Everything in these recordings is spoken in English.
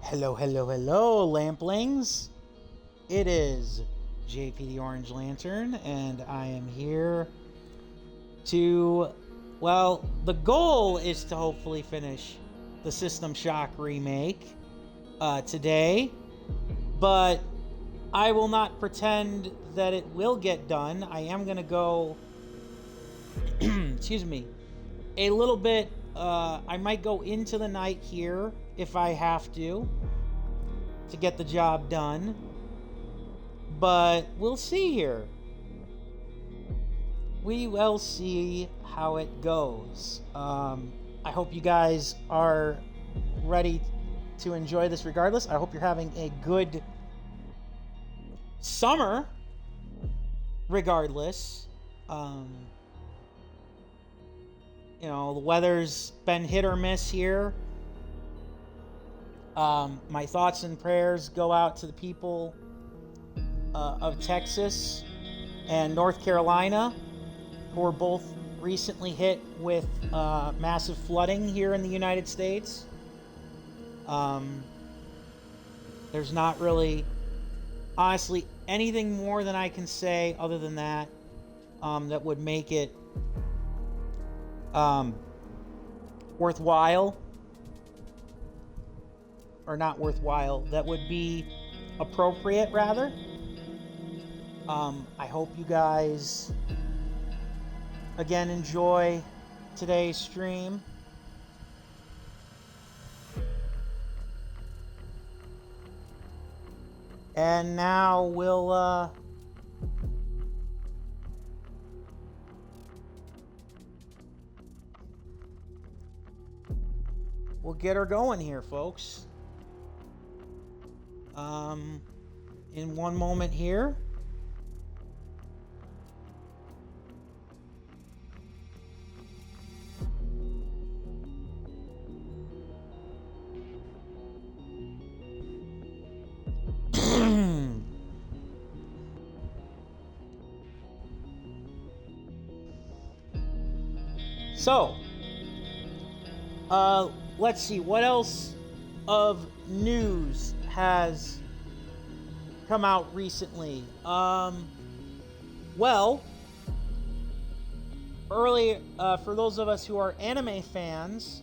Hello, hello, hello, lamplings. It is JPtheOrangeLantern, and I am here to, well, the goal is to hopefully finish the System Shock remake today, but I will not pretend that it will get done. I am going to go, excuse me, a little bit, I might go into the night here if I have to get the job done, but we'll see here. We will see how it goes. I hope you guys are ready to enjoy this regardless. I hope you're having a good summer regardless. You know, the weather's been hit or miss here. My thoughts and prayers go out to the people of Texas and North Carolina, who were both recently hit with massive flooding here in the United States. There's not really, honestly, anything more than I can say other than that that would make it worthwhile. Or not worthwhile, that would be appropriate, rather. I hope you guys, again, enjoy today's stream. And now we'll get her going here, folks. In one moment here. So, let's see, what else of news has come out recently? Well, early, for those of us who are anime fans,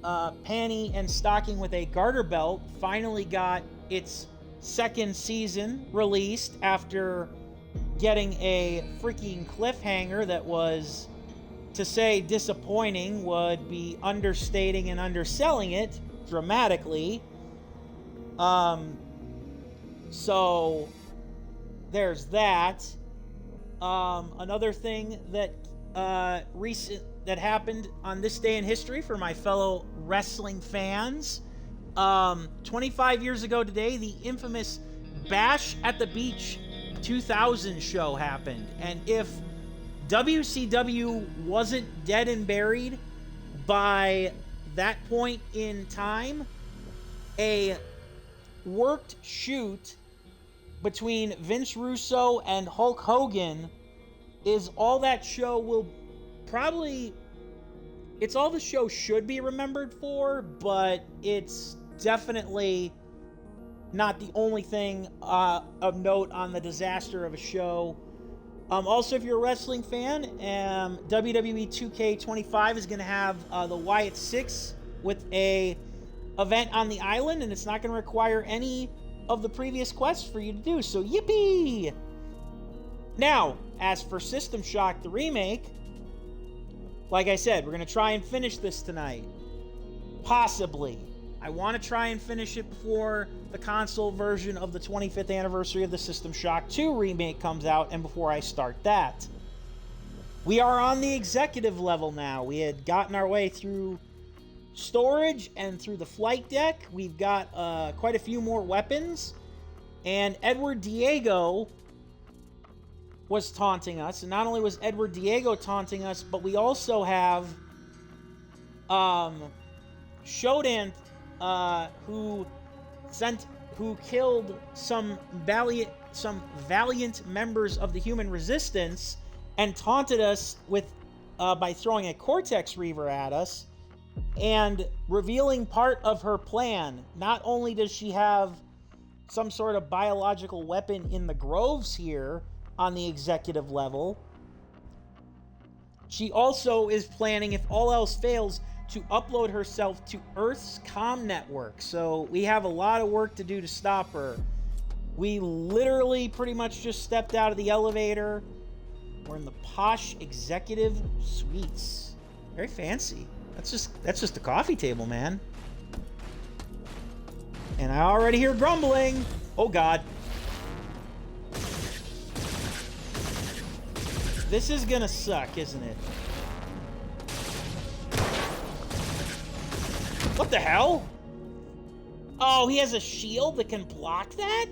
Panty and Stocking with a Garter Belt finally got its second season released after getting a freaking cliffhanger that was, to say disappointing would be understating and underselling it dramatically. So there's that. Another thing that that happened on this day in history for my fellow wrestling fans. 25 years ago today, the infamous Bash at the Beach 2000 show happened. And if WCW wasn't dead and buried by that point in time, a worked shoot between Vince Russo and Hulk Hogan is all that show will probably, it's all the show should be remembered for, but it's definitely not the only thing of note on the disaster of a show. Also, if you're a wrestling fan, WWE 2K25 is going to have the Wyatt 6 with a event on the island, and it's not going to require any of the previous quests for you to do, so yippee! Now, as for System Shock the remake, like I said, we're going to try and finish this tonight. Possibly. I want to try and finish it before the console version of the 25th anniversary of the System Shock 2 remake comes out, and before I start that. We are on the executive level now. We had gotten our way through storage and through the flight deck. We've got quite a few more weapons, and Edward Diego was taunting us. And not only was Edward Diego taunting us, but we also have SHODAN, who killed some valiant members of the human resistance and taunted us with by throwing a Cortex Reaver at us. and revealing part of her plan. Not only does she have some sort of biological weapon in the groves here on the executive level, she also is planning, if all else fails, to upload herself to Earth's comm network. So we have a lot of work to do to stop her. We literally pretty much just stepped out of the elevator. We're in the posh executive suites. Very fancy. That's just a coffee table, man. And I already hear grumbling. Oh God. This is gonna suck, isn't it? What the hell? Oh, he has a shield that can block that?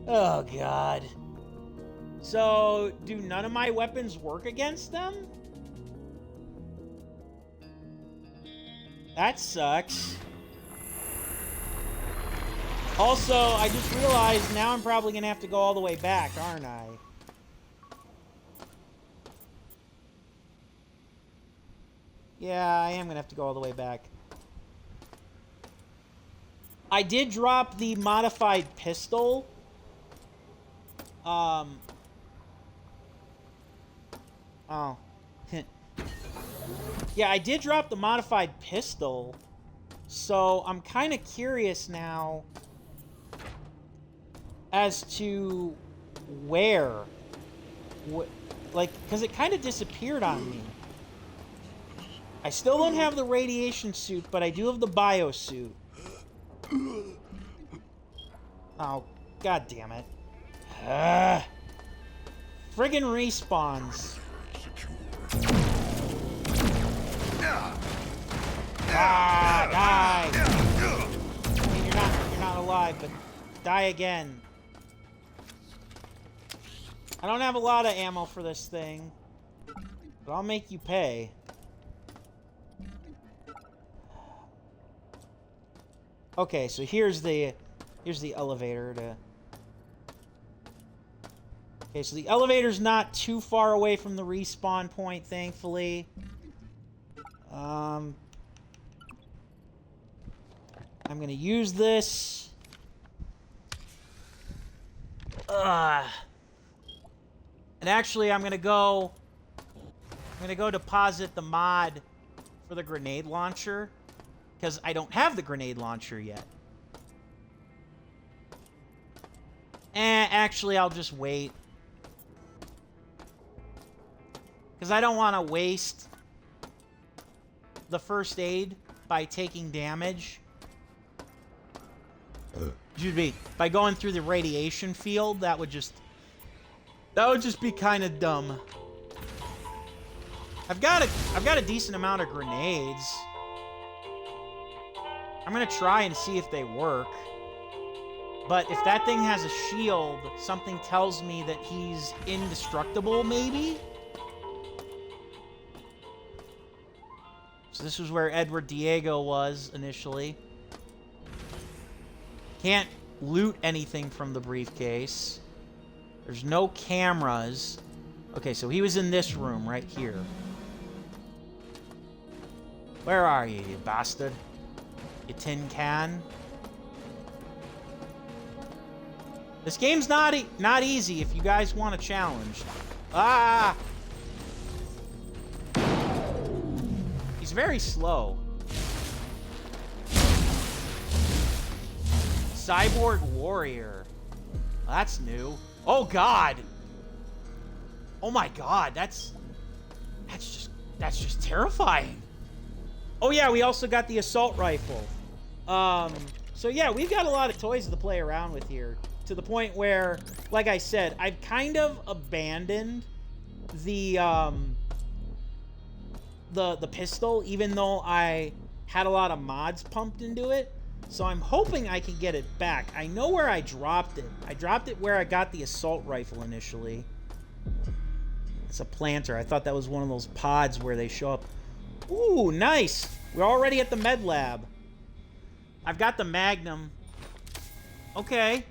Oh God. So, do none of my weapons work against them? That sucks. Also, I just realized now I'm probably gonna have to go all the way back, aren't I? Yeah, I am gonna have to go all the way back. I did drop the modified pistol. Oh. Yeah, I did drop the modified pistol. So I'm kind of curious now as to where. Like, because it kind of disappeared on me. I still don't have the radiation suit, but I do have the bio suit. Oh, god damn it. Friggin' respawns. Ah, die! I mean, you're not alive, but die again. I don't have a lot of ammo for this thing, but I'll make you pay. Okay, so here's the elevator to... Okay, so the elevator's not too far away from the respawn point, thankfully. I'm gonna use this. And actually, I'm gonna go deposit the mod for the grenade launcher, because I don't have the grenade launcher yet. Actually, I'll just wait. Because I don't want to waste the first aid by taking damage. Excuse me. By going through the radiation field, that would just be kind of dumb. I've got a decent amount of grenades. I'm gonna try and see if they work. But if that thing has a shield, something tells me that he's indestructible, maybe? So this was where Edward Diego was initially. Can't loot anything from the briefcase. There's no cameras. Okay, so he was in this room right here. Where are you, you bastard? You tin can? This game's not easy if you guys want a challenge. Ah! He's very slow. Cyborg warrior. Well, that's new. Oh god. Oh my god, that's just terrifying. Oh yeah, we also got the assault rifle. So yeah, we've got a lot of toys to play around with here. To the point where, like I said, I've kind of abandoned the pistol, even though I had a lot of mods pumped into it. So I'm hoping I can get it back. I know where I dropped it. I dropped it where I got the assault rifle initially. It's a planter. I thought that was one of those pods where they show up. Ooh, nice. We're already at the med lab. I've got the Magnum. Okay.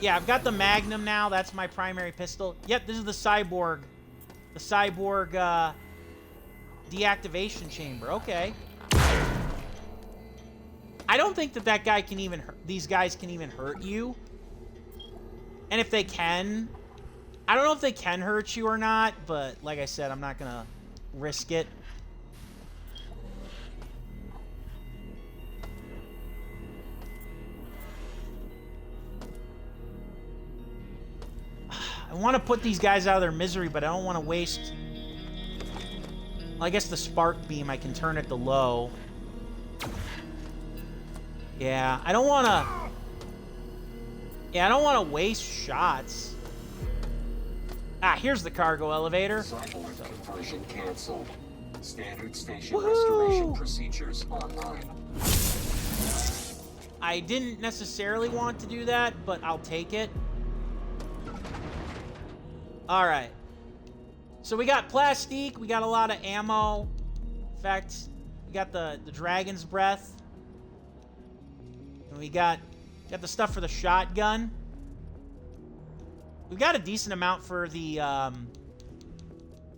Yeah, I've got the Magnum now. That's my primary pistol. Yep, this is the Cyborg. The Cyborg, deactivation chamber. Okay. I don't think that that guy can even these guys can even hurt you. And if they can, I don't know if they can hurt you or not, but like I said, I'm not gonna risk it. I want to put these guys out of their misery, but I don't want to waste... Well, I guess the spark beam, I can turn it to low. Yeah, I don't want to... Yeah, I don't want to waste shots. Ah, here's the cargo elevator. Cyborg conversion canceled. Standard station restoration procedures online. I didn't necessarily want to do that, but I'll take it. Alright. So we got plastique, we got a lot of ammo. In fact, we got the dragon's breath. And we got the stuff for the shotgun. We've got a decent amount for the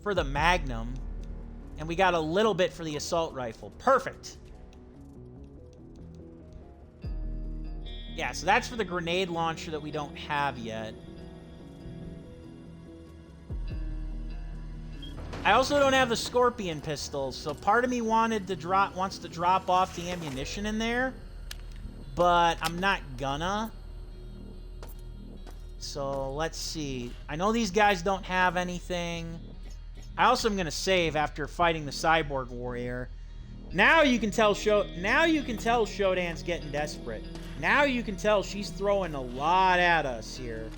Magnum. And we got a little bit for the assault rifle. Perfect. Yeah, so that's for the grenade launcher that we don't have yet. I also don't have the Scorpion pistols, so part of me wants to drop off the ammunition in there, but I'm not gonna. So let's see. I know these guys don't have anything. I also am gonna save after fighting the cyborg warrior. Now you can tell Shodan's getting desperate. Now you can tell she's throwing a lot at us here.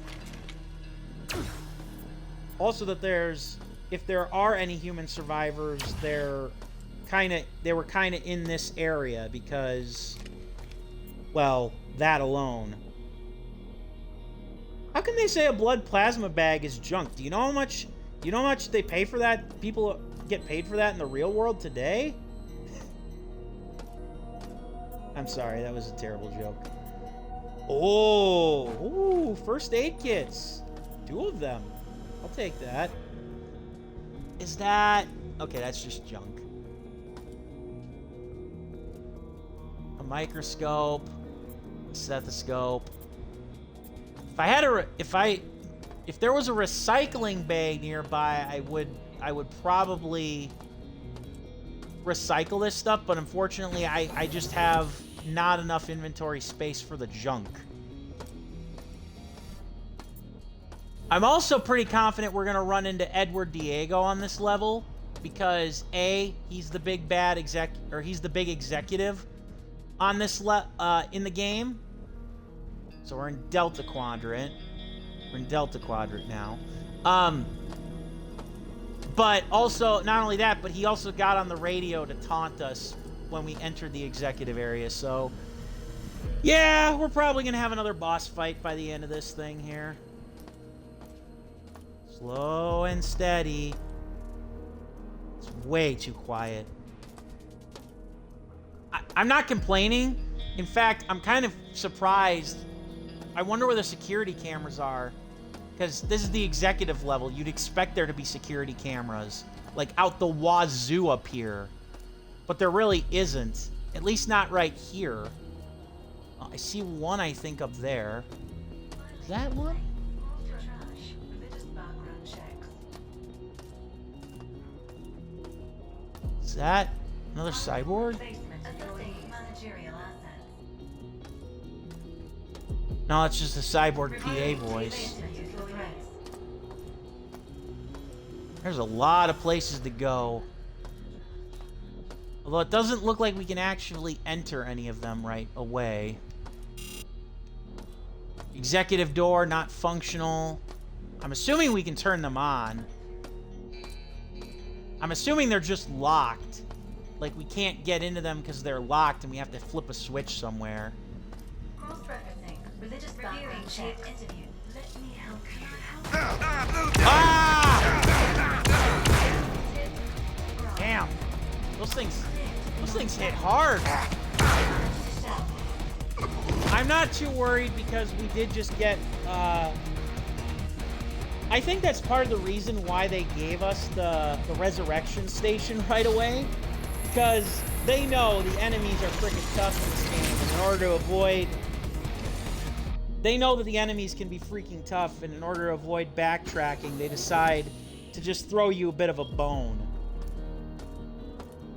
Also that if there are any human survivors, they were kind of in this area because, well, that alone. How can they say a blood plasma bag is junk? Do you know how much they pay for that? People get paid for that in the real world today? I'm sorry, that was a terrible joke. Oh, ooh, first aid kits. 2 of them. I'll take that. Is that... Okay, that's just junk. A microscope. A stethoscope. If I had a... If there was a recycling bay nearby, I would probably recycle this stuff, but unfortunately, I just have not enough inventory space for the junk. I'm also pretty confident we're going to run into Edward Diego on this level because A, he's the big bad he's the big executive on this in the game. So we're in Delta Quadrant. We're in Delta Quadrant now. But also, not only that, but he also got on the radio to taunt us when we entered the executive area. So, yeah, we're probably going to have another boss fight by the end of this thing here. Slow and steady. It's way too quiet. I'm not complaining. In fact, I'm kind of surprised. I wonder where the security cameras are. Because this is the executive level. You'd expect there to be security cameras. Like out the wazoo up here. But there really isn't. At least not right here. I see one, I think, up there. Is that one? Is that another cyborg? No, it's just a cyborg PA voice. There's a lot of places to go. Although it doesn't look like we can actually enter any of them right away. Executive door, not functional. I'm assuming we can turn them on. I'm assuming they're just locked. Like, we can't get into them because they're locked and we have to flip a switch somewhere. Cross-referencing. Religious background check. Interview. Let me help you. Ah! Damn. Those things hit hard. I'm not too worried because we did just get, I think that's part of the reason why they gave us the resurrection station right away. Because they know the enemies are freaking tough in this game. And in order to avoid... They know that the enemies can be freaking tough. And in order to avoid backtracking, they decide to just throw you a bit of a bone.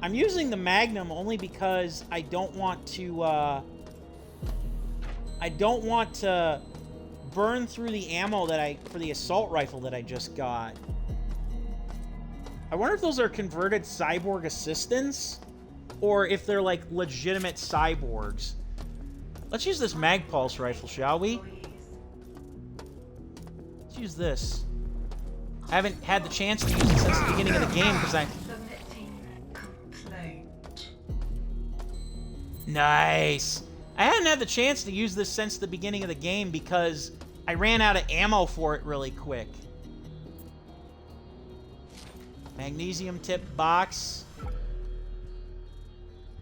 I'm using the Magnum only because I don't want to burn through the ammo that for the assault rifle that I just got. I wonder if those are converted cyborg assistants or if they're like legitimate cyborgs. Let's use this mag pulse rifle, shall we? Let's use this. I haven't had the chance to use it since the beginning of the game because I... Nice! I hadn't had the chance to use this since the beginning of the game because I ran out of ammo for it really quick. Magnesium tip box.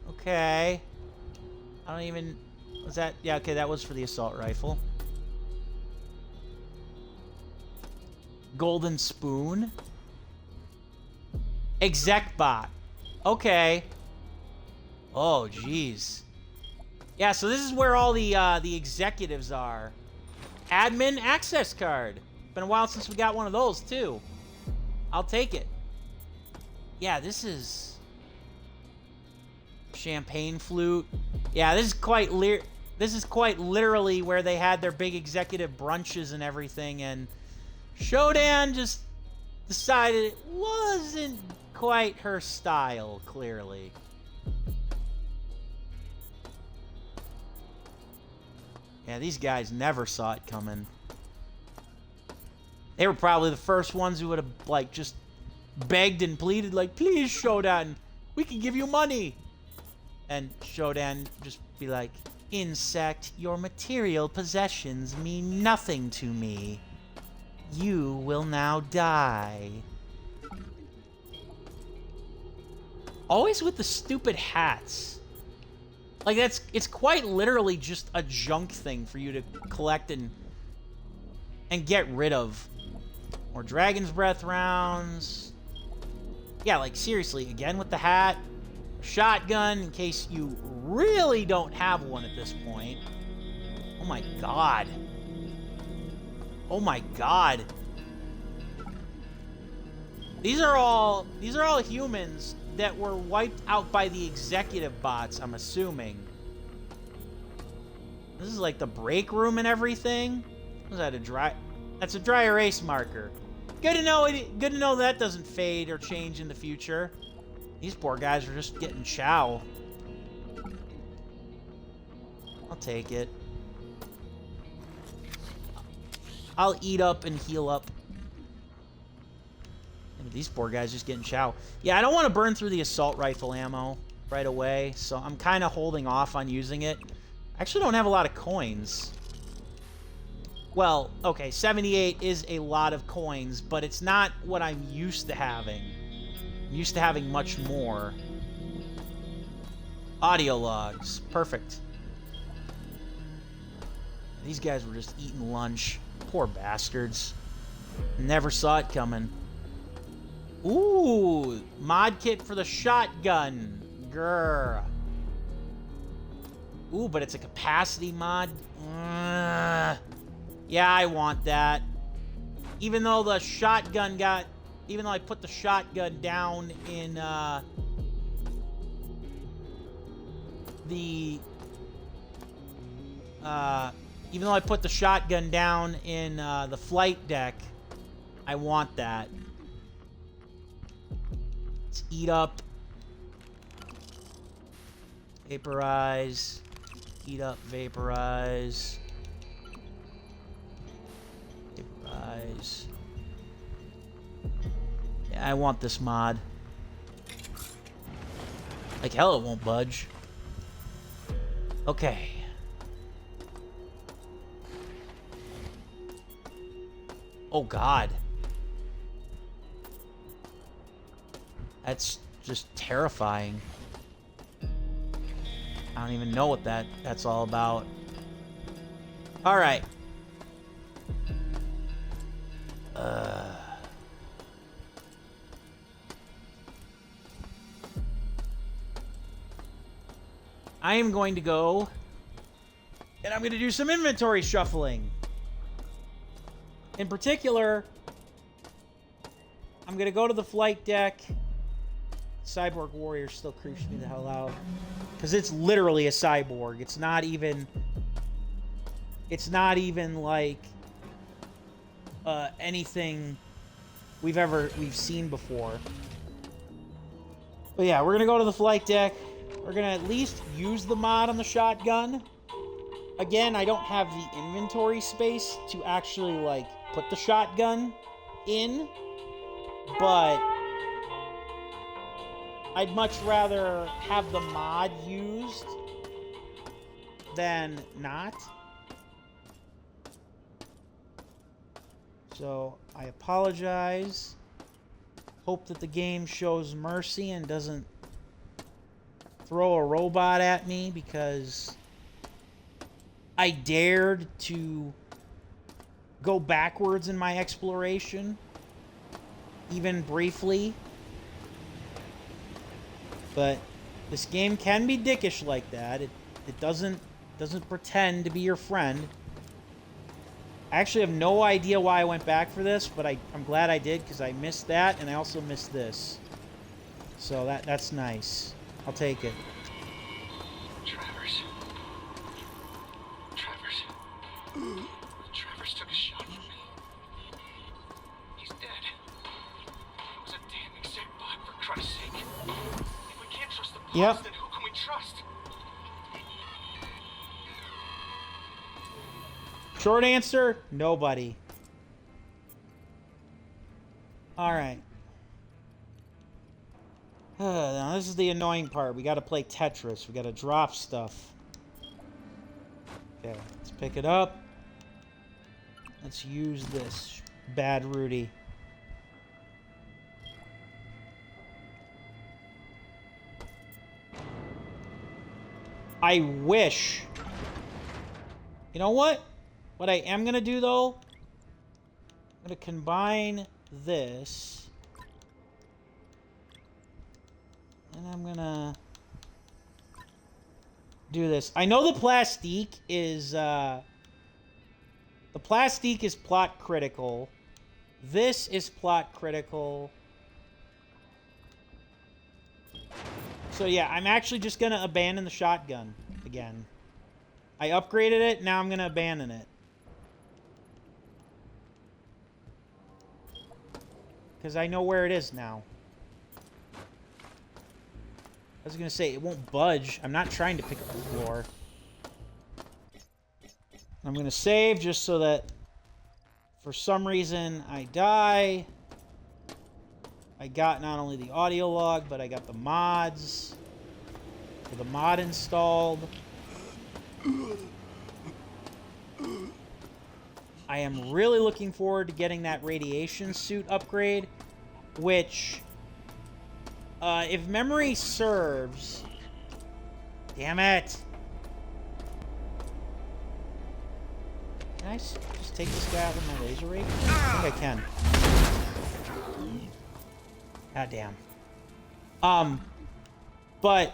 Okay. I don't even... Was that... Yeah, okay, that was for the assault rifle. Golden spoon. Exec bot. Okay. Oh, jeez. Yeah, so this is where all the executives are. Admin access card. Been a while since we got one of those, too. I'll take it. Yeah, this is... Champagne flute. Yeah, this is quite literally where they had their big executive brunches and everything, and Shodan just decided it wasn't quite her style, clearly. Yeah, these guys never saw it coming. They were probably the first ones who would have, like, just begged and pleaded, like, please, Shodan, we can give you money. And Shodan just be like, insect, your material possessions mean nothing to me. You will now die. Always with the stupid hats. Like, it's quite literally just a junk thing for you to collect and get rid of. More Dragon's Breath rounds. Yeah, like, seriously, again with the hat. Shotgun, in case you really don't have one at this point. Oh my god. Oh my god. These are all humans that were wiped out by the executive bots, I'm assuming. This is like the break room and everything. Was that that's a dry erase marker. Good to know that doesn't fade or change in the future. These poor guys are just getting chow. I'll take it. I'll eat up and heal up. And these poor guys just getting chow. Yeah, I don't want to burn through the assault rifle ammo right away, so I'm kind of holding off on using it. I actually don't have a lot of coins. Well, okay, 78 is a lot of coins, but it's not what I'm used to having. I'm used to having much more. Audio logs. Perfect. These guys were just eating lunch. Poor bastards. Never saw it coming. Ooh, mod kit for the shotgun. Grr. Ooh, but it's a capacity mod. Yeah, I want that. Even though I put the shotgun down in the flight deck, I want that. Let's eat up. Vaporize. Eat up, vaporize. Vaporize. Yeah, I want this mod. Like hell it won't budge. Okay. Oh god. That's just terrifying. I don't even know what that's all about. Alright. I am going to go, and I'm going to do some inventory shuffling. In particular, I'm going to go to the flight deck. Cyborg Warrior still creeps me the hell out. Because it's literally a cyborg. It's not even like anything we've seen before. But yeah, we're going to go to the flight deck. We're going to at least use the mod on the shotgun. Again, I don't have the inventory space to actually, like, put the shotgun in. But I'd much rather have the mod used than not. So, I apologize. Hope that the game shows mercy and doesn't throw a robot at me because I dared to go backwards in my exploration, even briefly. But this game can be dickish like that. It doesn't pretend to be your friend. I actually have no idea why I went back for this, but I'm glad I did because I missed that and I also missed this. So that's nice. I'll take it. Travers took a shot from me. He's dead. It was a damn exec bot, for Christ's sake. If we can't trust the bots, then who can we trust? Short answer, nobody. Alright. Now this is the annoying part. We gotta play Tetris. We gotta drop stuff. Okay, let's pick it up. Let's use this. Bad Rudy. I wish. You know what? What I am going to do, though, I'm going to combine this. And I'm going to do this. I know the plastique is... the plastique is plot critical. This is plot critical. So yeah, I'm actually just going to abandon the shotgun again. I upgraded it, now I'm going to abandon it. Because I know where it is now. I was going to say, it won't budge. I'm not trying to pick up the floor. I'm going to save just so that for some reason I die. I got not only the audio log, but I got the mods. The mod installed. I am really looking forward to getting that radiation suit upgrade, which, if memory serves... Damn it! Can I just take this guy out with my laser ray? I think I can. God damn. But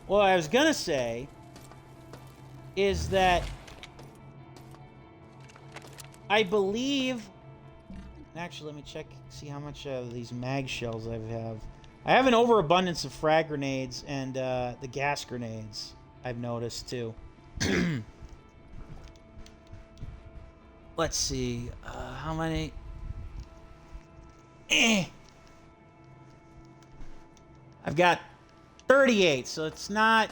what I was gonna say is that I believe... Actually, let me check, see how much of these mag shells I have. I have an overabundance of frag grenades and the gas grenades, I've noticed, too. Let's see, how many... I've got 38, so it's not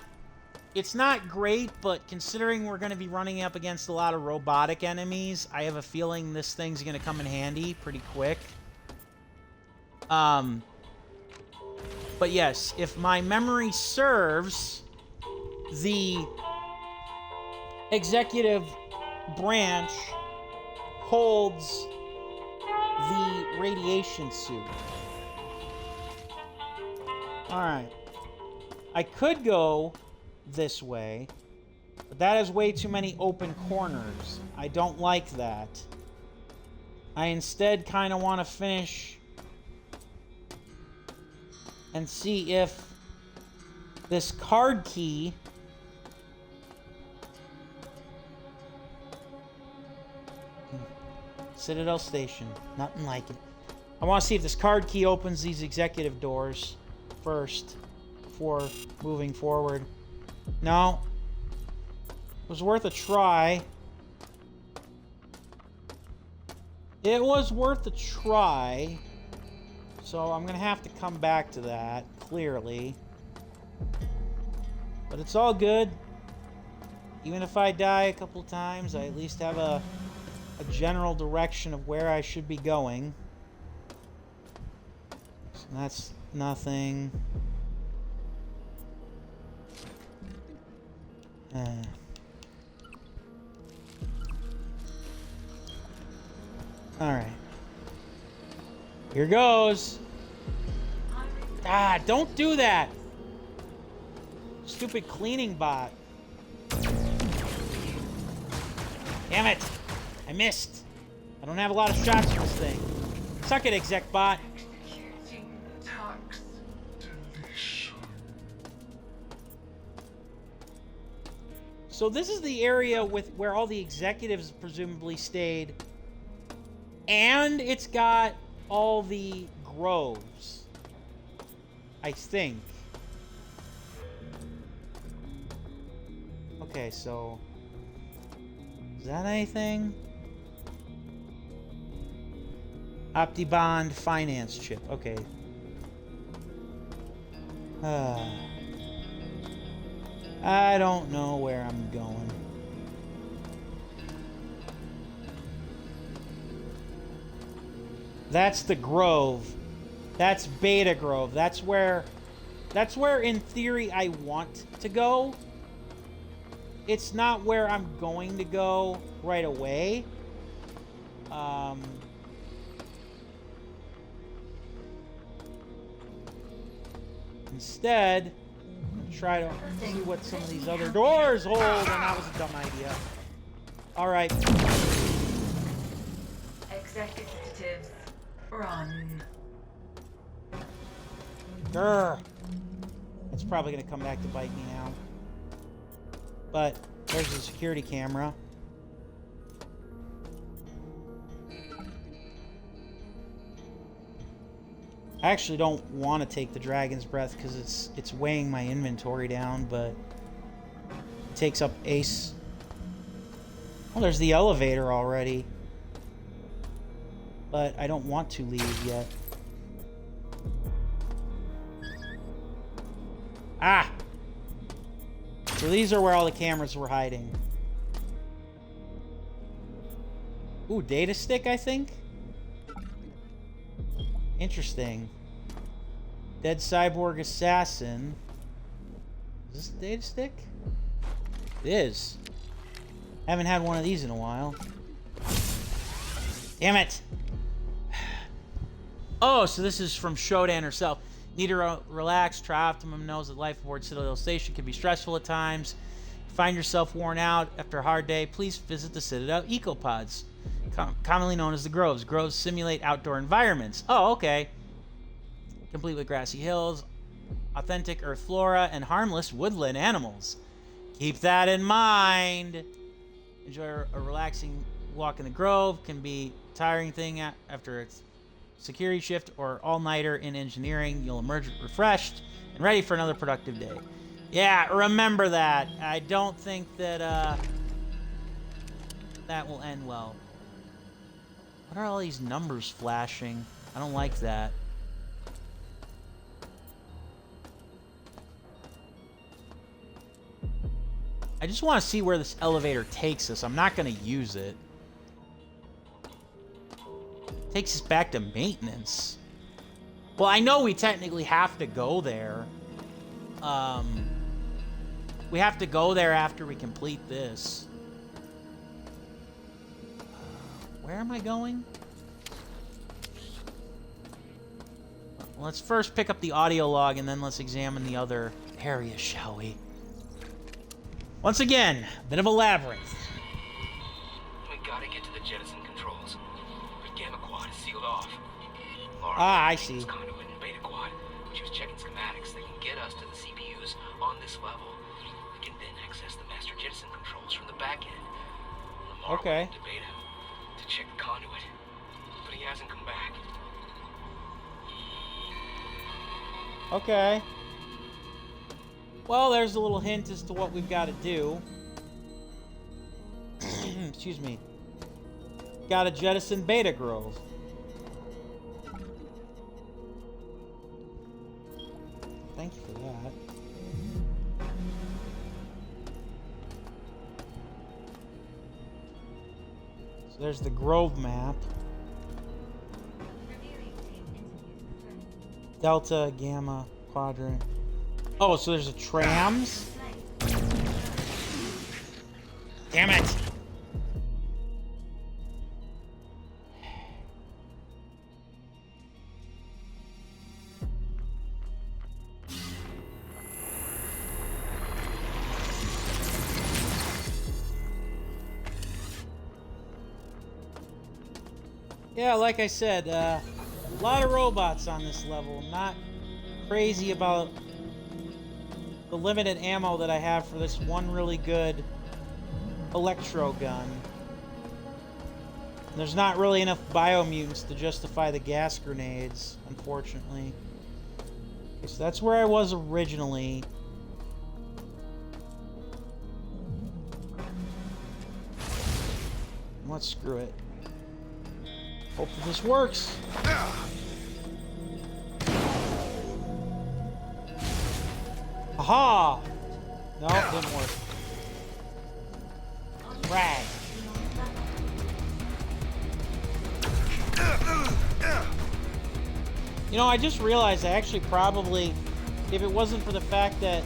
great, but considering we're going to be running up against a lot of robotic enemies, I have a feeling this thing's going to come in handy pretty quick. But yes, if my memory serves, the executive branch holds the radiation suit. Alright. I could go this way, but that has way too many open corners. I don't like that. I instead kind of want to finish and see if this card key Citadel Station. Nothing like it. I want to see if this card key opens these executive doors first before moving forward. No. It was worth a try. It was worth a try. So I'm going to have to come back to that, clearly. But it's all good. Even if I die a couple times, I at least have a general direction of where I should be going. So that's nothing. Alright. Here goes. Ah, don't do that! Stupid cleaning bot. Damn it! I missed. I don't have a lot of shots for this thing. Suck it, exec bot. So this is the area where all the executives presumably stayed. And it's got all the groves. I think. Okay, so... Is that anything? OptiBond finance chip. Okay. I don't know where I'm going. That's the Grove. That's Beta Grove. That's where in theory I want to go. It's not where I'm going to go right away. Instead, try to see what some of these other doors hold, and that was a dumb idea. All right. Executives, run. Grr. It's probably going to come back to bite me now. But there's the security camera. I actually don't want to take the Dragon's Breath because it's weighing my inventory down, but it takes up ace. Oh, there's the elevator already. But I don't want to leave yet. Ah! So these are where all the cameras were hiding. Ooh, data stick, I think? Interesting. Dead cyborg assassin. Is this a data stick? It is. Haven't had one of these in a while. Damn it! Oh, so this is from SHODAN herself. Need to relax. Optimum knows that life aboard Citadel Station can be stressful at times. Find yourself worn out after a hard day, please visit the Citadel Ecopods, commonly known as the Groves. Groves simulate outdoor environments. Oh, okay. Complete with grassy hills, authentic earth flora, and harmless woodland animals. Keep that in mind. Enjoy a relaxing walk in the Grove. Can be a tiring thing after its security shift or all-nighter in engineering. You'll emerge refreshed and ready for another productive day. Yeah, remember that. I don't think that that will end well. What are all these numbers flashing? I don't like that. I just want to see where this elevator takes us. I'm not going to use it. Takes us back to maintenance. Well, I know we technically have to go there. We have to go there after we complete this. Where am I going? Let's first pick up the audio log and then let's examine the other areas, shall we? Once again, a bit of a labyrinth. We gotta get to the jettison controls. But Gamma Ah, I see. Conduit and beta quad, which was checking schematics that can get us to the CPUs on this level. We can then access the master jettison controls from the back end. Lamar Okay. went into beta to check the conduit, but he hasn't come back. Okay. Well, there's a little hint as to what we've got to do. Excuse me. Got to jettison Beta Grove. Thank you for that. So there's the Grove map. Reviewing team interview. Delta, Gamma, Quadrant. Oh, so there's a trams? Damn it! Yeah, like I said, a lot of robots on this level. Not crazy about the limited ammo that I have for this one really good electro gun. There's not really enough biomutants to justify the gas grenades, unfortunately. Okay, so that's where I was originally. Let's screw it. Hope that this works. Aha! No, it didn't work. Rag. You know, I just realized I actually probably, if it wasn't for the fact that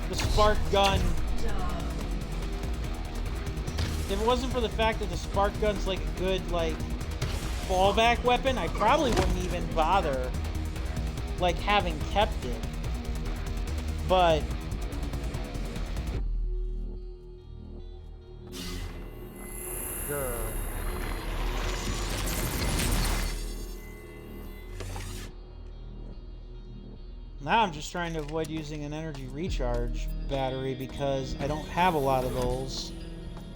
the spark gun, if it wasn't for the fact that the spark gun's like a good, like, fallback weapon, I probably wouldn't even bother, like, having kept it. But now I'm just trying to avoid using an energy recharge battery because I don't have a lot of those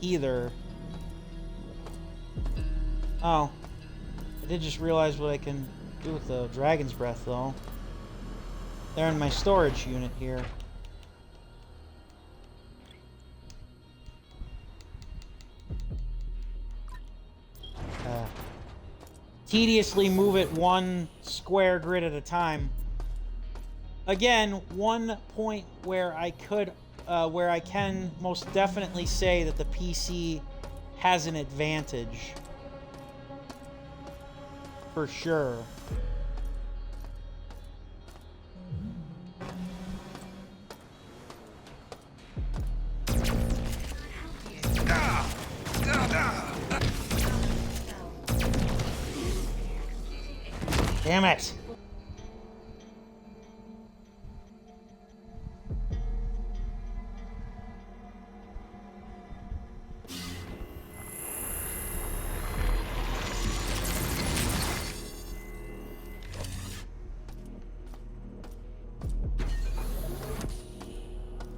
either. Oh, I did just realize what I can do with the dragon's breath though. They're in my storage unit here. Tediously move it one square grid at a time. Again, one point where I can most definitely say that the PC has an advantage. For sure. Damn it!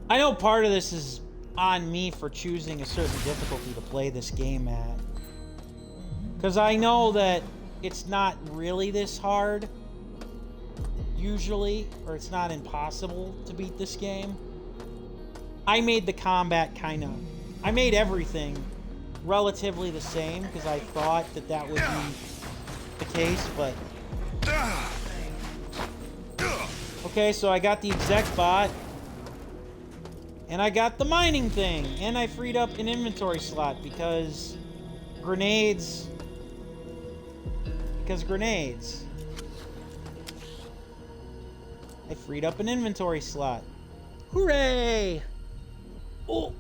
I know part of this is on me for choosing a certain difficulty to play this game at. Because I know that it's not really this hard, usually, or it's not impossible to beat this game. I made the combat I made everything relatively the same, because I thought that that would be the case, but... Okay, so I got the exec bot, and I got the mining thing, and I freed up an inventory slot, because grenades... I freed up an inventory slot. Hooray! Oh!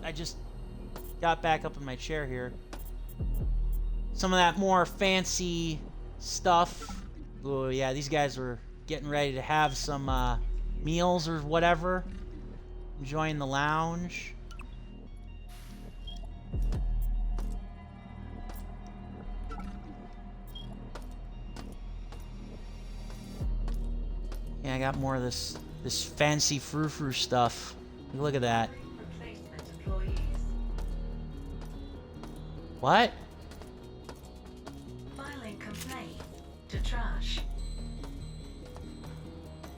I just got back up in my chair here. Some of that more fancy stuff. Oh yeah, these guys were getting ready to have some meals or whatever. Enjoying the lounge. Yeah, I got more of this fancy frou-frou stuff. Look at that. Replacement employees. What? Filing complaint to trash.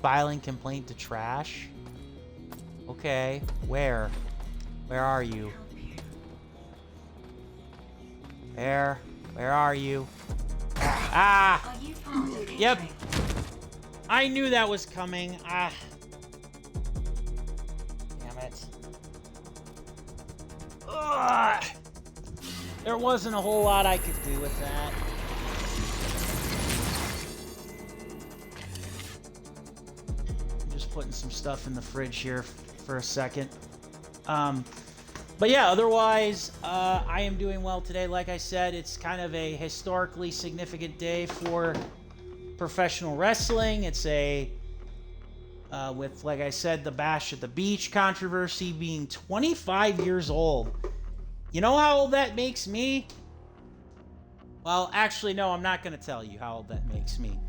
Filing complaint to trash? Okay, where? Where are you? Help you. Where are you? Ah! Are you part of the Yep. trade? I knew that was coming. Ah. Damn it. Ugh. There wasn't a whole lot I could do with that. I'm just putting some stuff in the fridge here for a second. But yeah, otherwise, I am doing well today. Like I said, it's kind of a historically significant day for professional wrestling. It's with, like I said, the Bash at the Beach controversy being 25 years old. You know how old that makes me? Well, actually, no, I'm not going to tell you how old that makes me.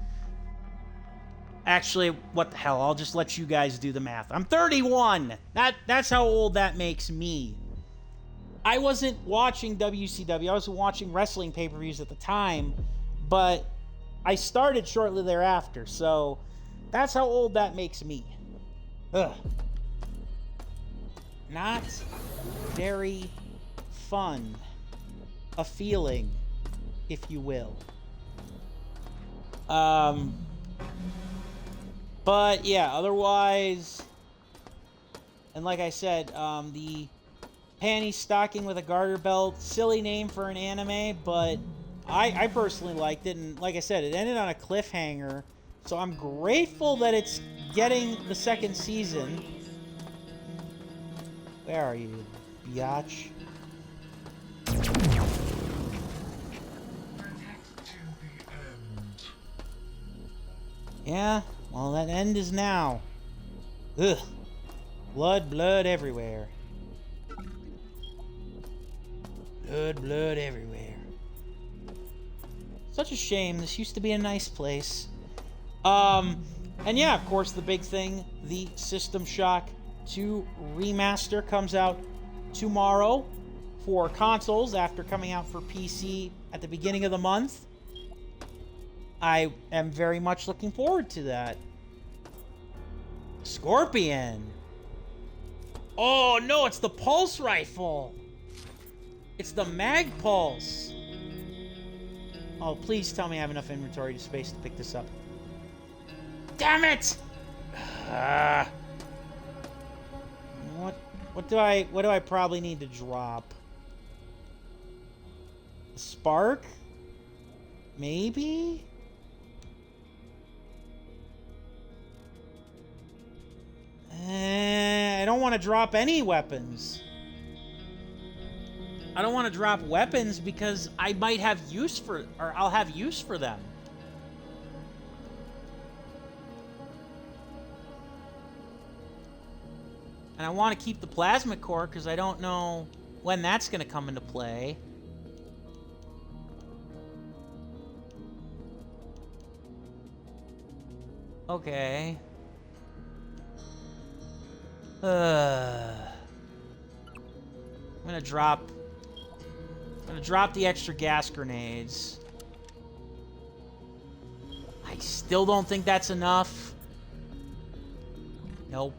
Actually, what the hell? I'll just let you guys do the math. I'm 31. That's how old that makes me. I wasn't watching WCW. I wasn't watching wrestling pay-per-views at the time, but I started shortly thereafter, so that's how old that makes me. Ugh. Not very fun. A feeling, if you will. But yeah, otherwise, and like I said, the panty stocking with a garter belt, silly name for an anime, but I personally liked it, and like I said, it ended on a cliffhanger, so I'm grateful that it's getting the second season. Where are you, biatch? Yeah, well, that end is now. Ugh. Blood everywhere. Blood everywhere. Such a shame. This used to be a nice place. And yeah, of course, the big thing, the System Shock 2 remaster comes out tomorrow for consoles after coming out for PC at the beginning of the month. I am very much looking forward to that. Scorpion. Oh no, it's the pulse rifle. It's the mag pulse. Oh, please tell me I have enough inventory space to pick this up. Damn it! What do I probably need to drop? A spark? Maybe? I don't want to drop any weapons. I don't want to drop weapons because I might have use for, or I'll have use for them. And I want to keep the plasma core because I don't know when that's going to come into play. Okay. I'm gonna drop the extra gas grenades. I still don't think that's enough. Nope.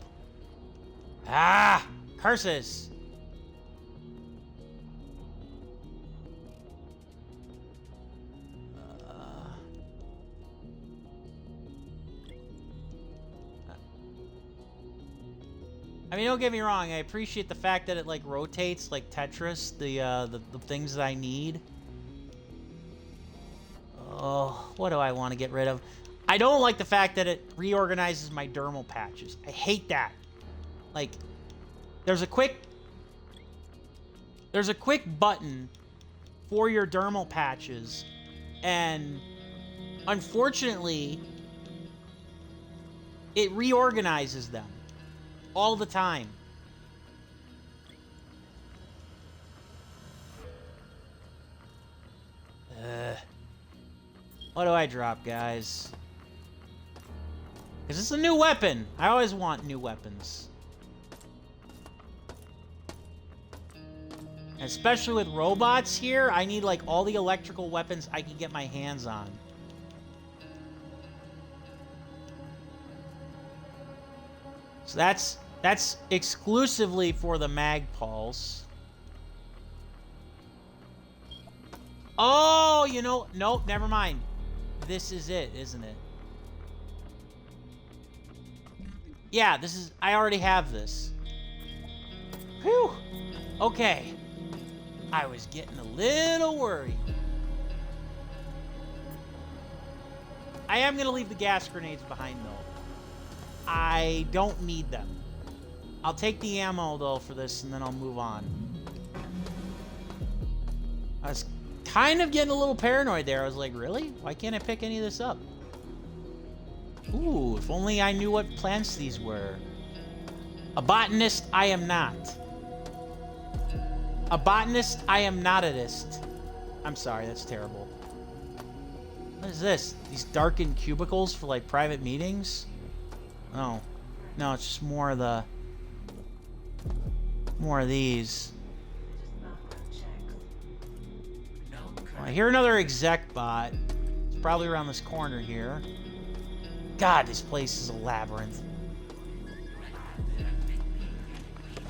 Ah! Curses! I mean, don't get me wrong. I appreciate the fact that it like rotates like Tetris, the things that I need. Oh, what do I want to get rid of? I don't like the fact that it reorganizes my dermal patches. I hate that. Like, there's a quick button for your dermal patches, and unfortunately, it reorganizes them all the time. What do I drop, guys? Because it's a new weapon. I always want new weapons. Especially with robots here, I need like all the electrical weapons I can get my hands on. So that's exclusively for the Magpals. Oh, you know, nope, never mind. This is it, isn't it? Yeah, this is, I already have this. Whew. Okay. I was getting a little worried. I am going to leave the gas grenades behind, though. I don't need them. I'll take the ammo, though, for this, and then I'll move on. I was kind of getting a little paranoid there. I was like, really? Why can't I pick any of this up? Ooh, if only I knew what plants these were. A botanist, I am not. A botanist, I am not a -ist. I'm sorry, that's terrible. What is this? These darkened cubicles for, like, private meetings? Oh. No, it's just more of the... more of these. Well, I hear another exec bot. It's probably around this corner here. God, this place is a labyrinth.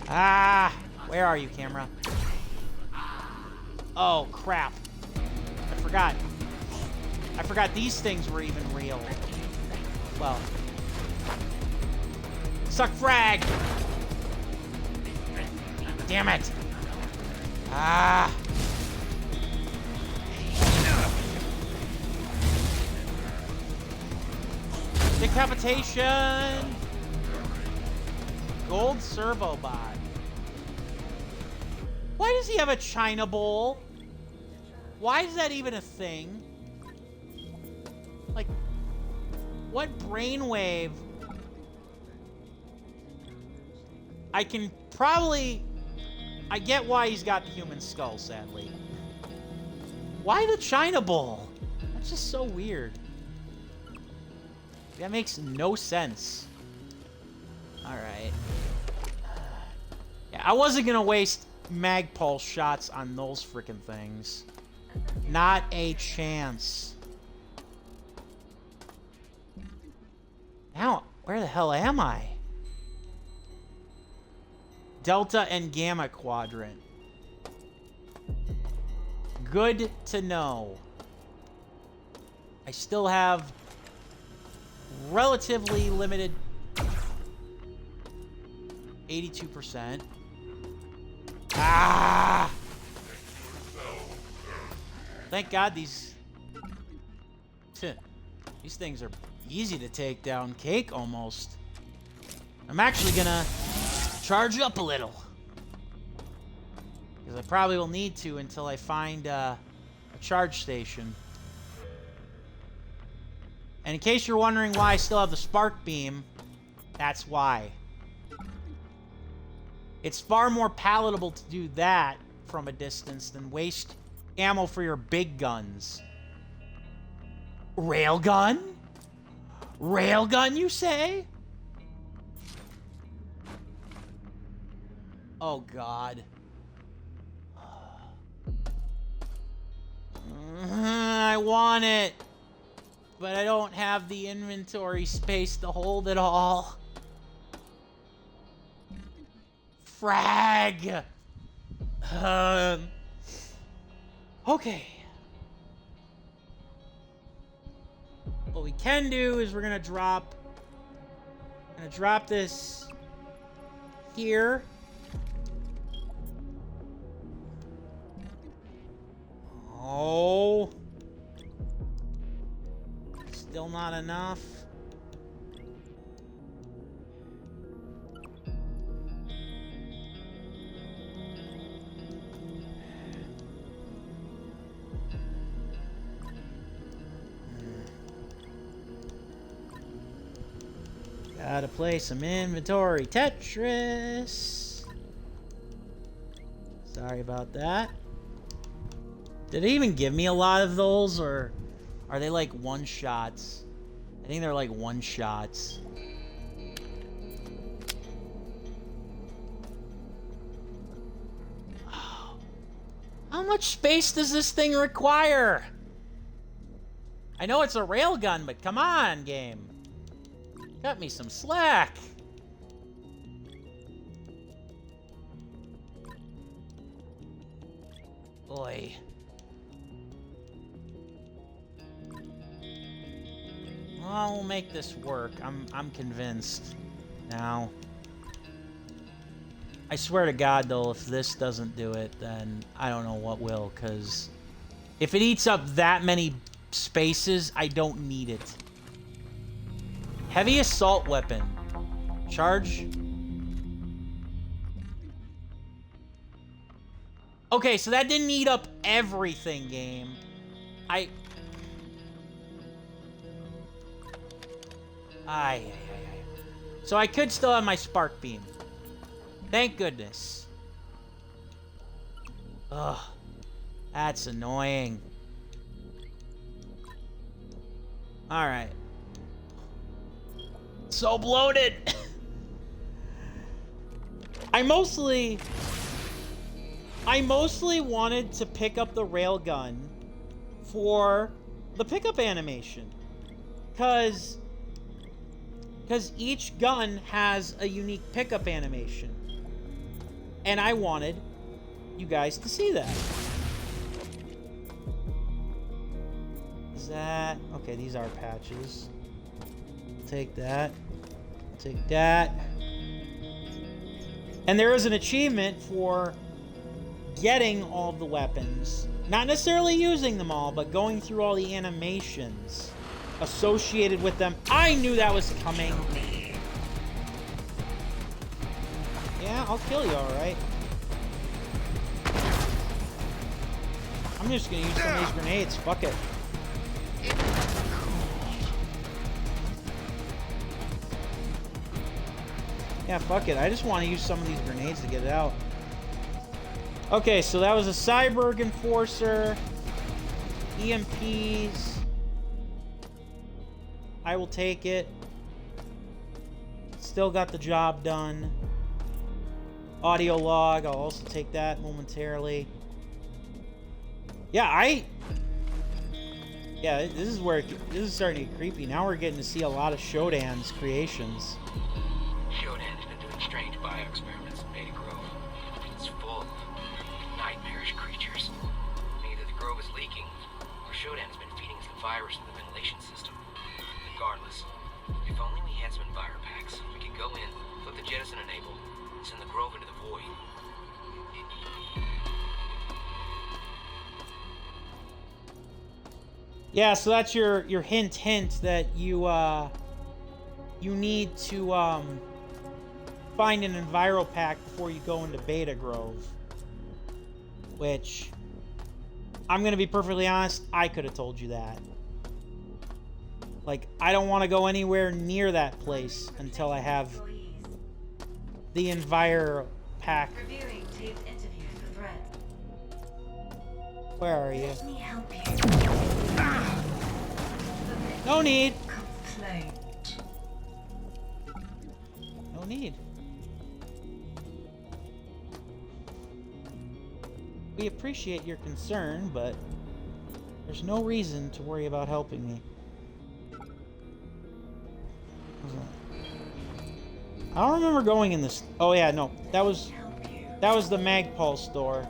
Ah! Where are you, camera? Oh, crap. I forgot. I forgot these things were even real. Well. Suck frag! Damn it! Ah! Decapitation! Gold servo bot. Why does he have a China bowl? Why is that even a thing? Like, what brainwave? I can probably... I get why he's got the human skull, sadly. Why the China bowl? That's just so weird. That makes no sense. Alright. Yeah, I wasn't gonna waste Magpul shots on those frickin' things. Not a chance. Now, where the hell am I? Delta and Gamma Quadrant. Good to know. I still have relatively limited 82%. Ah! Thank God these things are easy to take down. Cake almost. I'm actually gonna charge up a little, because I probably will need to until I find a charge station. And in case you're wondering why I still have the spark beam, that's why. It's far more palatable to do that from a distance than waste ammo for your big guns. Railgun? Railgun, you say? Oh, God. I want it, but I don't have the inventory space to hold it all. Frag! Okay. What we can do is we're gonna drop this here. Oh. Still not enough. Gotta play some inventory Tetris. Sorry about that. Did it even give me a lot of those, or are they like one-shots? I think they're like one-shots. How much space does this thing require? I know it's a railgun, but come on, game. Cut me some slack. Boy. Well, we'll make this work. I'm convinced now. I swear to God, though, if this doesn't do it, then I don't know what will, because if it eats up that many spaces, I don't need it. Heavy assault weapon. Charge. Okay, so that didn't eat up everything, game. So I could still have my spark beam. Thank goodness. Ugh. That's annoying. Alright. So bloated! I mostly wanted to pick up the railgun for the pickup animation. Because each gun has a unique pickup animation. And I wanted you guys to see that. Is that... Okay, these are patches. Take that. Take that. And there is an achievement for getting all the weapons. Not necessarily using them all, but going through all the animations associated with them. I knew that was coming. Yeah, I'll kill you, alright. I'm just gonna use some of these grenades. Fuck it. Yeah, fuck it. I just want to use some of these grenades to get it out. Okay, so that was a Cyborg Enforcer. EMPs. I will take it. Still got the job done. Audio log. I'll also take that momentarily. Yeah, Yeah, this is where this is starting to get creepy. Now we're getting to see a lot of Shodan's creations. Shodan has been doing strange bio-experiments in Beta Grove. It's full of nightmarish creatures. Either the Grove is leaking, or Shodan has been feeding us the virus in the ventilation system. Regardless, if only we had some enviropacks, we could go in, flip the jettison enable, and send the Grove into the void. Yeah, so that's your hint that you you need to find an Enviro pack before you go into Beta Grove. Which, I'm gonna be perfectly honest, I could have told you that. Like, I don't want to go anywhere near that place until I have the Enviro pack. Reviewing taped interviews with Red. Where are you? Let me help you. No need. Complaint. No need. We appreciate your concern, but there's no reason to worry about helping me. I don't remember going in this. Oh yeah, no, that was the Magpul store.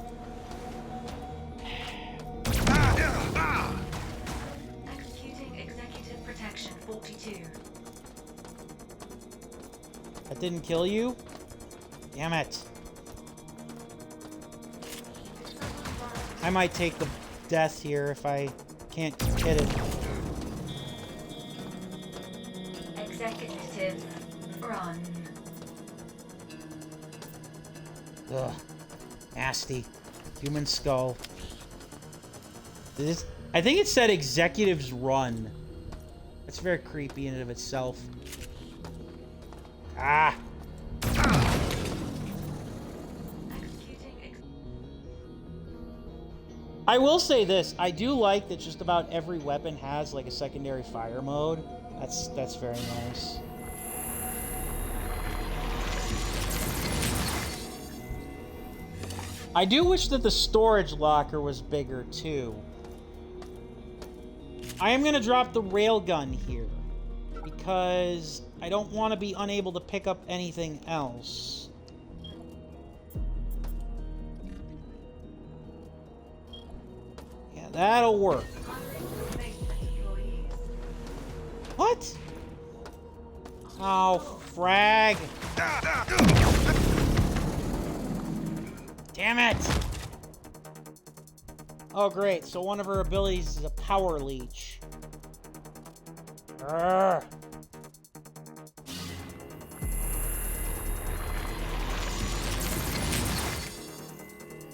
Executing executive protection 42. That didn't kill you? Damn it. I might take the death here if I can't hit it. Executive run. Ugh. Nasty. Human skull. I think it said executives run. That's very creepy in and of itself. Ah! I will say this. I do like that just about every weapon has like a secondary fire mode. That's very nice. I do wish that the storage locker was bigger too. I am gonna drop the railgun here because I don't want to be unable to pick up anything else. Yeah, that'll work. What? Oh, frag. Damn it! Oh, great. So one of her abilities is a power leech. Urgh.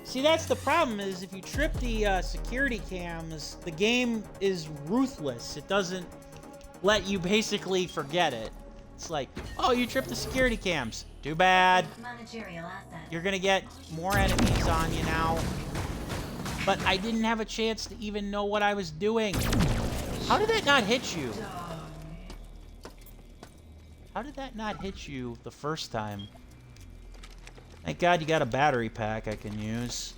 See, that's the problem, is if you trip the security cams, the game is ruthless. It doesn't let you basically forget it. It's like, oh, you tripped the security cams. Too bad. Managerial asset. You're gonna get more enemies on you now. But I didn't have a chance to even know what I was doing. How did that not hit you? How did that not hit you the first time? Thank God you got a battery pack I can use.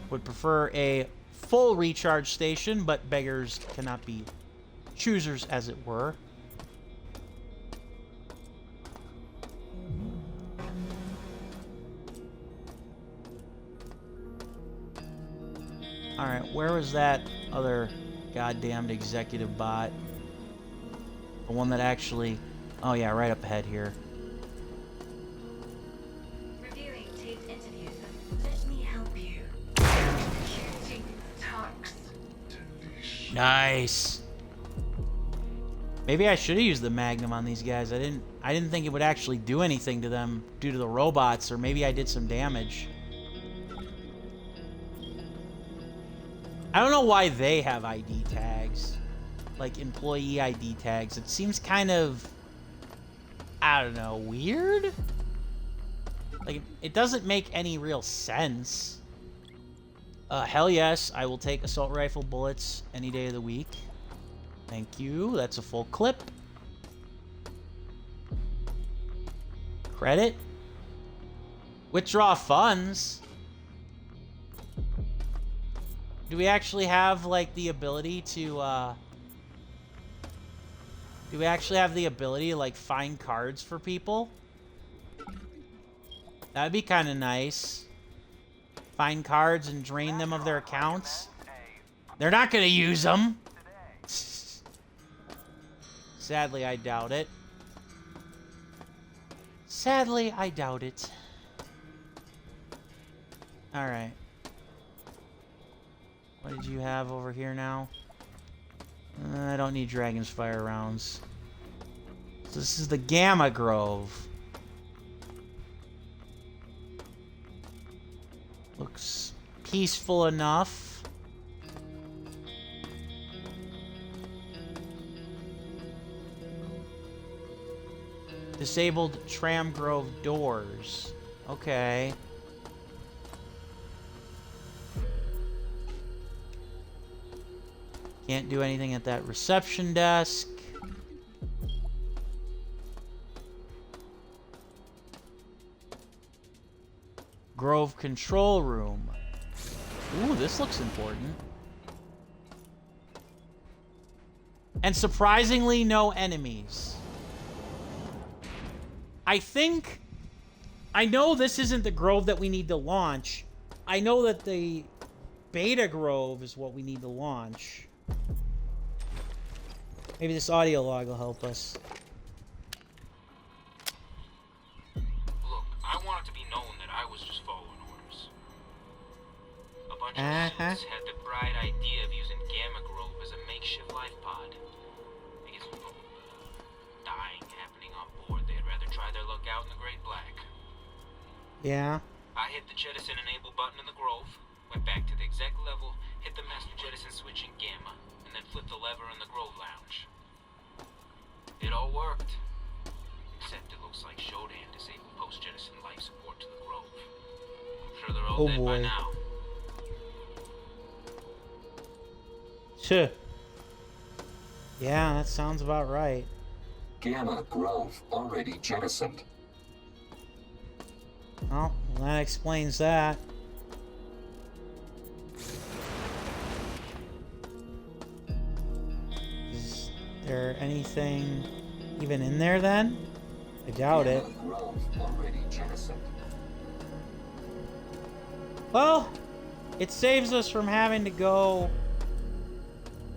Would prefer a full recharge station, but beggars cannot be choosers, as it were. Alright, where was that other goddamned executive bot? The one that actually... Oh yeah, right up ahead here. Reviewing taped interview. Let me help you. Shooting talks. Nice. Maybe I should have used the Magnum on these guys. I didn't think it would actually do anything to them due to the robots, or maybe I did some damage. I don't know why they have ID tags. Like employee ID tags. It seems kind of, I don't know, weird? Like, it doesn't make any real sense. Hell yes, I will take assault rifle bullets any day of the week. Thank you. That's a full clip. Credit. Withdraw funds. Do we actually have, like, the ability to, do we actually have the ability to, like, find cards for people? That'd be kind of nice. Find cards and drain them of their accounts. They're not gonna use them. Sadly, I doubt it. Sadly, I doubt it. Alright. What did you have over here now? I don't need Dragon's Fire rounds. So this is the Gamma Grove. Looks peaceful enough. Disabled Tram Grove doors. Okay. Can't do anything at that reception desk. Grove control room. Ooh, this looks important. And surprisingly, no enemies. I know this isn't the Grove that we need to launch. I know that the Beta Grove is what we need to launch. Maybe this audio log will help us. Look, I want it to be known that I was just following orders. A bunch of suits had the bright idea of using Gamma Grove as a makeshift life pod. Because dying happening on board, they'd rather try their luck out in the Great Black. Yeah. I hit the jettison enable button in the Grove, went back to the exec level, hit the master jettison switch in Gamma, and then flipped the lever in the Grove Lounge. It all worked. Except it looks like SHODAN disabled post-jettison life support to the Grove. I'm sure they're all all Oh, dead by boy. now. Tuh. Yeah, that sounds about right. Gamma Grove already jettisoned. Well, that explains that. Is there anything even in there then? I doubt it. Gamma Grove already jettisoned. Well, it saves us from having to go,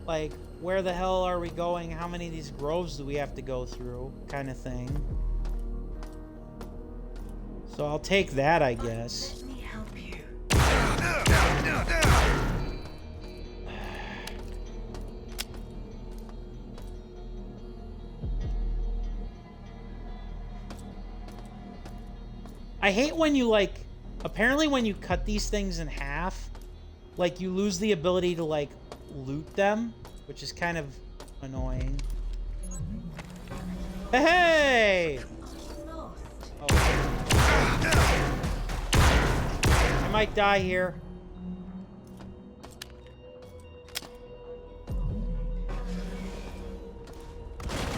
like, where the hell are we going? How many of these groves do we have to go through? Kind of thing. So I'll take that, I guess. Let me help you. I hate when you, like, apparently when you cut these things in half, like, you lose the ability to, like, loot them, which is kind of annoying. Hey! Oh. I might die here.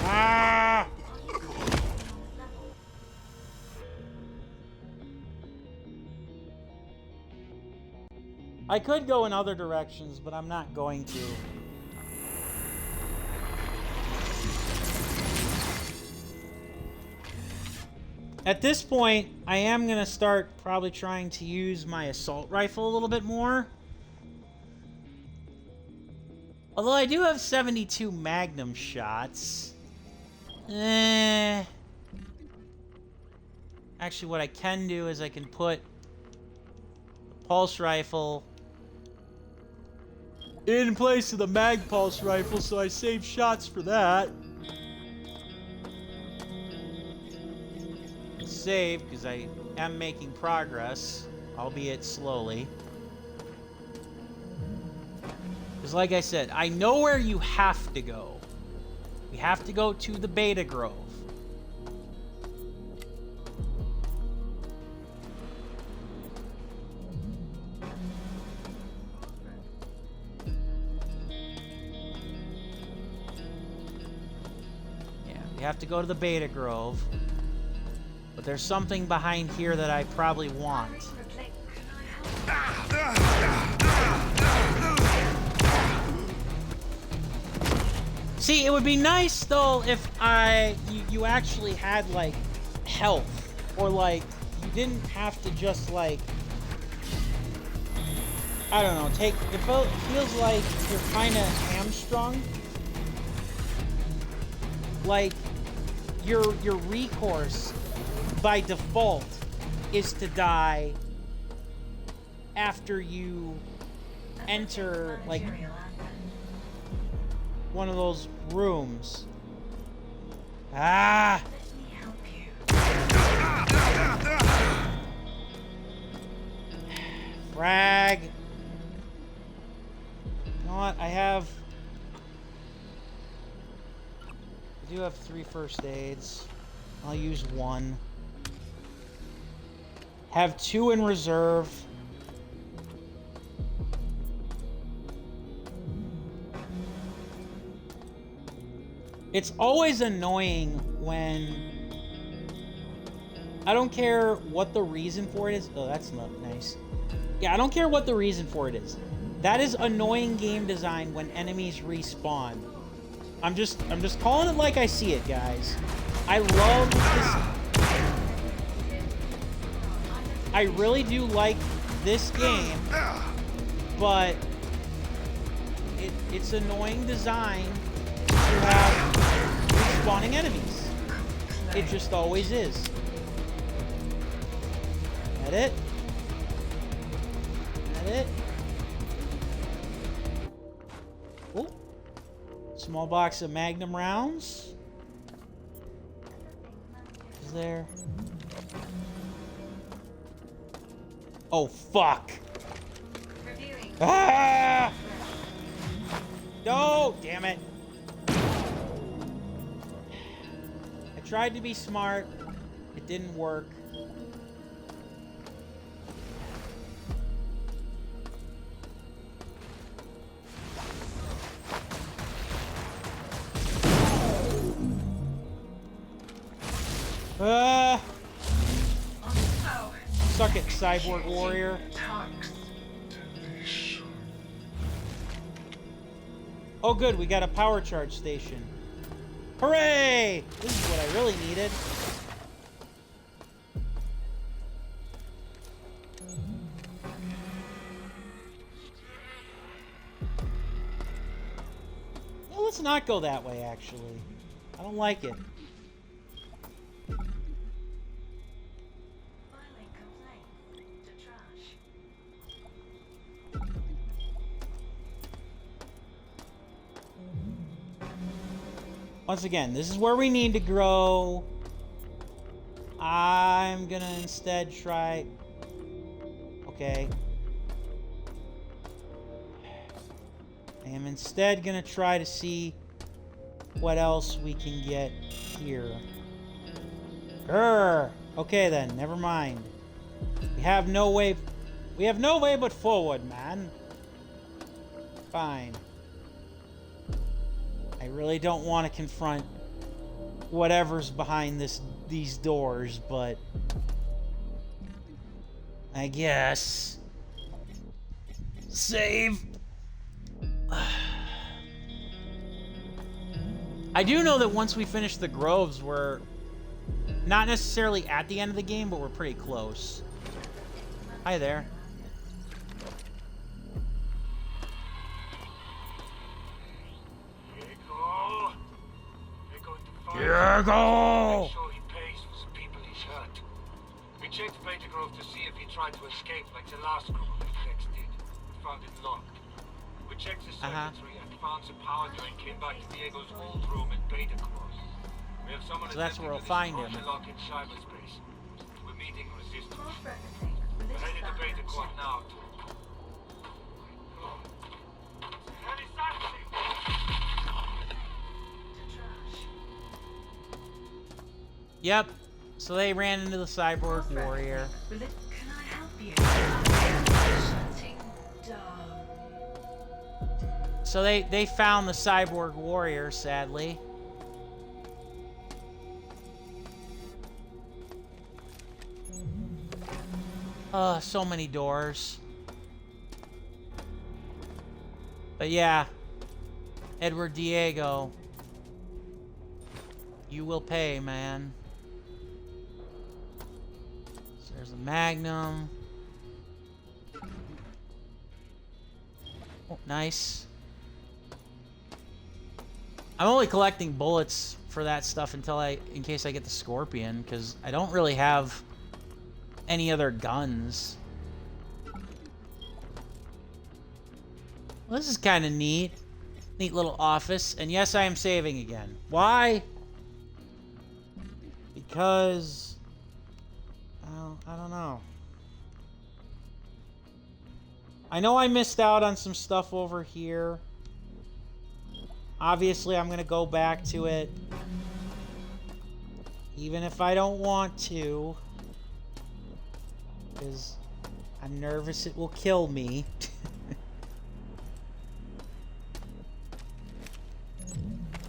Ah! I could go in other directions, but I'm not going to. At this point, I am going to start probably trying to use my assault rifle a little bit more. Although I do have 72 magnum shots. Actually, what I can do is I can put the pulse rifle in place of the mag pulse rifle, so I save shots for that. Save, because I am making progress, albeit slowly. Because like I said, I know where you have to go. We have to go to the Beta Grove. Yeah, we have to go to the Beta Grove. But there's something behind here that I probably want. See, it would be nice though if you actually had like health, or like you didn't have to just like, I don't know, it feels like you're kind of hamstrung. Like your recourse by default is to die after you enter like one of those rooms. Ah! Frag. You know what? I do have 3 first aids. I'll use 1. Have 2 in reserve. It's always annoying when I don't care what the reason for it is. Oh, that's not nice. Yeah, I don't care what the reason for it is. That is annoying game design when enemies respawn. I'm just calling it like I see it, guys. I love this. I really do like this game, but it's annoying design to have respawning enemies. It just always is. That it? That it? Oh. Small box of Magnum rounds. Is there? Oh, fuck. Ah! No, damn it. I tried to be smart. It didn't work. Suck it, cyborg warrior. Oh good, we got a power charge station. Hooray! This is what I really needed. No, let's not go that way, actually. I don't like it. Filing complaint to trash. Once again, this is where we need to grow. I'm gonna instead try... Okay. I am instead gonna try to see what else we can get here. Grr. Okay then, never mind. We have no way but forward, man. Fine. I really don't want to confront whatever's behind these doors, but I guess save. I do know that once we finish the groves, we're not necessarily at the end of the game, but we're pretty close. Hi there. Diego! Make sure he pays for the people he's hurt. We checked Beta Grove to see if he tried to escape like the last group of effects did. We found it locked. We checked the circuitry and found the power drain came back to Diego's old room in Beta Grove. We have someone So that's where we'll attempting find to him. lock in cyberspace. We're meeting resistance. Cross-referencing We're religious headed to Beta Quad background check. now to... Heavy silencing! To trash. Yep. So they ran into the cyborg warrior. Can I help you? Shutting down. So they found the cyborg warrior, sadly. So many doors. But yeah, Edward Diego, you will pay, man. So there's a Magnum. Oh, nice. I'm only collecting bullets for that stuff in case I get the Scorpion, because I don't really have any other guns. Well, this is kind of neat. Neat little office. And yes, I am saving again. Why? Because... well, I don't know. I know I missed out on some stuff over here. Obviously, I'm going to go back to it. Even if I don't want to. Because I'm nervous it will kill me.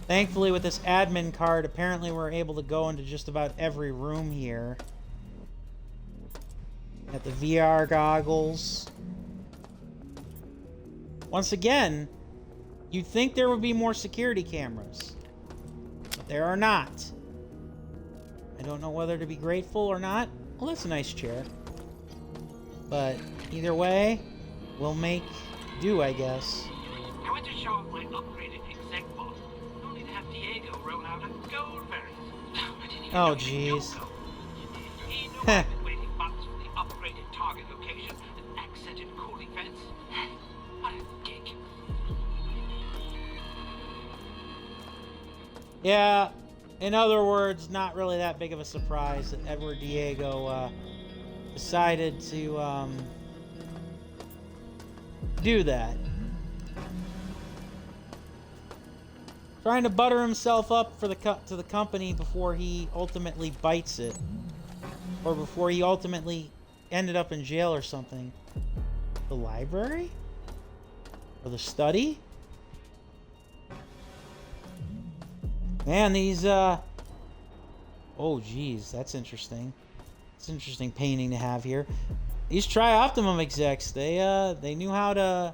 Thankfully, with this admin card, apparently we're able to go into just about every room here. Got the VR goggles. Once again, you'd think there would be more security cameras. But there are not. I don't know whether to be grateful or not. Well, that's a nice chair. But either way, we'll make do, I guess. I went to show off my upgraded exec boss, only to have Diego roll out a gold variant. I didn't even know he was jeez. Yoko. He knew I've been waiting months for the upgraded target location and accented cooling vents. What a dick. Yeah, in other words, not really that big of a surprise that Edward Diego decided to do that. Trying to butter himself up for to the company before he ultimately bites it, or before he ultimately ended up in jail or something. The library? Or the study? Man, these Oh, geez, that's interesting. It's an interesting painting to have here. These Tri-Optimum execs, they knew how to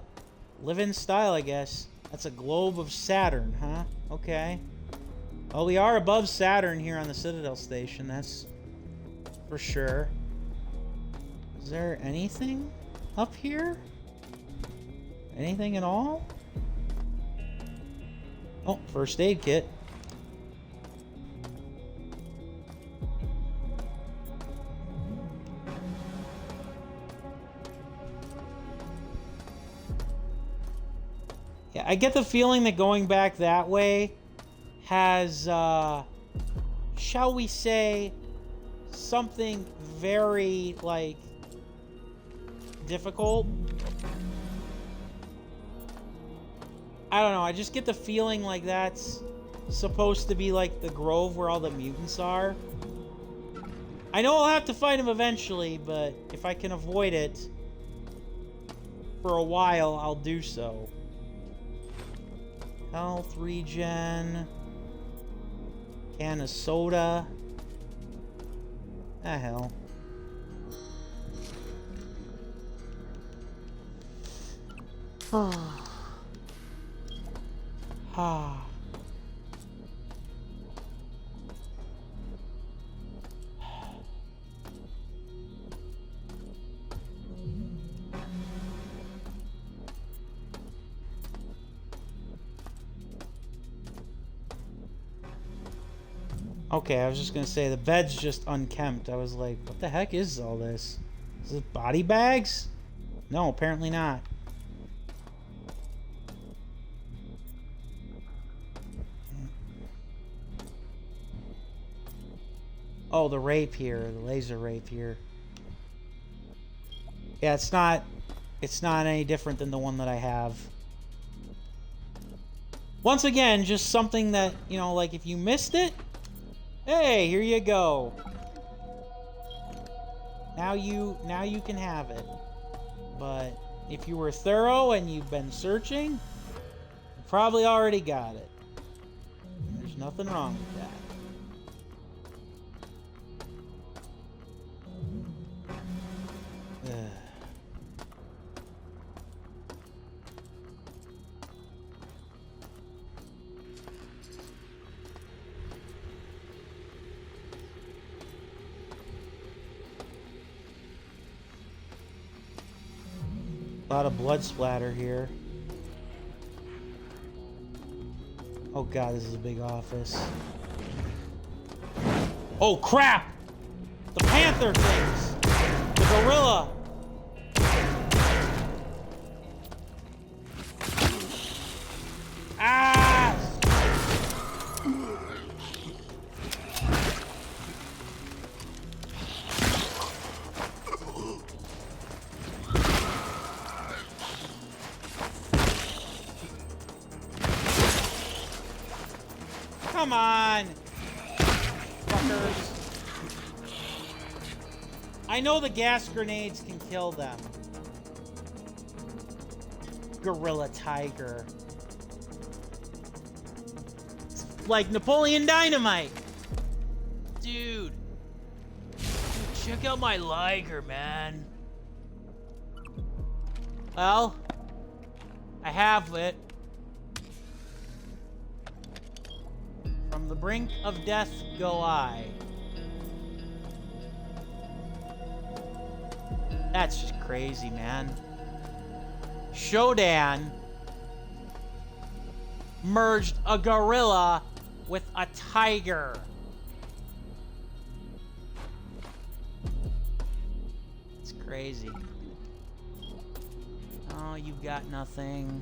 live in style, I guess. That's a globe of Saturn, huh? Okay. Well, we are above Saturn here on the Citadel Station, that's for sure. Is there anything up here? Anything at all? Oh, first aid kit. Yeah, I get the feeling that going back that way has, shall we say, something very, like, difficult. I don't know, I just get the feeling like that's supposed to be like the grove where all the mutants are. I know I'll have to fight them eventually, but if I can avoid it for a while, I'll do so. Health regen. Can of soda. Ah, hell. Ah. Okay, I was just gonna say the bed's just unkempt. I was like, what the heck is all this? Is this body bags? No, apparently not. Oh, the rape here, the laser rape here. Yeah, it's not any different than the one that I have. Once again, just something that, you know, like if you missed it, hey, here you go. Now you can have it. But if you were thorough and you've been searching, you probably already got it. There's nothing wrong with that. A lot of blood splatter here. Oh god, this is a big office. Oh crap! The panther things! The gorilla! Ah! Come on! Fuckers. I know the gas grenades can kill them. Gorilla Tiger. It's like Napoleon Dynamite. Dude, check out my Liger, man. Well, I have it. From the brink of death go I. That's just crazy, man. Shodan merged a gorilla with a tiger. It's crazy. Oh, you've got nothing.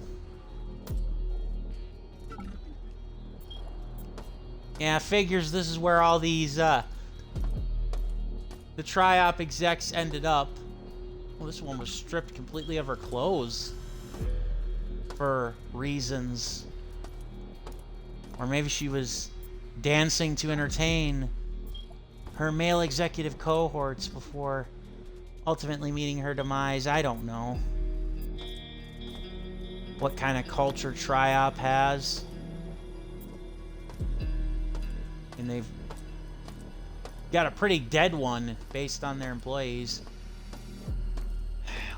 Yeah, figures this is where all these, the Tri-Op execs ended up. Well, this one was stripped completely of her clothes. For reasons. Or maybe she was dancing to entertain her male executive cohorts before ultimately meeting her demise. I don't know what kind of culture Tri-Op has. And they've got a pretty dead one based on their employees.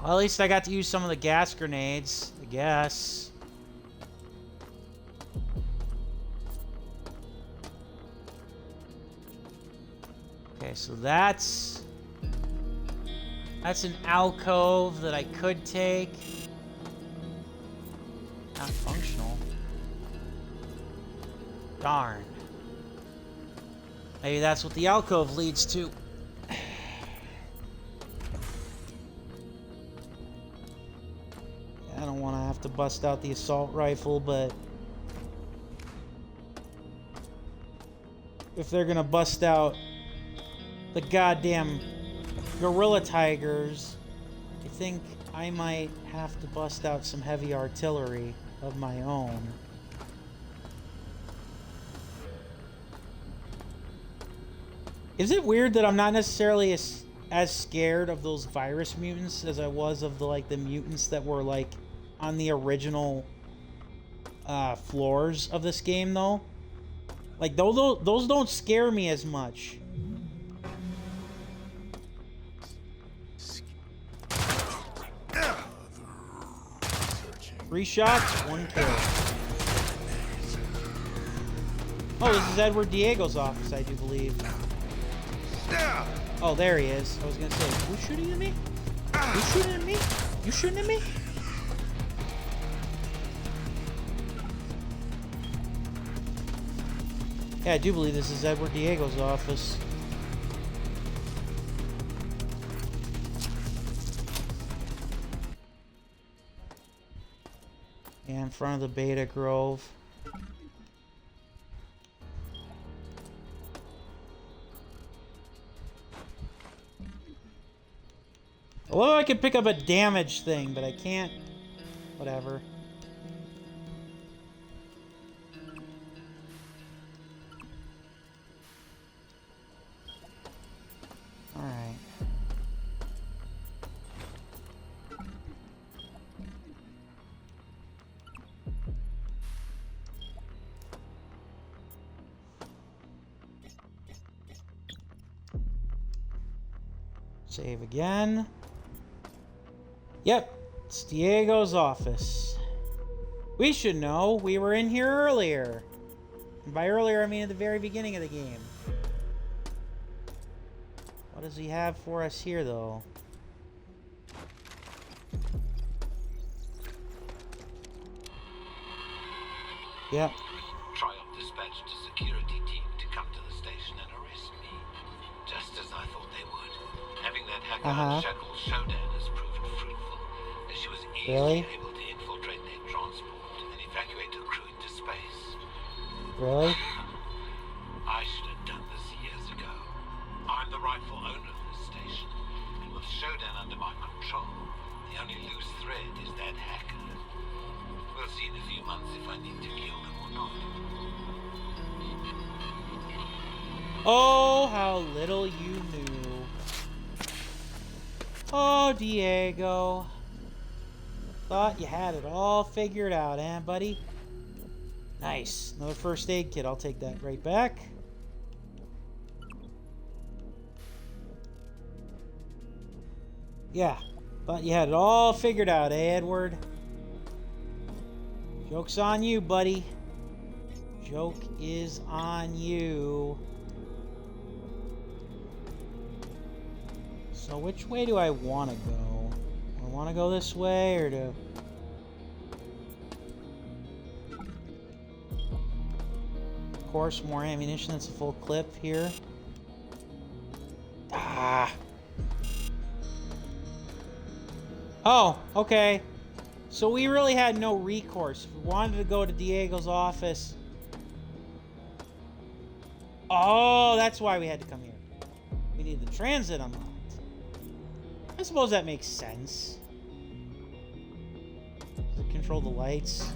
Well, at least I got to use some of the gas grenades, I guess. Okay, so that's an alcove that I could take. Not functional. Darn. Maybe that's what the alcove leads to. I don't want to have to bust out the assault rifle, but if they're gonna bust out the goddamn gorilla tigers, I think I might have to bust out some heavy artillery of my own. Is it weird that I'm not necessarily as scared of those virus mutants as I was of the mutants that were like on the original floors of this game though? Like those don't scare me as much. 3 shots, 1 kill. Oh, this is Edward Diego's office, I do believe. Oh, there he is. I was gonna say, who's shooting at me? Who's shooting at me? You shooting at me? Yeah, I do believe this is Edward Diego's office. Yeah, in front of the Beta Grove. Although I could pick up a damage thing, but I can't. Whatever. Alright. Save again. Yep, it's Diego's office. We should know. We were in here earlier. And by earlier, I mean at the very beginning of the game. What does he have for us here, though? Yep. Triumph dispatched a security team to come to the station and arrest me. Just as I thought they would. Having that hacker unshackle SHODAN has proven fruitful, as she was easily able to infiltrate their transport and evacuate the crew into space. Really? I should have done this years ago. I'm the rightful owner of this station, and with SHODAN under my control, the only loose thread is that hacker. We'll see in a few months if I need to kill them or not. Oh, how little you knew. Oh, Diego. Thought you had it all figured out, eh, buddy? Nice. Another first aid kit. I'll take that right back. Yeah. Thought you had it all figured out, eh, Edward? Joke's on you, buddy. Joke is on you. So which way do I want to go? Do I want to go this way or do... Of course, more ammunition. That's a full clip here. Ah. Oh, okay. So we really had no recourse. If we wanted to go to Diego's office. Oh, that's why we had to come here. We need the transit unlocked. I suppose that makes sense. Does it control the lights?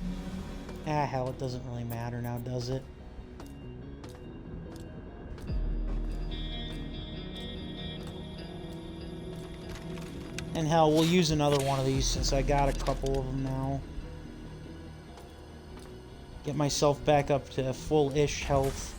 Ah, hell, it doesn't really matter now, does it? And hell, we'll use another one of these since I got a couple of them now. Get myself back up to full-ish health.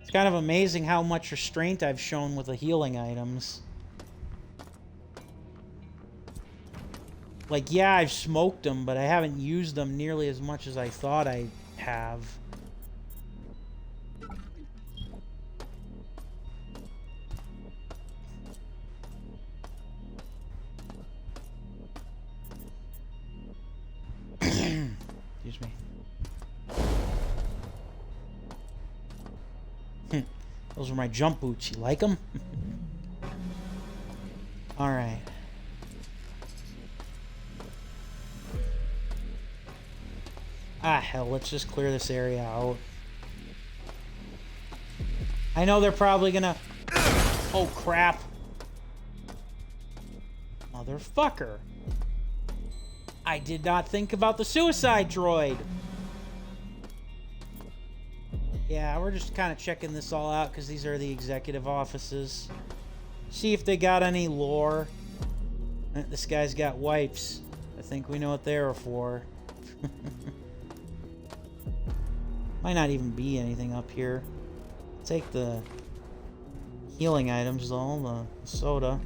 It's kind of amazing how much restraint I've shown with the healing items. Like, yeah, I've smoked them, but I haven't used them nearly as much as I thought I have. Excuse me. Those were my jump boots. You like them? All right. Ah, hell, let's just clear this area out. I know they're probably gonna... Oh, crap. Motherfucker. I did not think about the suicide droid. Yeah, we're just kind of checking this all out because these are the executive offices. See if they got any lore. This guy's got wipes. I think we know what they're for. Might not even be anything up here. Take the healing items though, the soda.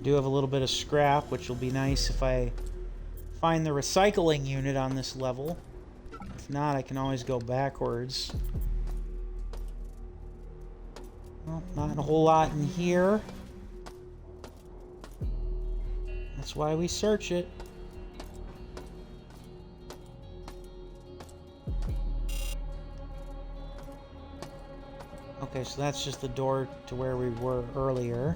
Do have a little bit of scrap, which will be nice if I find the recycling unit on this level. If not, I can always go backwards. Well, not a whole lot in here. That's why we search it. Okay, so that's just the door to where we were earlier.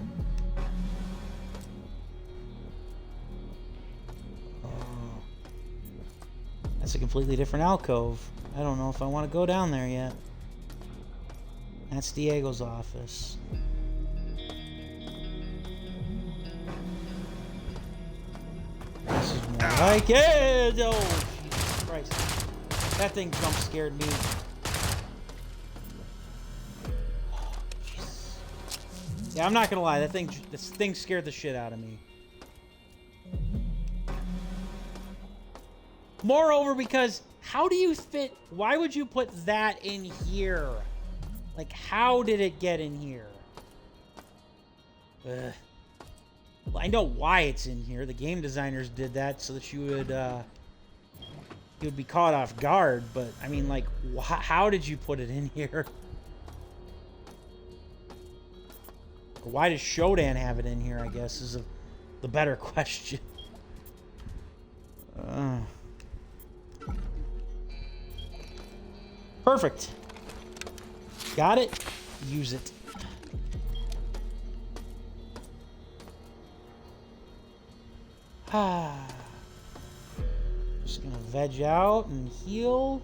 That's a completely different alcove. I don't know if I want to go down there yet. That's Diego's office. This is more like it. Oh, Jesus Christ. That thing jump scared me. Oh, Jesus. Yeah, I'm not gonna lie. This thing scared the shit out of me. Moreover, because how do you fit... Why would you put that in here? Like, how did it get in here? Well, I know why it's in here. The game designers did that so that you would be caught off guard. But, I mean, like, how did you put it in here? Why does Shodan have it in here, I guess, is the better question. Perfect. Got it. Use it. Just gonna veg out and heal.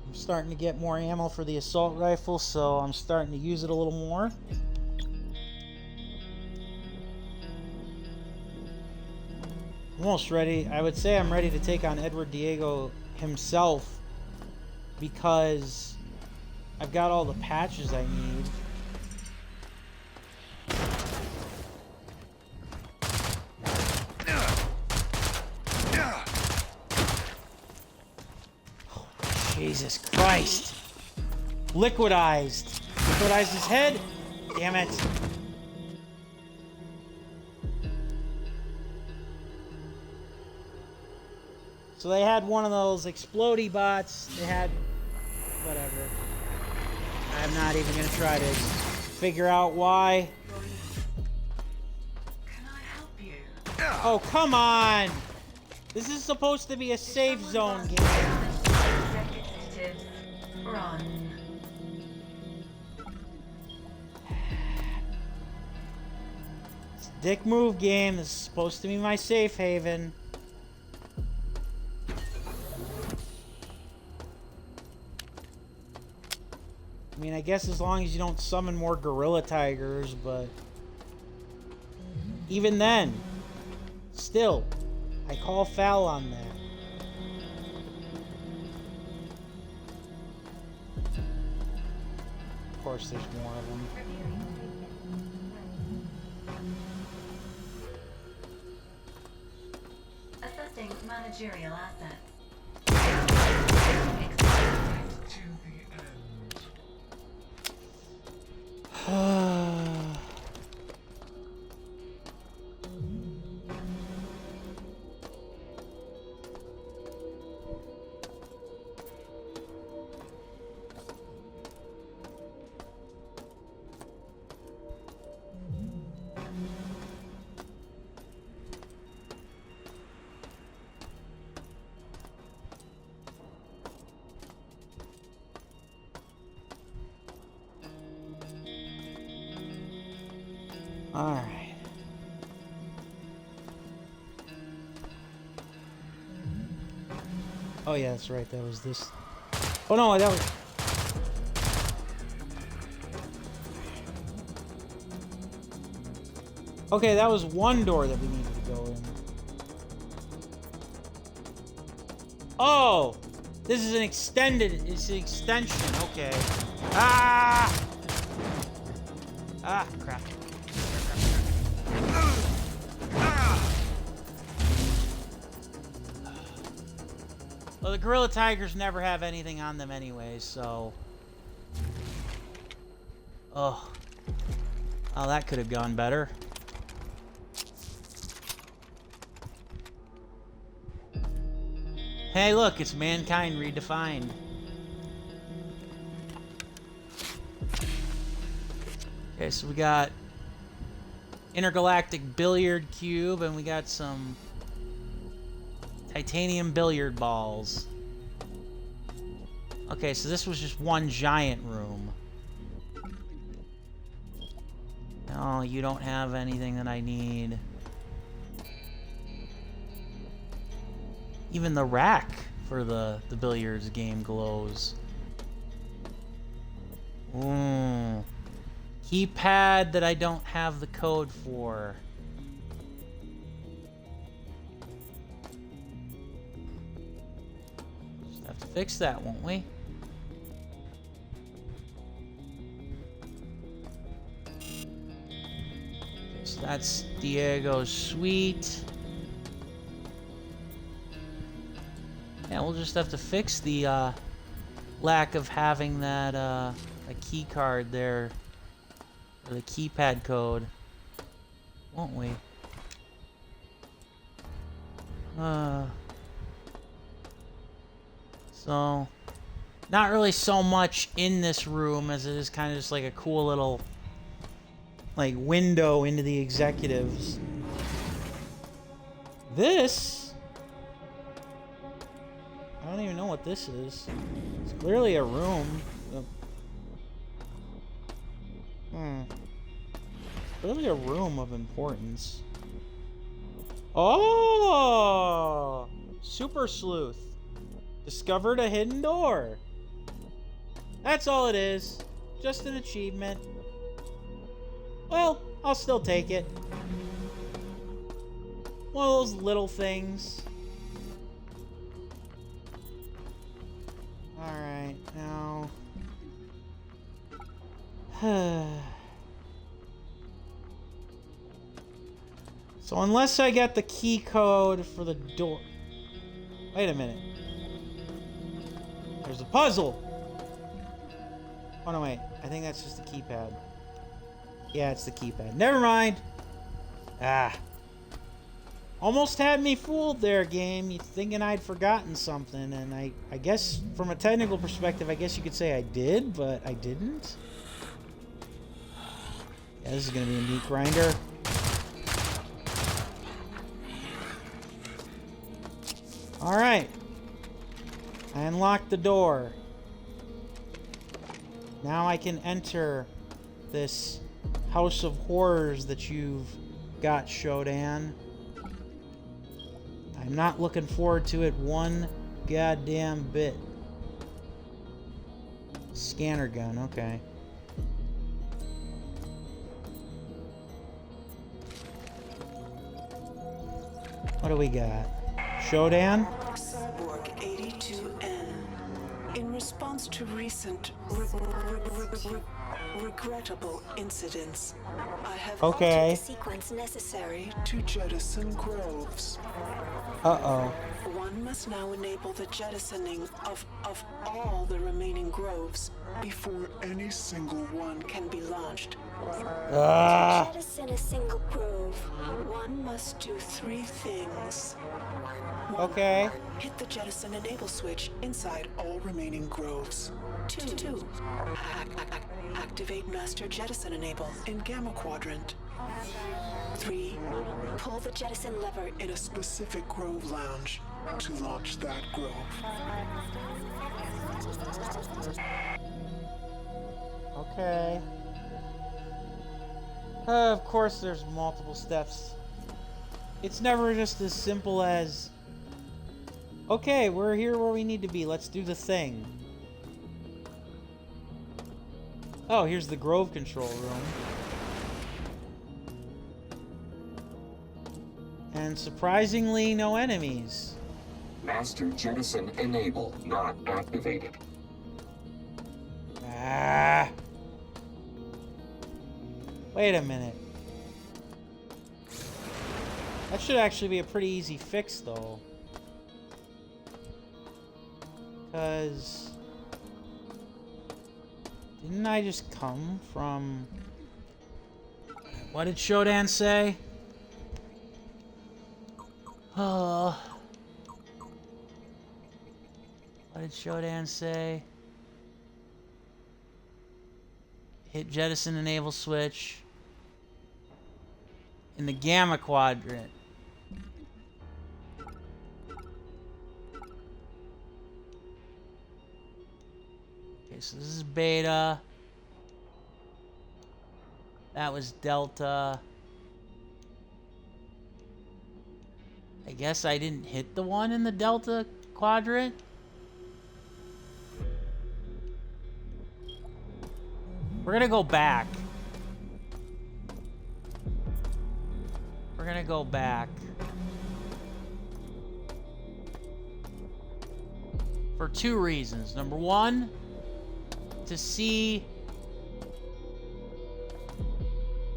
I'm starting to get more ammo for the assault rifle, so I'm starting to use it a little more. Almost ready. I would say I'm ready to take on Edward Diego himself because I've got all the patches I need. Oh, Jesus Christ. Liquidized. Liquidized his head. Damn it. So they had one of those explodey bots. They had... whatever. I'm not even going to try to figure out why. Can I help you? Oh, come on! This is supposed to be a safe zone game. Executives, run. It's a dick move game. This is supposed to be my safe haven. I mean, I guess as long as you don't summon more gorilla tigers, but even then, still, I call foul on that. course, there's more of them. Assessing managerial assets. To the end. Alright. Oh yeah, that's right, that was this. Oh no, that was... Okay, that was one door that we needed to go in. Oh! This is an extended... It's an extension, okay. Ah! Ah, crap. Well, the Gorilla Tigers never have anything on them anyway, so... Oh. Oh, that could have gone better. Hey, look, it's Mankind Redefined. Okay, so we got intergalactic billiard cube, and we got some titanium billiard balls. Okay, so this was just one giant room. No, you don't have anything that I need. Even the rack for the billiards game glows. Ooh. Keypad that I don't have the code for. Just have to fix that, won't we? Okay, so that's Diego's suite. Yeah, we'll just have to fix the lack of having that a key card there. Or the keypad code, won't we? So, not really so much in this room as it is kind of just like a cool little, like, window into the executives. This? I don't even know what this is. It's clearly a room. Clearly a room of importance. Oh! Super Sleuth. Discovered a hidden door. That's all it is. Just an achievement. Well, I'll still take it. One of those little things. Alright, now... So unless I get the key code for the door... Wait a minute. There's a puzzle! Oh no, wait. I think that's just the keypad. Yeah, it's the keypad. Never mind! Ah. Almost had me fooled there, game. You thinking I'd forgotten something, and I guess from a technical perspective, I guess you could say I did, but I didn't. Yeah, this is gonna be a meat grinder. Alright. I unlocked the door. Now I can enter this house of horrors that you've got, Shodan. I'm not looking forward to it one goddamn bit. Scanner gun, okay. What do we got? Shodan? Cyborg 82N. In response response to recent regrettable incidents, I have altered the sequence necessary to jettison groves. Uh-oh. One must now enable the jettisoning of all the remaining groves before any single one can be launched. To jettison a single grove, one must do 3 things. 1, hit the jettison enable switch inside all remaining groves. 2, activate master jettison enable in gamma quadrant. 3, pull the jettison lever in a specific grove lounge to launch that grove. Okay. Of course there's multiple steps. It's never just as simple as, okay, we're here where we need to be, let's do the thing. Oh, here's the grove control room. And surprisingly, no enemies. Master jettison enable not activated. Wait a minute. That should actually be a pretty easy fix, though. Because... didn't I just come from... what did Shodan say? Oh. What did Shodan say? Hit jettison enable switch in the gamma quadrant. Okay, so this is beta. That was delta. I guess I didn't hit the one in the delta quadrant. We're gonna go back. We're gonna go back. For 2 reasons. Number 1, to see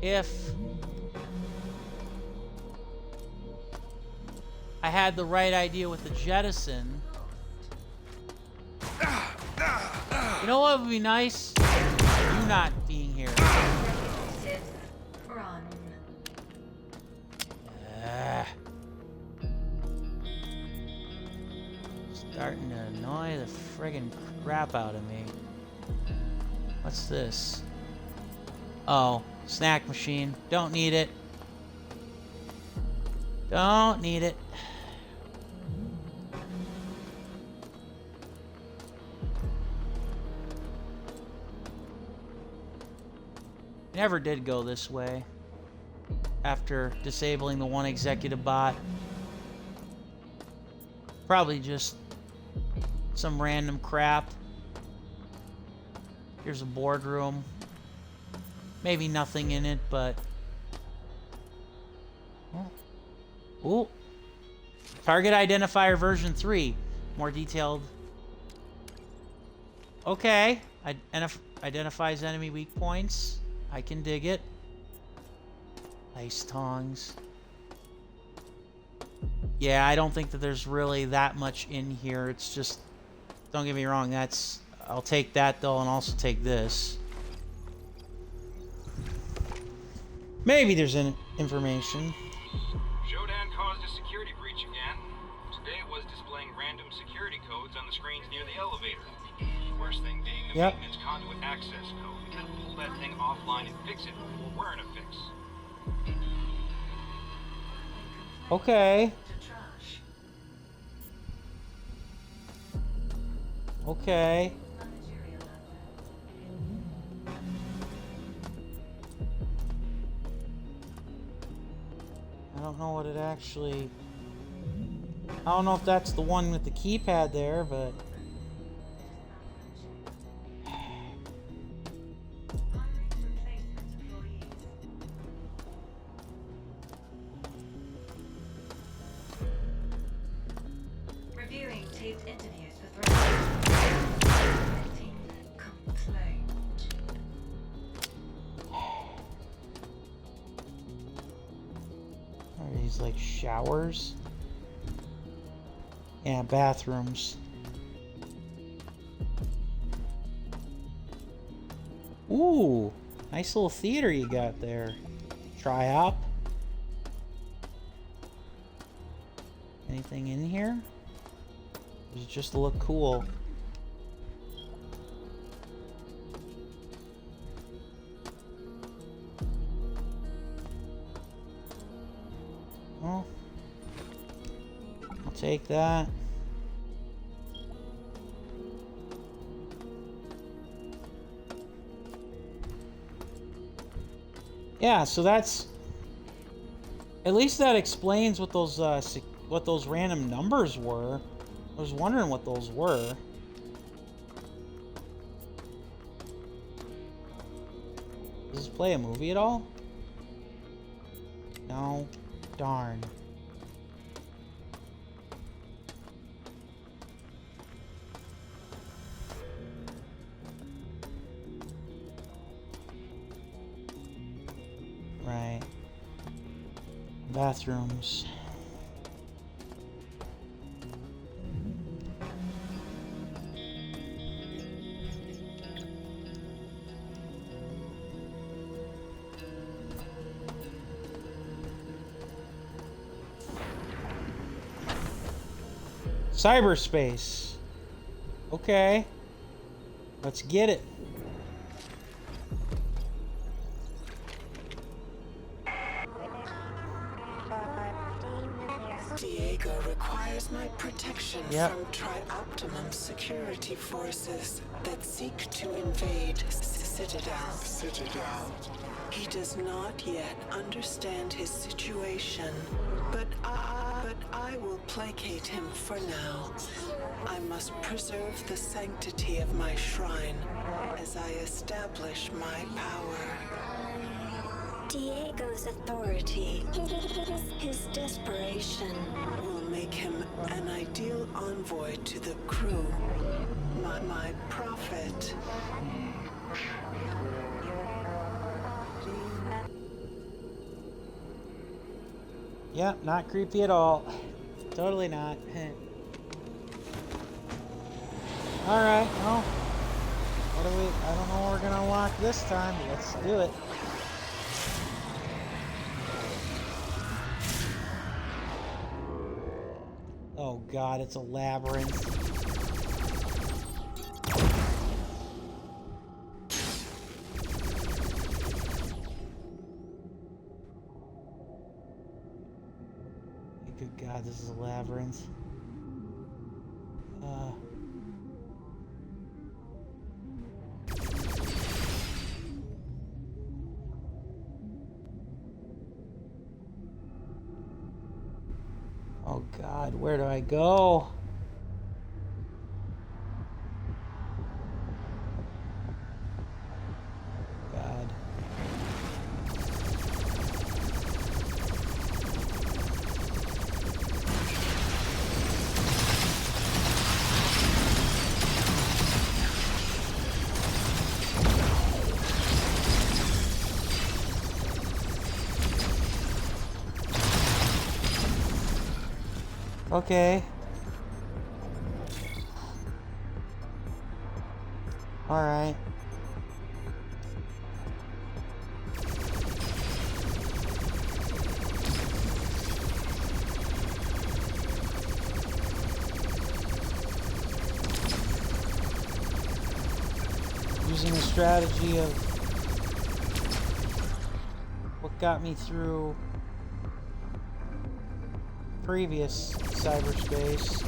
if I had the right idea with the jettison. You know what would be nice? You not being here. Run. Starting to annoy the friggin' crap out of me. What's this? Oh, snack machine. Don't need it. Don't need it. Never did go this way after disabling the one executive bot. Probably just some random crap. Here's a boardroom. Maybe nothing in it, but... ooh. Target identifier version 3. More detailed. Okay. Identifies enemy weak points. I can dig it. Ice tongs. Yeah, I don't think that there's really that much in here. It's just... don't get me wrong, that's... I'll take that, though, and also take this. Maybe there's information. Shodan caused a security breach again. Today it was displaying random security codes on the screens near the elevator. Worst thing being the maintenance conduit access code. We gotta pull that thing offline and fix it before we're in a fix. Okay. Okay. I don't know what it actually... I don't know if that's the one with the keypad there, but... Reviewing taped interviews with these like showers? Yeah, bathrooms. Ooh, nice little theater you got there. Tri-op. Anything in here? Does it just look cool? Well, I'll take that. Yeah, so that's... At least that explains what those random numbers were. I was wondering what those were. Does this play a movie at all? No. Darn. Right. Bathrooms. Cyberspace. Okay. Let's get it. Diego requires my protection from Tri-Optimum security forces that seek to invade Citadel. He does not yet understand his situation, but I will placate him for now. I must preserve the sanctity of my shrine as I establish my power. Diego's authority, his desperation, will make him an ideal envoy to the crew, my prophet. Yep, not creepy at all. Totally not. Alright, well, what do we... I don't know what we're gonna unlock this time. Let's do it. Oh god, it's a labyrinth. Good god, this is a labyrinth. Oh god, where do I go? God. Okay. All right. Using the strategy of what got me through previous cyberspace.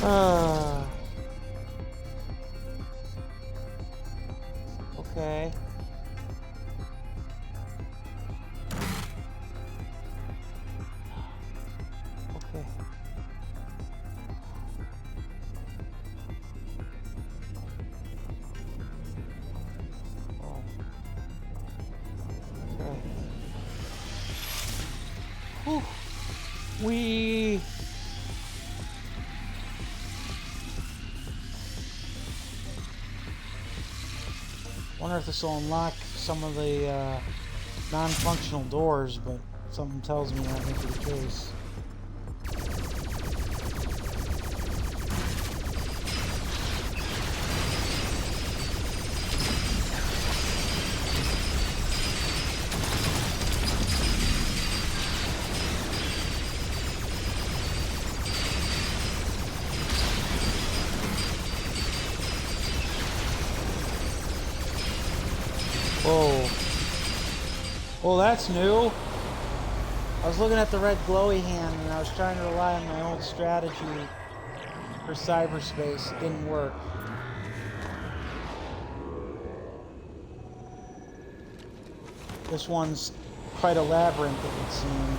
Okay. Okay. Oh. Okay. Whew. We. Wonder if this will unlock some of the non-functional doors, but something tells me that may be the case. Whoa. Well, that's new. I was looking at the red glowy hand and I was trying to rely on my old strategy for cyberspace. It didn't work. This one's quite a labyrinth, it would seem.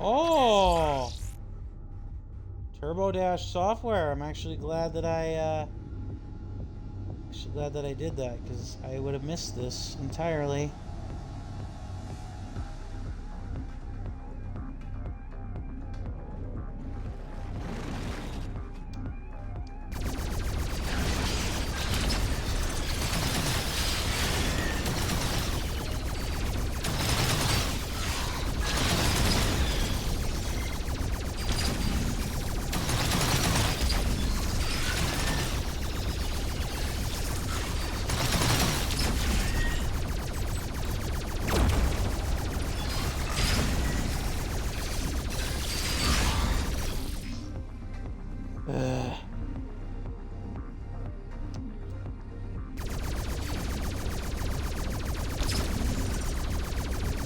Oh, Turbo Dash software. I'm actually glad that I did that, because I would have missed this entirely.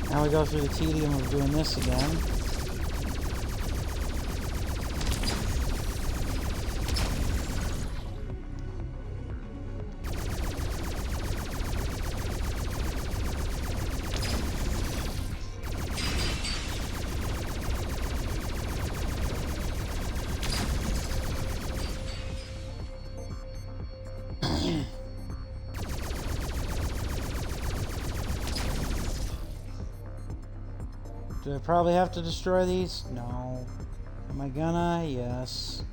Now we go through the tedium of doing this again. Do I probably have to destroy these? No. Am I gonna? Yes.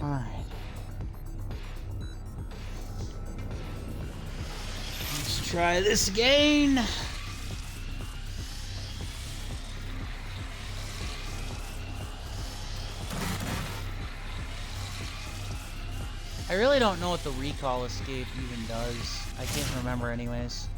Alright. Let's try this again. I really don't know what the recall escape even does. I can't remember anyways.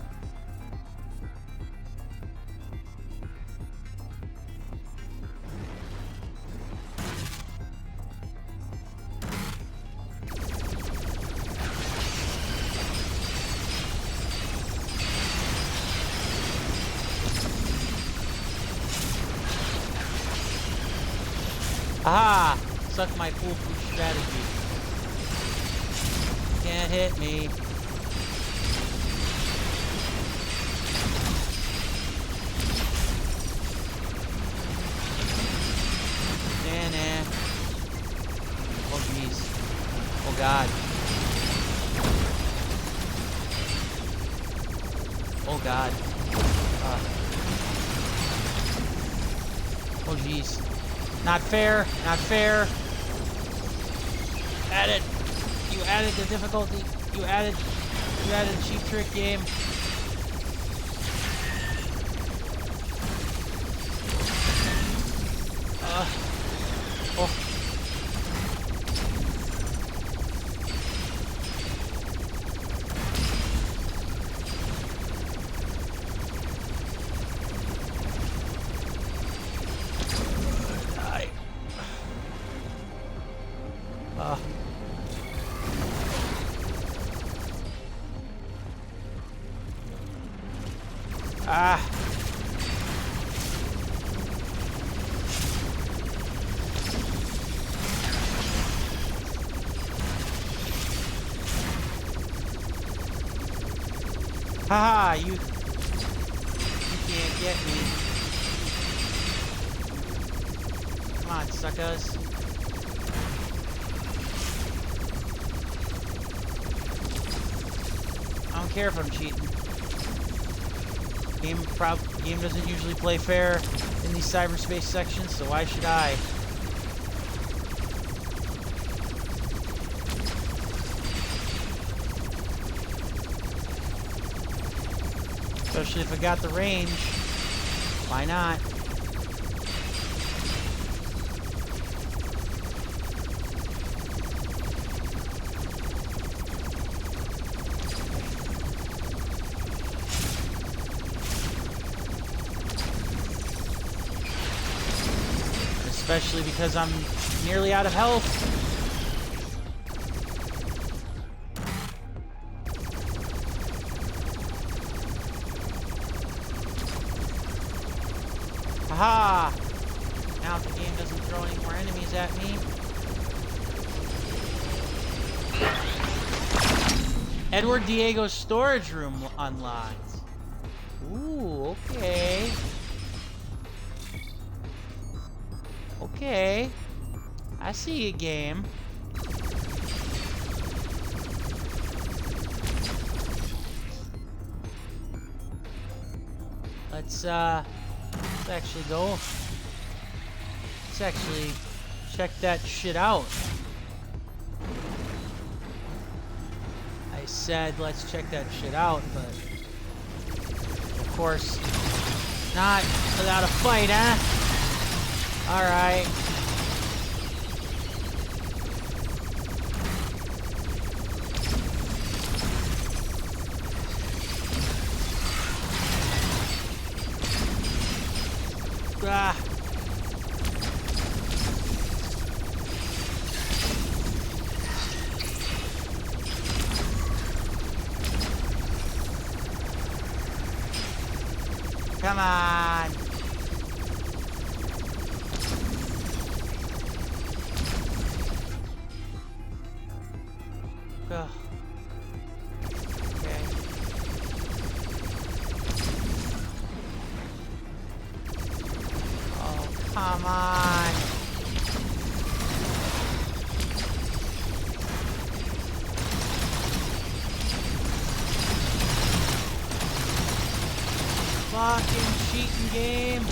Aha! Suck my foolproof strategy. Can't hit me. Nah. Oh jeez. Oh god. Oh god. Oh jeez. Not fair. Not fair. Added. You added the difficulty. You added a cheap trick game. Oh. Haha, you can't get me. Come on, suckers. I don't care if I'm cheating. Game doesn't usually play fair in these cyberspace sections, so why should I? Especially if I got the range. Why not? Especially because I'm nearly out of health. Aha! Now if the game doesn't throw any more enemies at me. Edward Diego's storage room unlocked. Ooh, okay. Okay. I see a game. Let's actually go. Let's actually check that shit out. I said let's check that shit out, but of course not without a fight, huh? Alright. Ah. Come on. Go. Okay. Oh, come on. Fucking cheating game.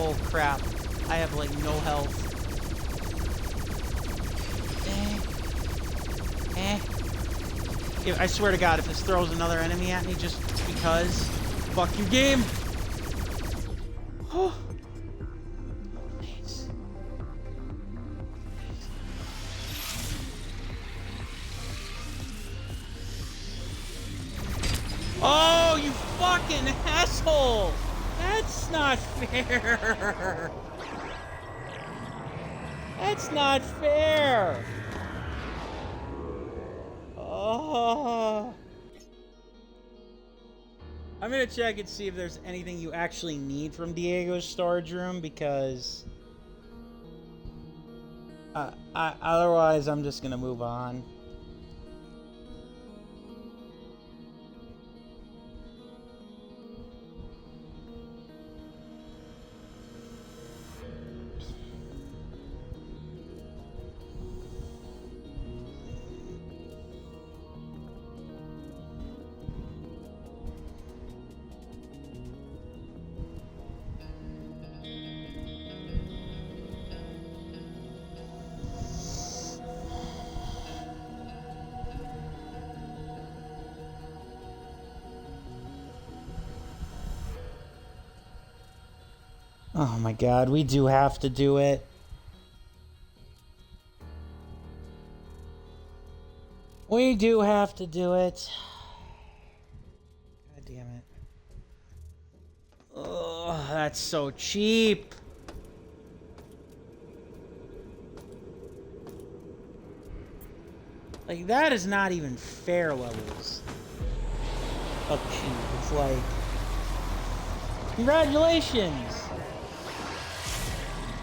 Oh crap. I have like no health. I swear to God, if this throws another enemy at me just because, fuck you, game. Oh. Nice. Oh, you fucking asshole! That's not fair. That's not fair. Oh. I'm gonna check and see if there's anything you actually need from Diego's storage room, because otherwise I'm just gonna move on. Oh my god, we do have to do it. We do have to do it. God damn it. Oh, that's so cheap. Like, that is not even fair levels of cheap. It's like, congratulations!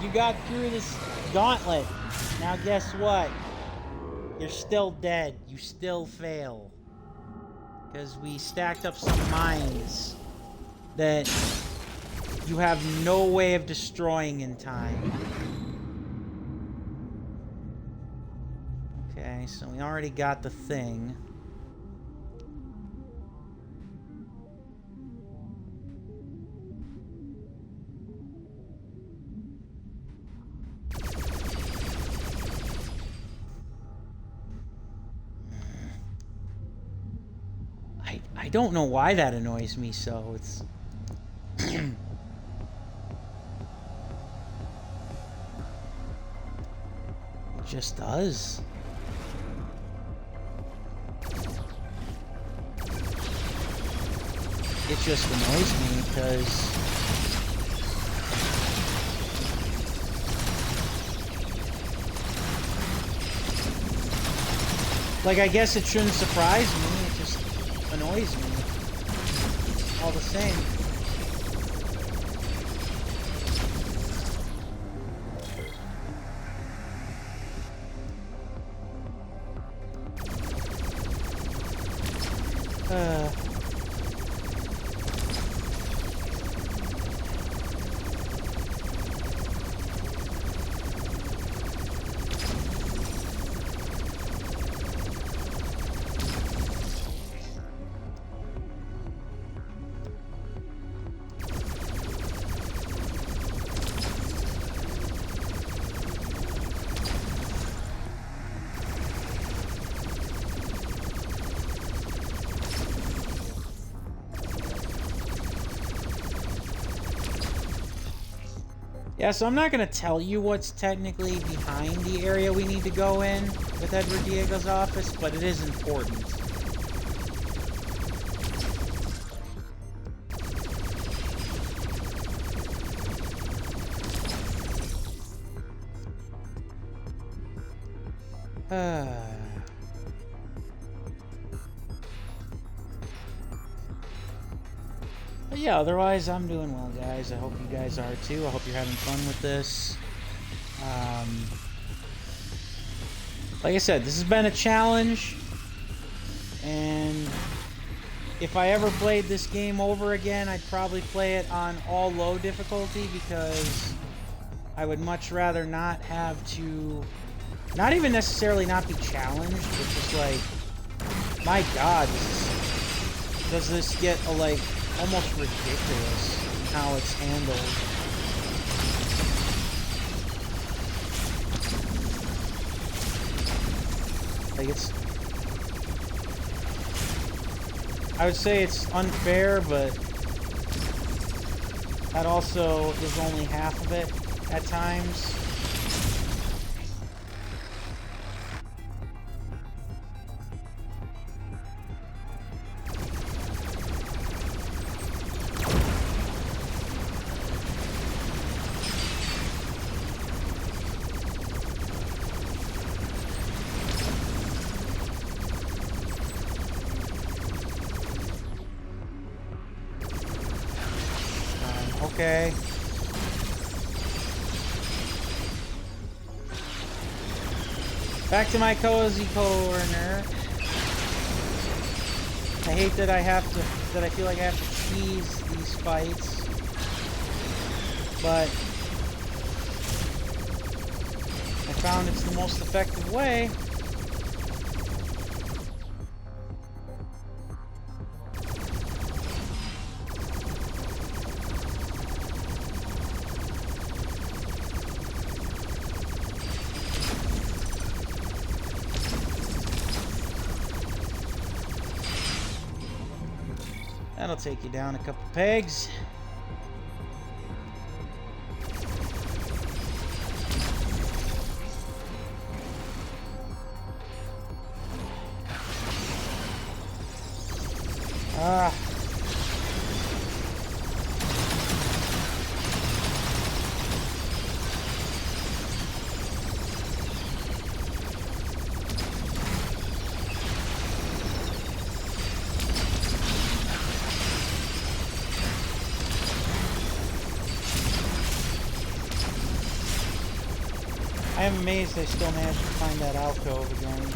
You got through this gauntlet. Now guess what? You're still dead. You still fail. Because we stacked up some mines that you have no way of destroying in time. Okay, so we already got the thing. I don't know why that annoys me so. It's it just does. It just annoys me because like, I guess it shouldn't surprise me. It just annoys me all the same. Yeah, so I'm not going to tell you what's technically behind the area we need to go in with Edward Diego's office, but it is important. But yeah, otherwise I'm doing well, guys. I hope you guys are too. I hope you're having fun with this. Like I said, this has been a challenge, and if I ever played this game over again, I'd probably play it on all low difficulty, because I would much rather not have to, not even necessarily not be challenged, but just like, my god, does this get like almost ridiculous in how it's handled. Like, it's, I would say it's unfair, but that also is only half of it at times. Okay. Back to my cozy corner. I hate that I feel like I have to tease these fights. But I found it's the most effective way. That'll take you down a couple pegs. Ah. I am amazed I still managed to find that alcove again.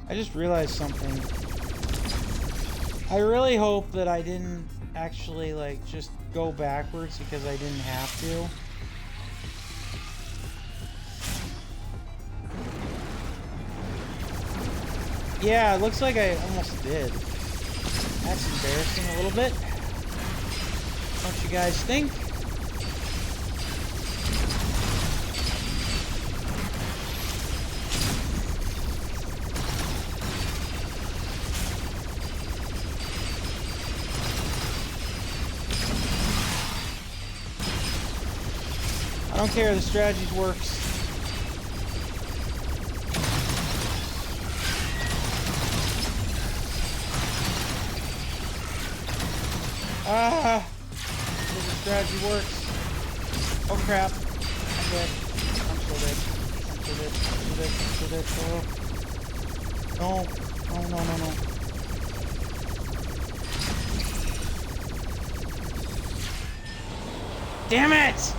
I just realized something. I really hope that I didn't actually, like, just go backwards because I didn't have to. Yeah, it looks like I almost did. That's embarrassing a little bit. Don't you guys think? I don't care, the strategy works. Ah! The strategy works. Oh crap. I'm dead. I'm so dead. I'm so dead. I'm so dead. I'm so dead. Oh. No. No, no, no, no. Damn it!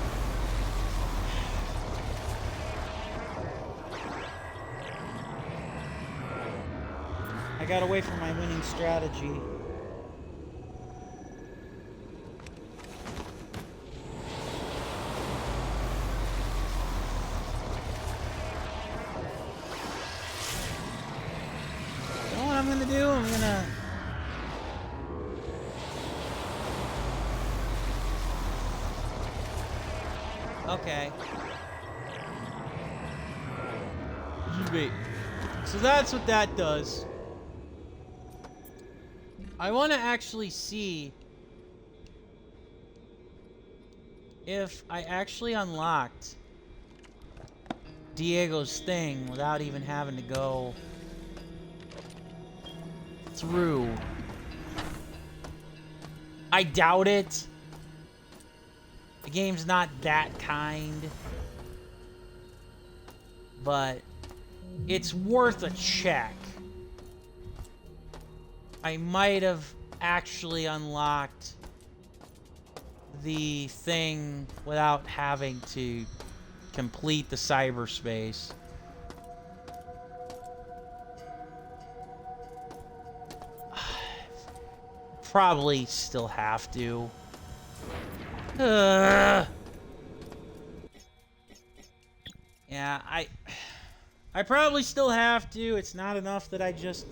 I got away from my winning strategy. You know what I'm gonna do? I'm gonna... Okay. Wait. So that's what that does. I want to actually see if I actually unlocked Diego's thing without even having to go through. I doubt it. The game's not that kind. But it's worth a check. I might have actually unlocked the thing without having to complete the cyberspace. Probably still have to. Yeah, I probably still have to. It's not enough that I just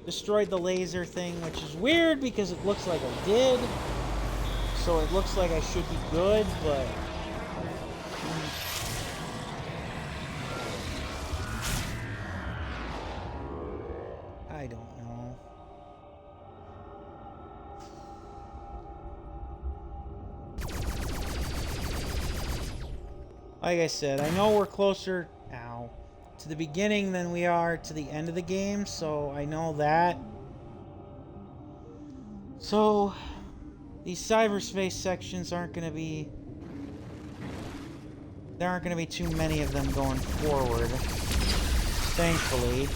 destroyed the laser thing, which is weird because it looks like I did. So it looks like I should be good, but I don't know. Like I said, I know we're closer now to the beginning than we are to the end of the game, so I know that. So these cyberspace sections aren't going to be... There aren't going to be too many of them going forward, thankfully.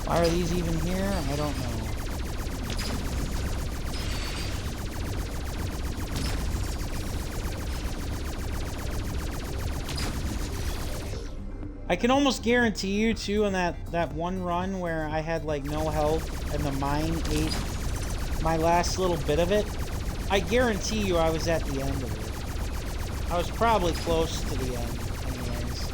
Why are these even here? I don't know. I can almost guarantee you, too, in that one run where I had, like, no health and the mine ate my last little bit of it, I guarantee you I was at the end of it. I was probably close to the end, anyways.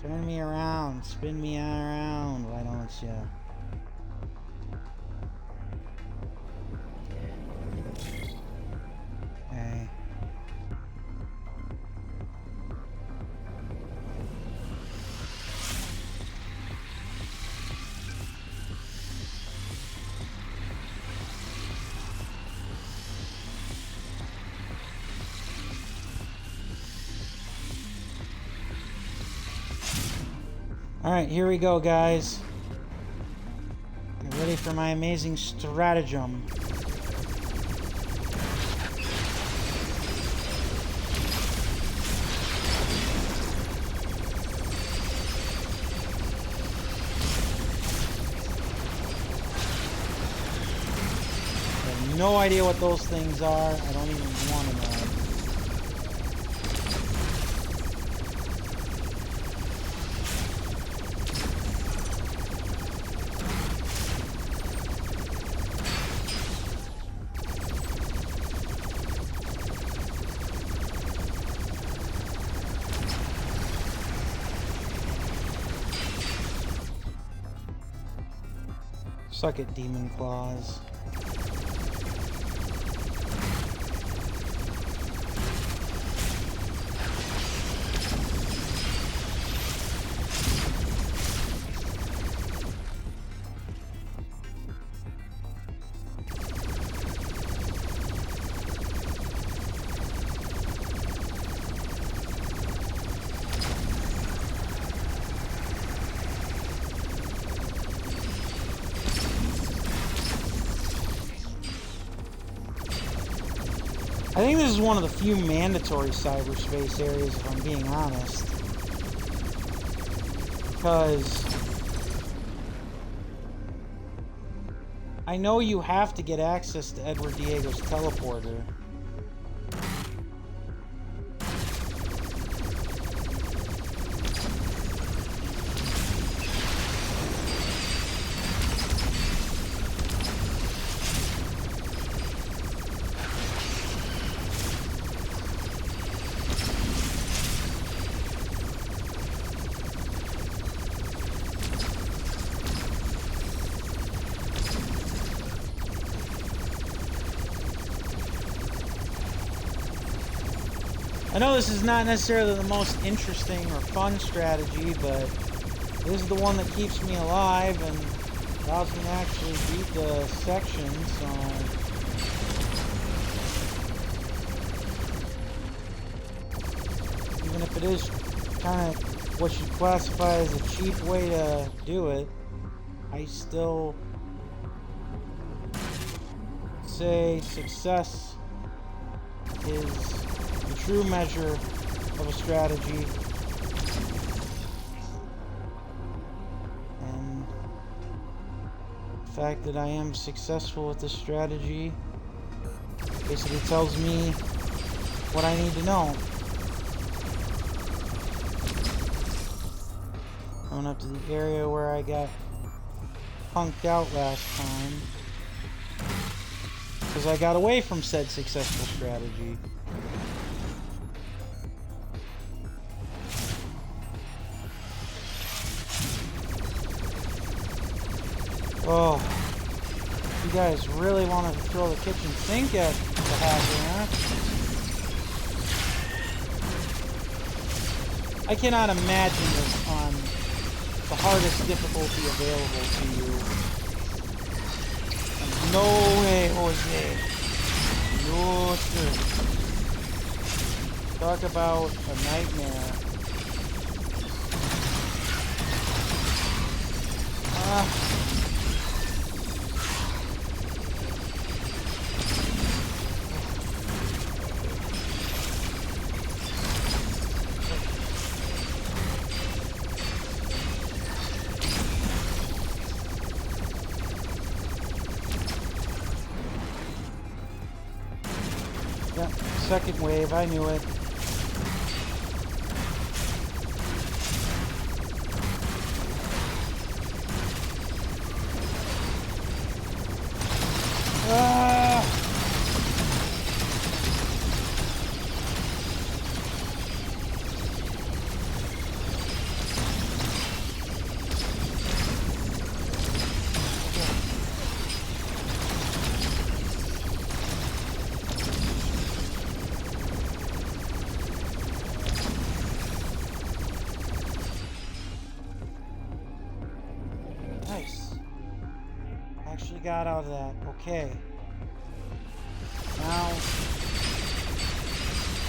Turn me around, spin me around, why don't you? Okay. Alright, here we go, guys. Get ready for my amazing stratagem. I have no idea what those things are. I don't even want to know. Suck it, demon claws. I think this is one of the few mandatory cyberspace areas, if I'm being honest. Because I know you have to get access to Edward Diego's teleporter. I know this is not necessarily the most interesting or fun strategy, but this is the one that keeps me alive and allows me to actually beat the section, so... it is kind of what you classify as a cheap way to do it, I still say success is the true measure of a strategy. And the fact that I am successful with this strategy basically tells me what I need to know. Going up to the area where I got punked out last time, because I got away from said successful strategy. Oh, you guys really wanted to throw the kitchen sink at the hacker, huh? I cannot imagine this on the hardest difficulty available to you. No way, Jose. No, sir. Talk about a nightmare. Second wave, I knew it. Got out of that. Okay. Now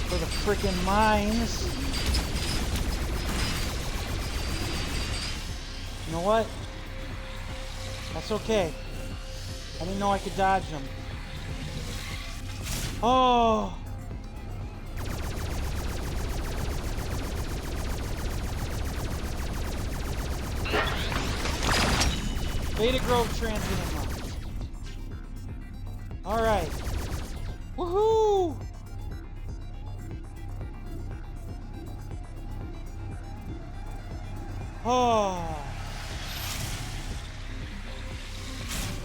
for the frickin' mines. You know what? That's okay. I didn't know I could dodge them. Oh! Beta Grove Transit. Alright. Woohoo! Oh.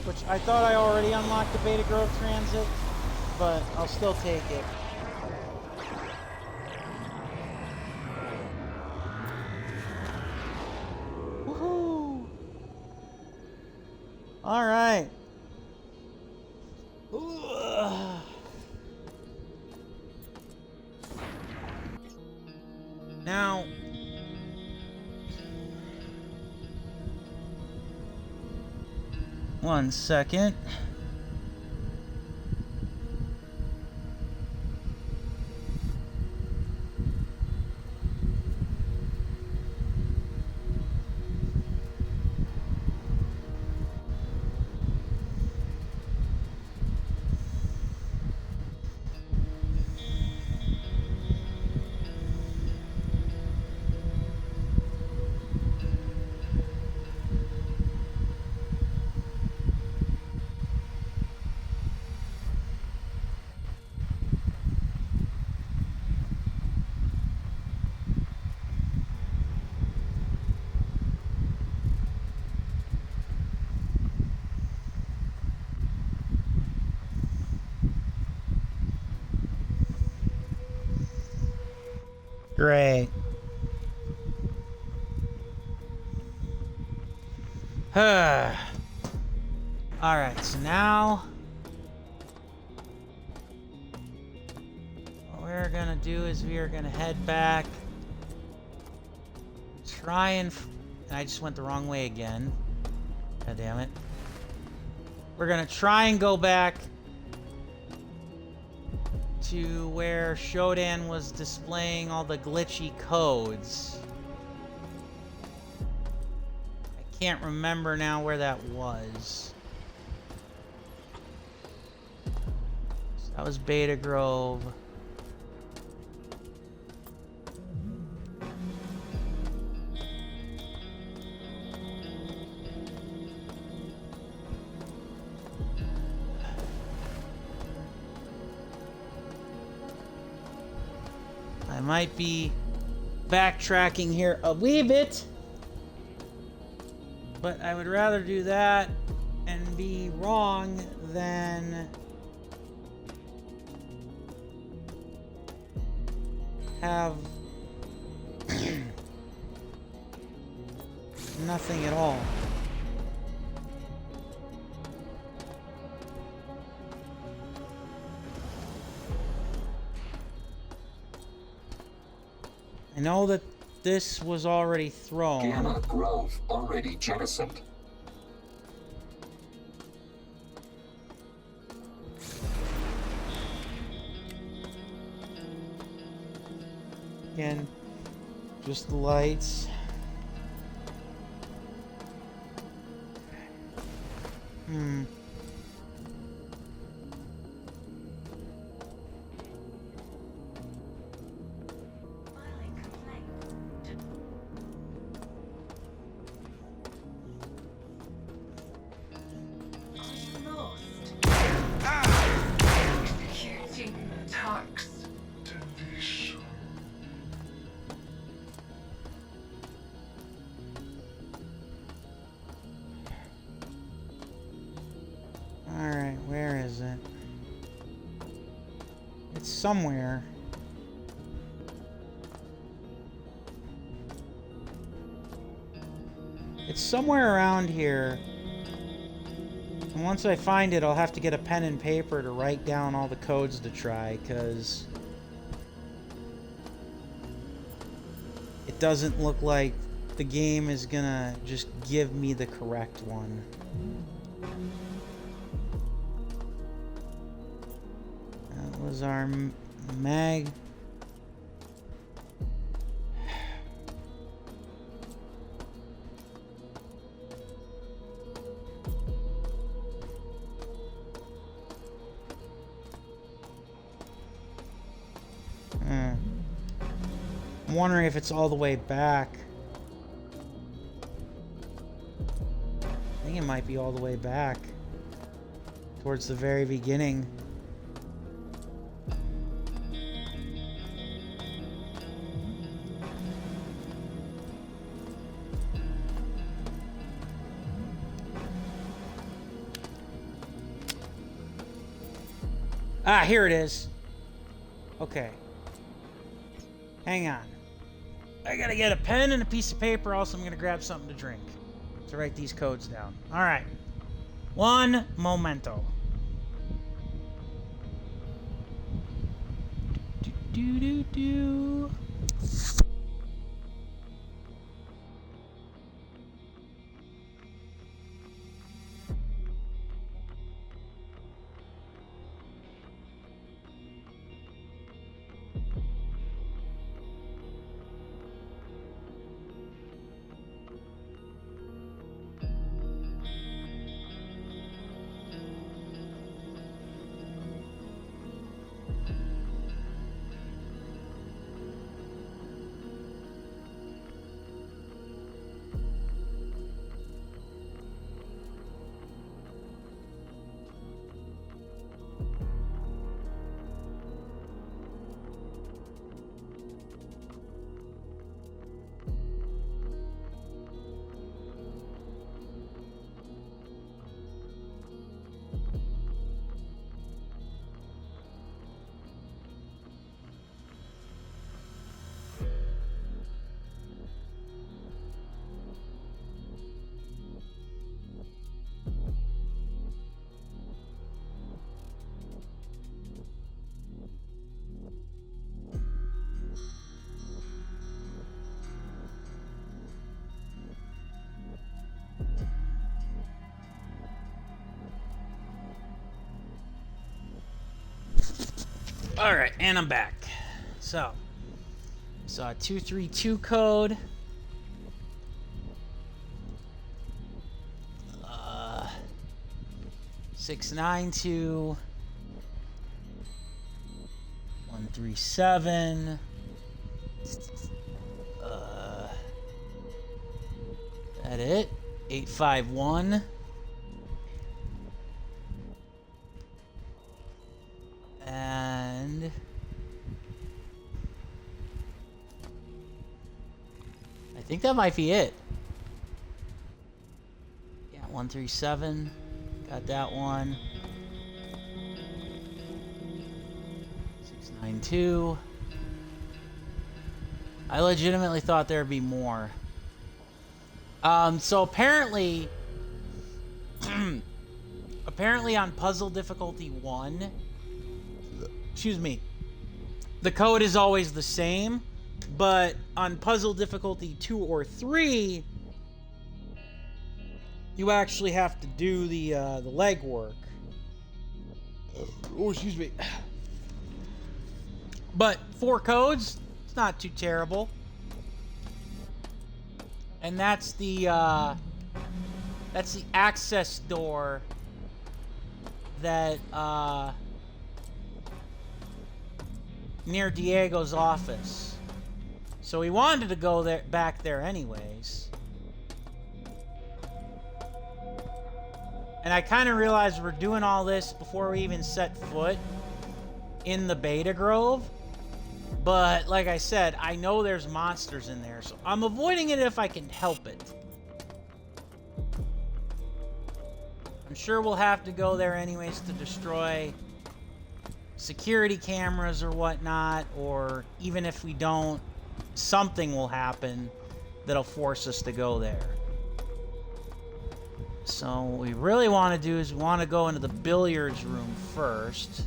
Which I thought I already unlocked the Beta Grove Transit, but I'll still take it. Woohoo! Alright. Now, one second. Great. Alright, so now what we're gonna do is we are gonna head back, try and I just went the wrong way again. God damn it. We're gonna try and go back to where Shodan was displaying all the glitchy codes. I can't remember now where that was. So that was Beta Grove. I might be backtracking here a wee bit, but I would rather do that and be wrong than have nothing at all. I know that this was already thrown. Gamma Grove already jettisoned. Again, just the lights. Filing complaint. Lost. Executing tax. Deletion. Alright, where is it? It's somewhere. It's somewhere around here. And once I find it, I'll have to get a pen and paper to write down all the codes to try, because it doesn't look like the game is gonna just give me the correct one. That was our mag. I'm wondering if it's all the way back. I think it might be all the way back towards the very beginning. Ah, here it is. Okay. Hang on. I gotta get a pen and a piece of paper. Also, I'm gonna grab something to drink to write these codes down. All right. One momento. Do do do do. Alright, and I'm back. So, saw a 232 code. 692 137. That it? 851. And I think that might be it. Yeah, 137. Got that one. 692. I legitimately thought there'd be more. So apparently, apparently on puzzle difficulty 1, excuse me, the code is always the same, but on puzzle difficulty 2 or 3, you actually have to do the legwork. Oh, excuse me. But 4 codes, it's not too terrible. And that's the access door that near Diego's office. So we wanted to go there, back there anyways. And I kind of realized we're doing all this before we even set foot in the Beta Grove. But like I said, I know there's monsters in there, so I'm avoiding it if I can help it. I'm sure we'll have to go there anyways to destroy security cameras or whatnot, or even if we don't, something will happen that'll force us to go there. So what we really want to do is we want to go into the billiards room first.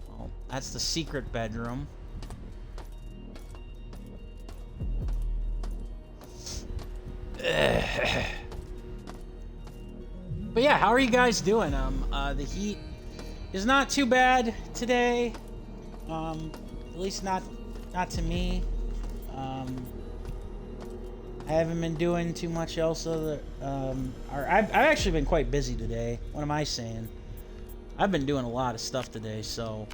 Well, that's the secret bedroom. But yeah, how are you guys doing? The heat is not too bad today. At least not to me. I haven't been doing too much else other. I've actually been quite busy today. What am I saying? I've been doing a lot of stuff today, so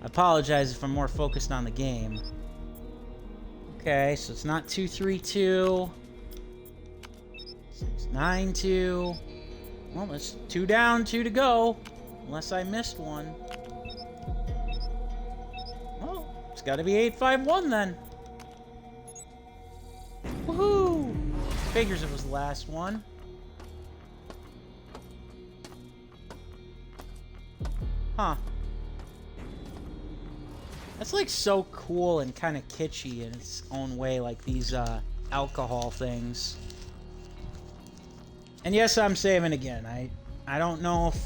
I apologize if I'm more focused on the game. Okay, so it's not 232. 692. Well, it's 2 down, 2 to go. Unless I missed one. Well, it's got to be 851 then. Woohoo! Figures it was the last one. Huh. That's like so cool and kind of kitschy in its own way, like these alcohol things. And yes, I'm saving again. I don't know if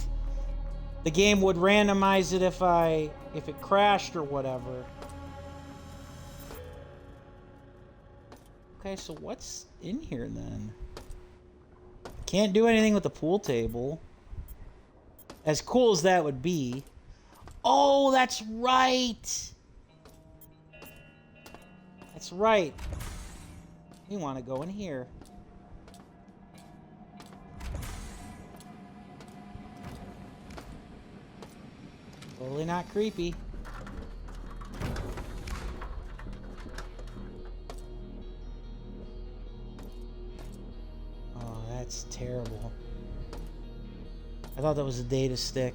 the game would randomize it if it crashed or whatever. Okay, so what's in here then? Can't do anything with the pool table. As cool as that would be. Oh, that's right! That's right. We want to go in here. Totally not creepy. Oh, that's terrible. I thought that was a data stick.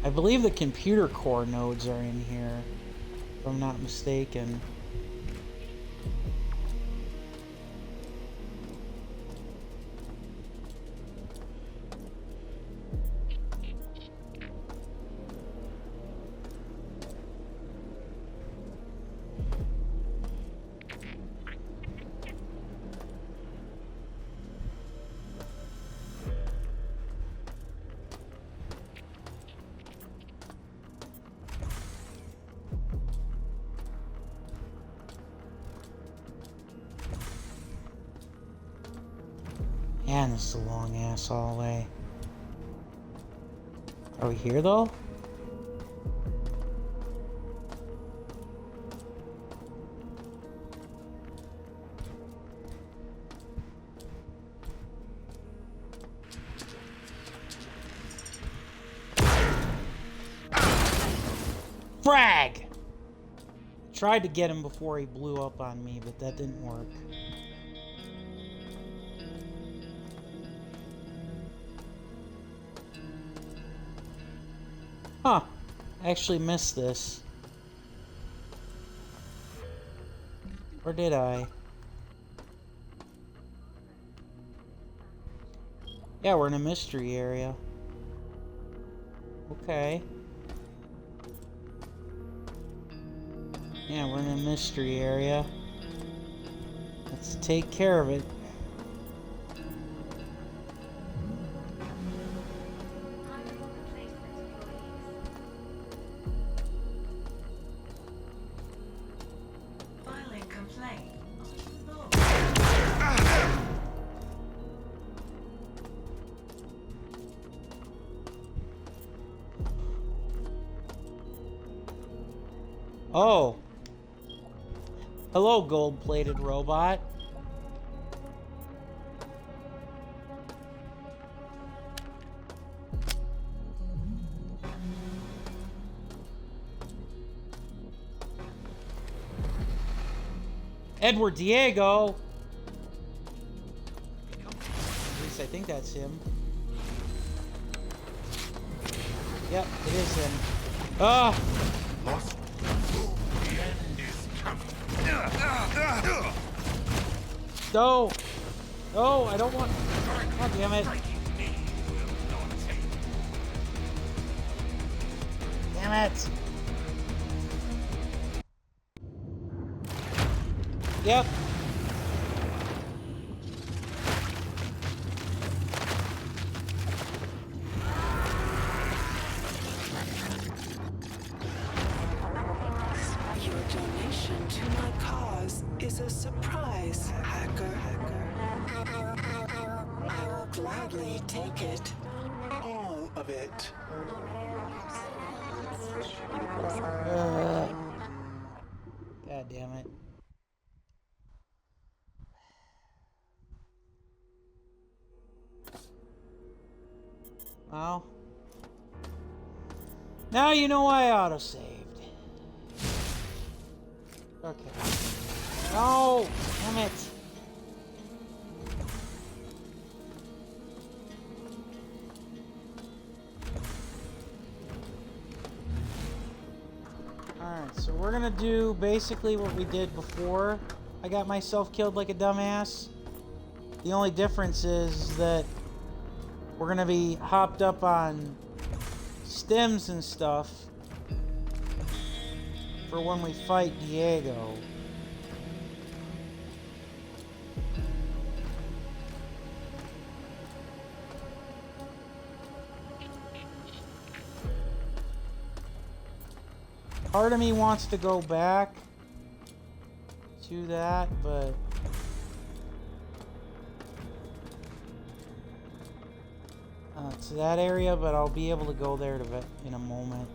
I believe the computer core nodes are in here, if I'm not mistaken. Man, this is a long ass hallway. Are we here though? Frag! Tried to get him before he blew up on me, but that didn't work. Huh. I actually missed this. Or did I? Yeah, we're in a mystery area. Okay. Yeah, we're in a mystery area. Let's take care of it. Filing complaint. Oh. Hello, gold-plated robot. Edward Diego. At least I think that's him. Yep, it is him. Ah! No! No, I don't want... God damn it. Damn it! Yep. Your donation to my cause is a surprise, hacker. I will gladly take it. All of it. God damn it. Well. Now you know why I auto-saved. Okay. No! Damn it! Alright, so we're gonna do basically what we did before I got myself killed like a dumbass. The only difference is that we're gonna be hopped up on stems and stuff for when we fight Diego. Part of me wants to go back to that, but to that area, but I'll be able to go there in a moment.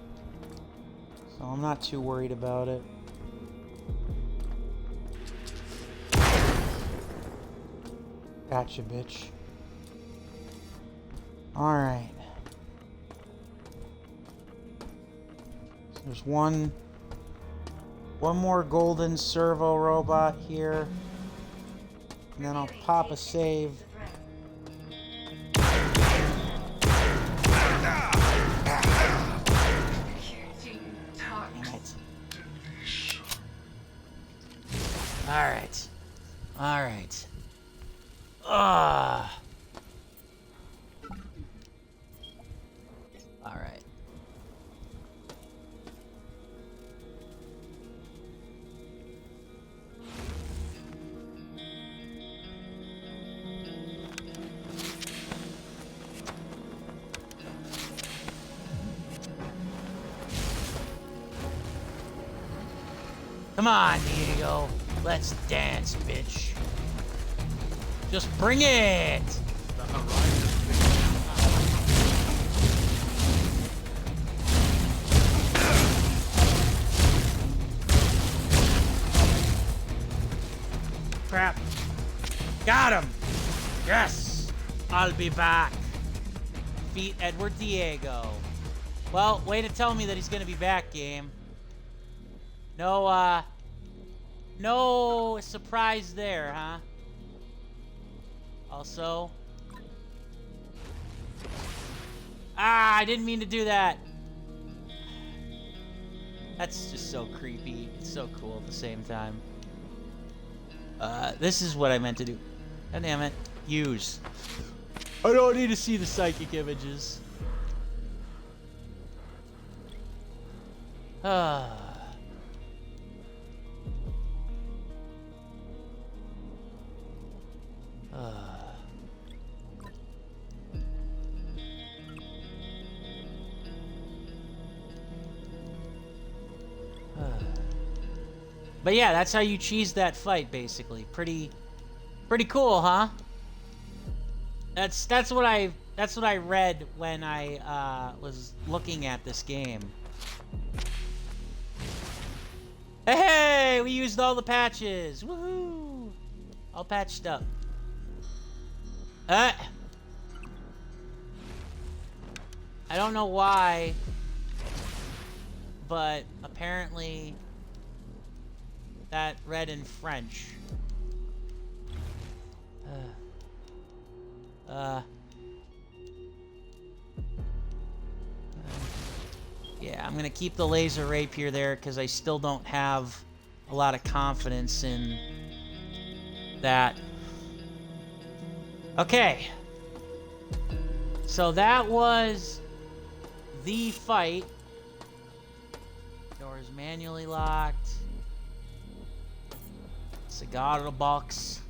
So I'm not too worried about it. Gotcha, bitch. Alright. So there's one more golden servo robot here. And then I'll pop a save. Alright. Alright. Alright. Come on, Diego. Let's dance, bitch. Just bring it! Crap. Got him! Yes! I'll be back. Defeat Edward Diego. Well, way to tell me that he's gonna be back, game. No, no surprise there, huh? Also... Ah, I didn't mean to do that. That's just so creepy. It's so cool at the same time. This is what I meant to do. God damn it. Use. I don't need to see the psychic images. Ah. But yeah, that's how you cheese that fight, basically. Pretty cool, huh? That's what I read when I was looking at this game. Hey, we used all the patches. Woohoo! All patched up. I don't know why, but apparently that read in French. Yeah, I'm gonna keep the laser rapier there because I still don't have a lot of confidence in that. Okay. So that was the fight. Doors manually locked. Cigar box.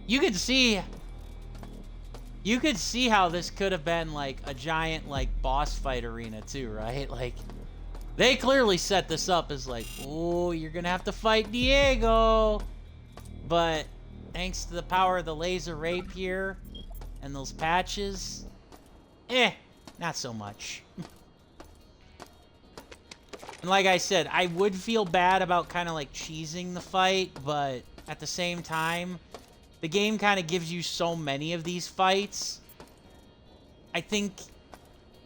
You could see how this could have been like a giant like boss fight arena too, right? Like they clearly set this up as like, oh, you're gonna have to fight Diego. But thanks to the power of the laser rapier and those patches, not so much. And like I said, I would feel bad about kind of like cheesing the fight, but at the same time, the game kind of gives you so many of these fights. I think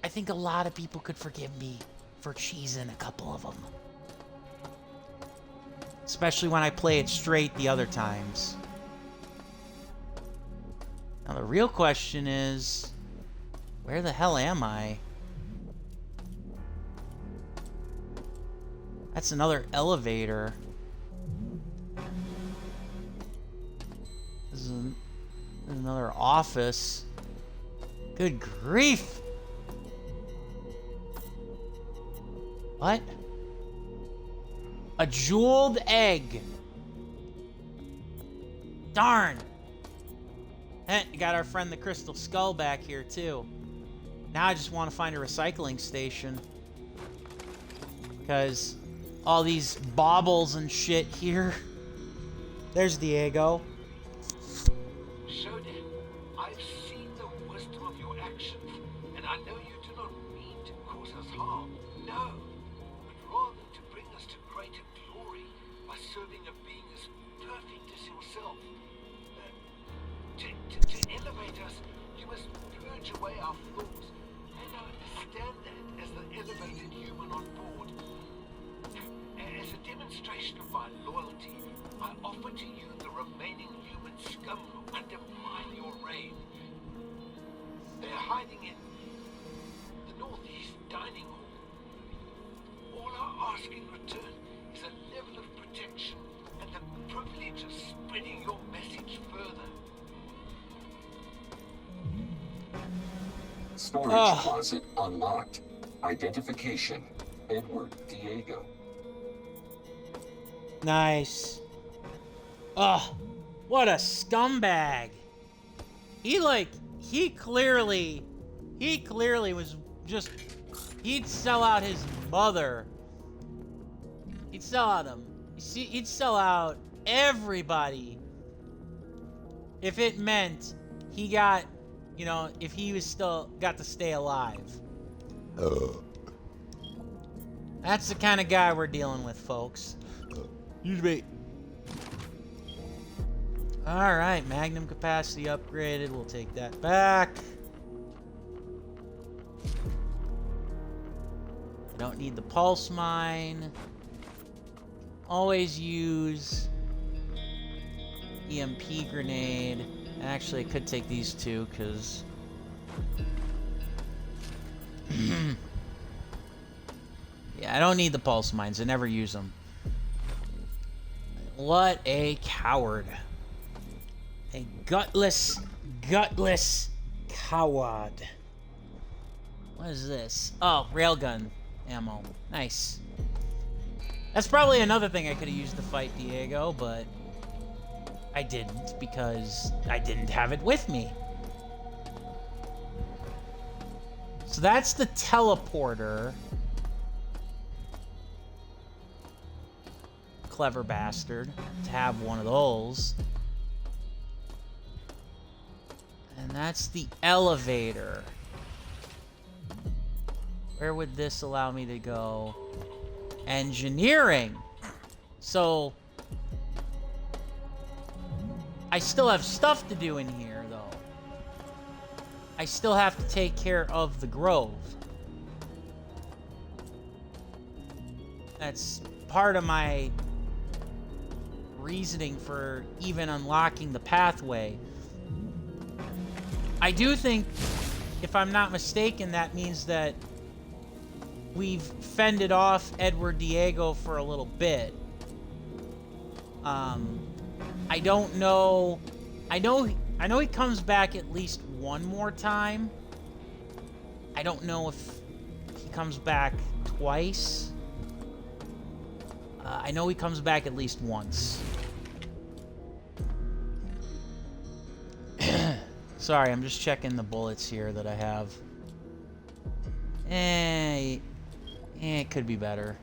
a lot of people could forgive me for cheesing a couple of them. Especially when I play it straight the other times. Now the real question is, where the hell am I? That's another elevator. This is another office. Good grief! What? A jeweled egg. Darn! You got our friend the Crystal Skull back here too. Now I just want to find a recycling station. Because all these baubles and shit here. There's Diego. SHODAN, I've seen the wisdom of your actions, and I know you do not mean to cause us harm. No, but rather to bring us to greater glory by serving a being as perfect as yourself. To elevate us, you must purge away our flaws, and I understand that as the elevated human on board. As a demonstration of my loyalty, I offer to you the remaining human scum who undermine your reign. They're hiding in the northeast dining hall. All I ask in return is a level of protection and the privilege of spreading your message further. Storage closet unlocked. Identification: Edward Diego. Nice. Ugh, what a scumbag. He clearly was just, he'd sell out his mother. He'd sell out him. He'd sell out everybody if it meant he got, you know, if he was still got to stay alive. That's the kind of guy we're dealing with, folks. Use me. Alright, magnum capacity upgraded. We'll take that back. I don't need the pulse mine. Always use EMP grenade. Actually, I could take these two, because... yeah, I don't need the pulse mines. I never use them. What a coward. A gutless coward. What is this? Oh, railgun ammo. Nice. That's probably another thing I could have used to fight Diego, but I didn't because I didn't have it with me. So that's the teleporter. Clever bastard to have one of those. And that's the elevator. Where would this allow me to go? Engineering. So I still have stuff to do in here, though. I still have to take care of the Grove. That's part of my reasoning for even unlocking the pathway. I do think, if I'm not mistaken, that means that we've fended off Edward Diego for a little bit. I don't know. I know he comes back at least one more time. I don't know if he comes back twice. I know he comes back at least once. Sorry, I'm just checking the bullets here that I have. It could be better.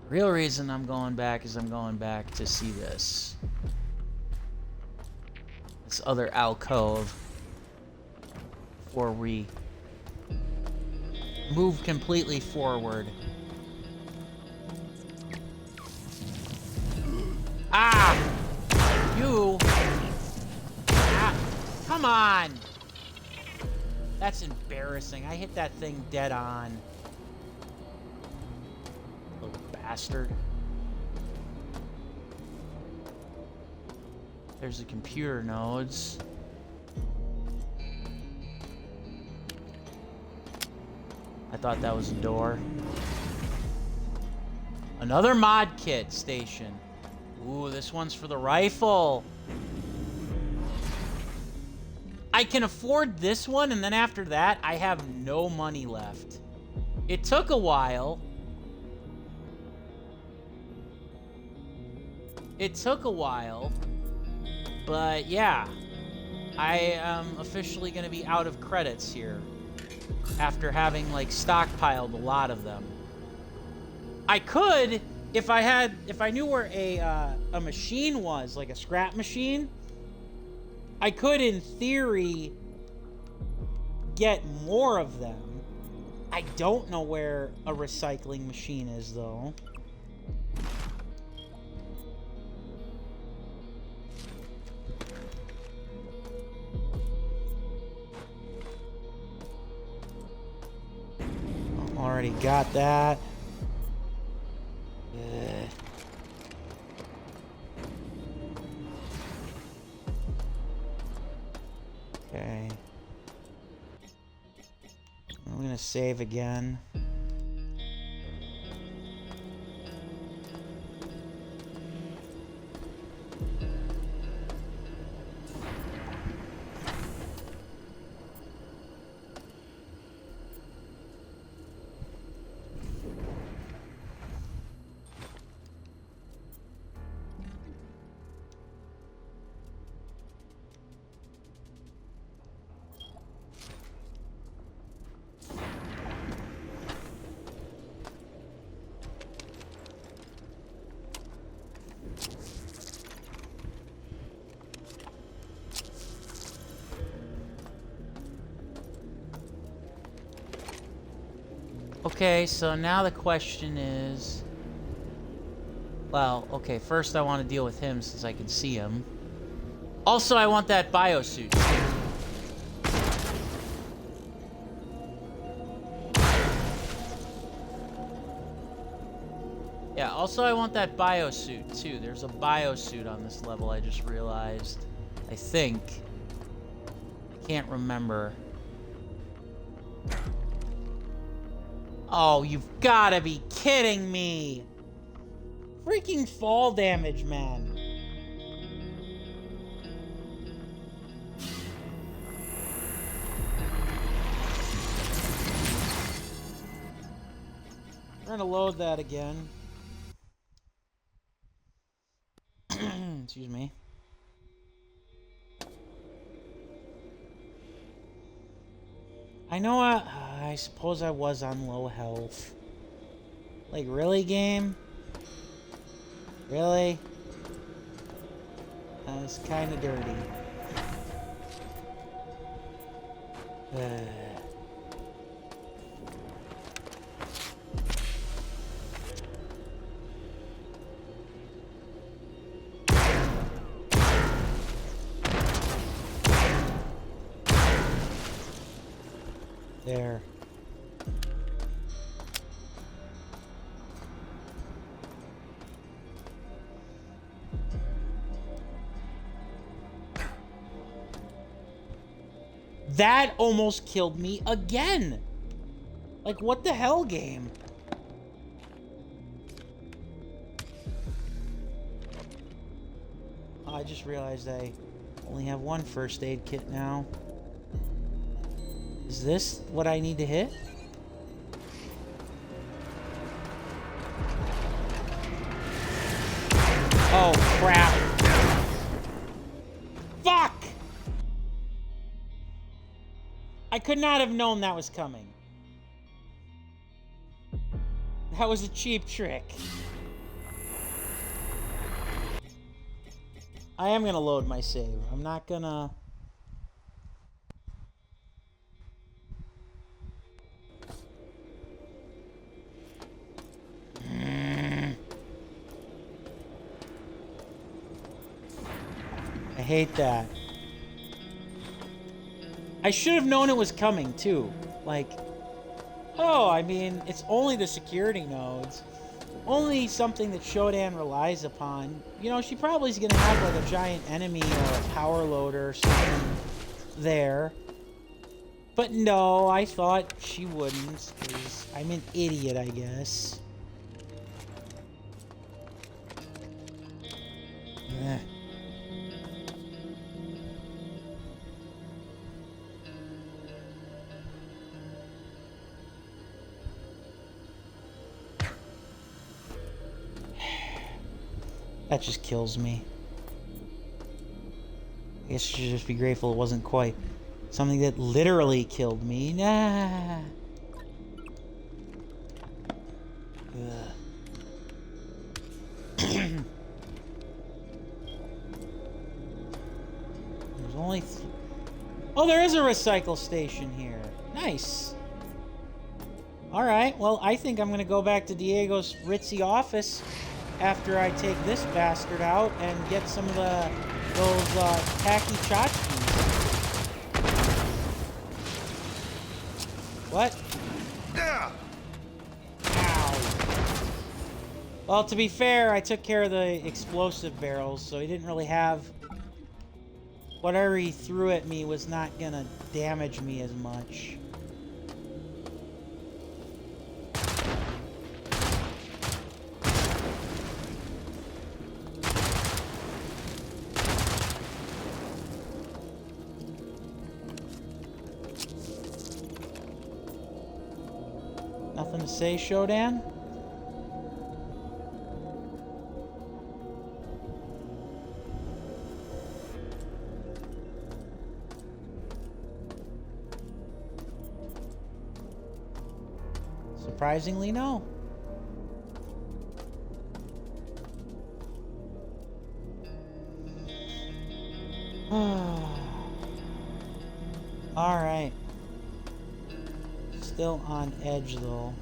The real reason I'm going back is I'm going back to see this. This other alcove. Before we move completely forward. Ah! You! Ah! Come on! That's embarrassing. I hit that thing dead on. Little bastard. There's the computer nodes. I thought that was a door. Another mod kit station. Ooh, this one's for the rifle. I can afford this one, and then after that, I have no money left. It took a while. But yeah. I am officially going to be out of credits here. After having, like, stockpiled a lot of them. I could, if I knew where a machine was, like a scrap machine, I could, in theory, get more of them. I don't know where a recycling machine is, though. Already got that. Good. Okay. I'm gonna save again. Okay, so now the question is... Well, okay, first I want to deal with him since I can see him. Also, I want that biosuit, too. Yeah, also I want that biosuit, too. There's a biosuit on this level, I just realized. I think. Can't remember. Oh, you've gotta be kidding me! Freaking fall damage, man. We're gonna load that again. Excuse me. I know I suppose I was on low health. Like, really, game? Really? That was kind of dirty. There. That almost killed me again. Like, what the hell, game? Oh, I just realized I only have one first aid kit now. Is this what I need to hit? Oh, crap. Fuck! I could not have known that was coming. That was a cheap trick. I am gonna load my save. I'm not gonna... I hate that. I should have known it was coming, too. Like, oh, I mean, it's only the security nodes. Only something that Shodan relies upon. You know, she probably is going to have, like, a giant enemy or a power loader or something there. But no, I thought she wouldn't, because I'm an idiot, I guess. Eh. That just kills me. I guess you should just be grateful it wasn't quite something that literally killed me. Nah. There's only... Oh, there is a recycle station here. Nice. Alright, well, I think I'm going to go back to Diego's ritzy office after I take this bastard out and get some of those tacky tchotchkes. What? Ow. Well, to be fair, I took care of the explosive barrels, so he didn't really have... Whatever he threw at me was not gonna damage me as much. Nothing to say, Shodan? Surprisingly, no. All right. Still on edge, though.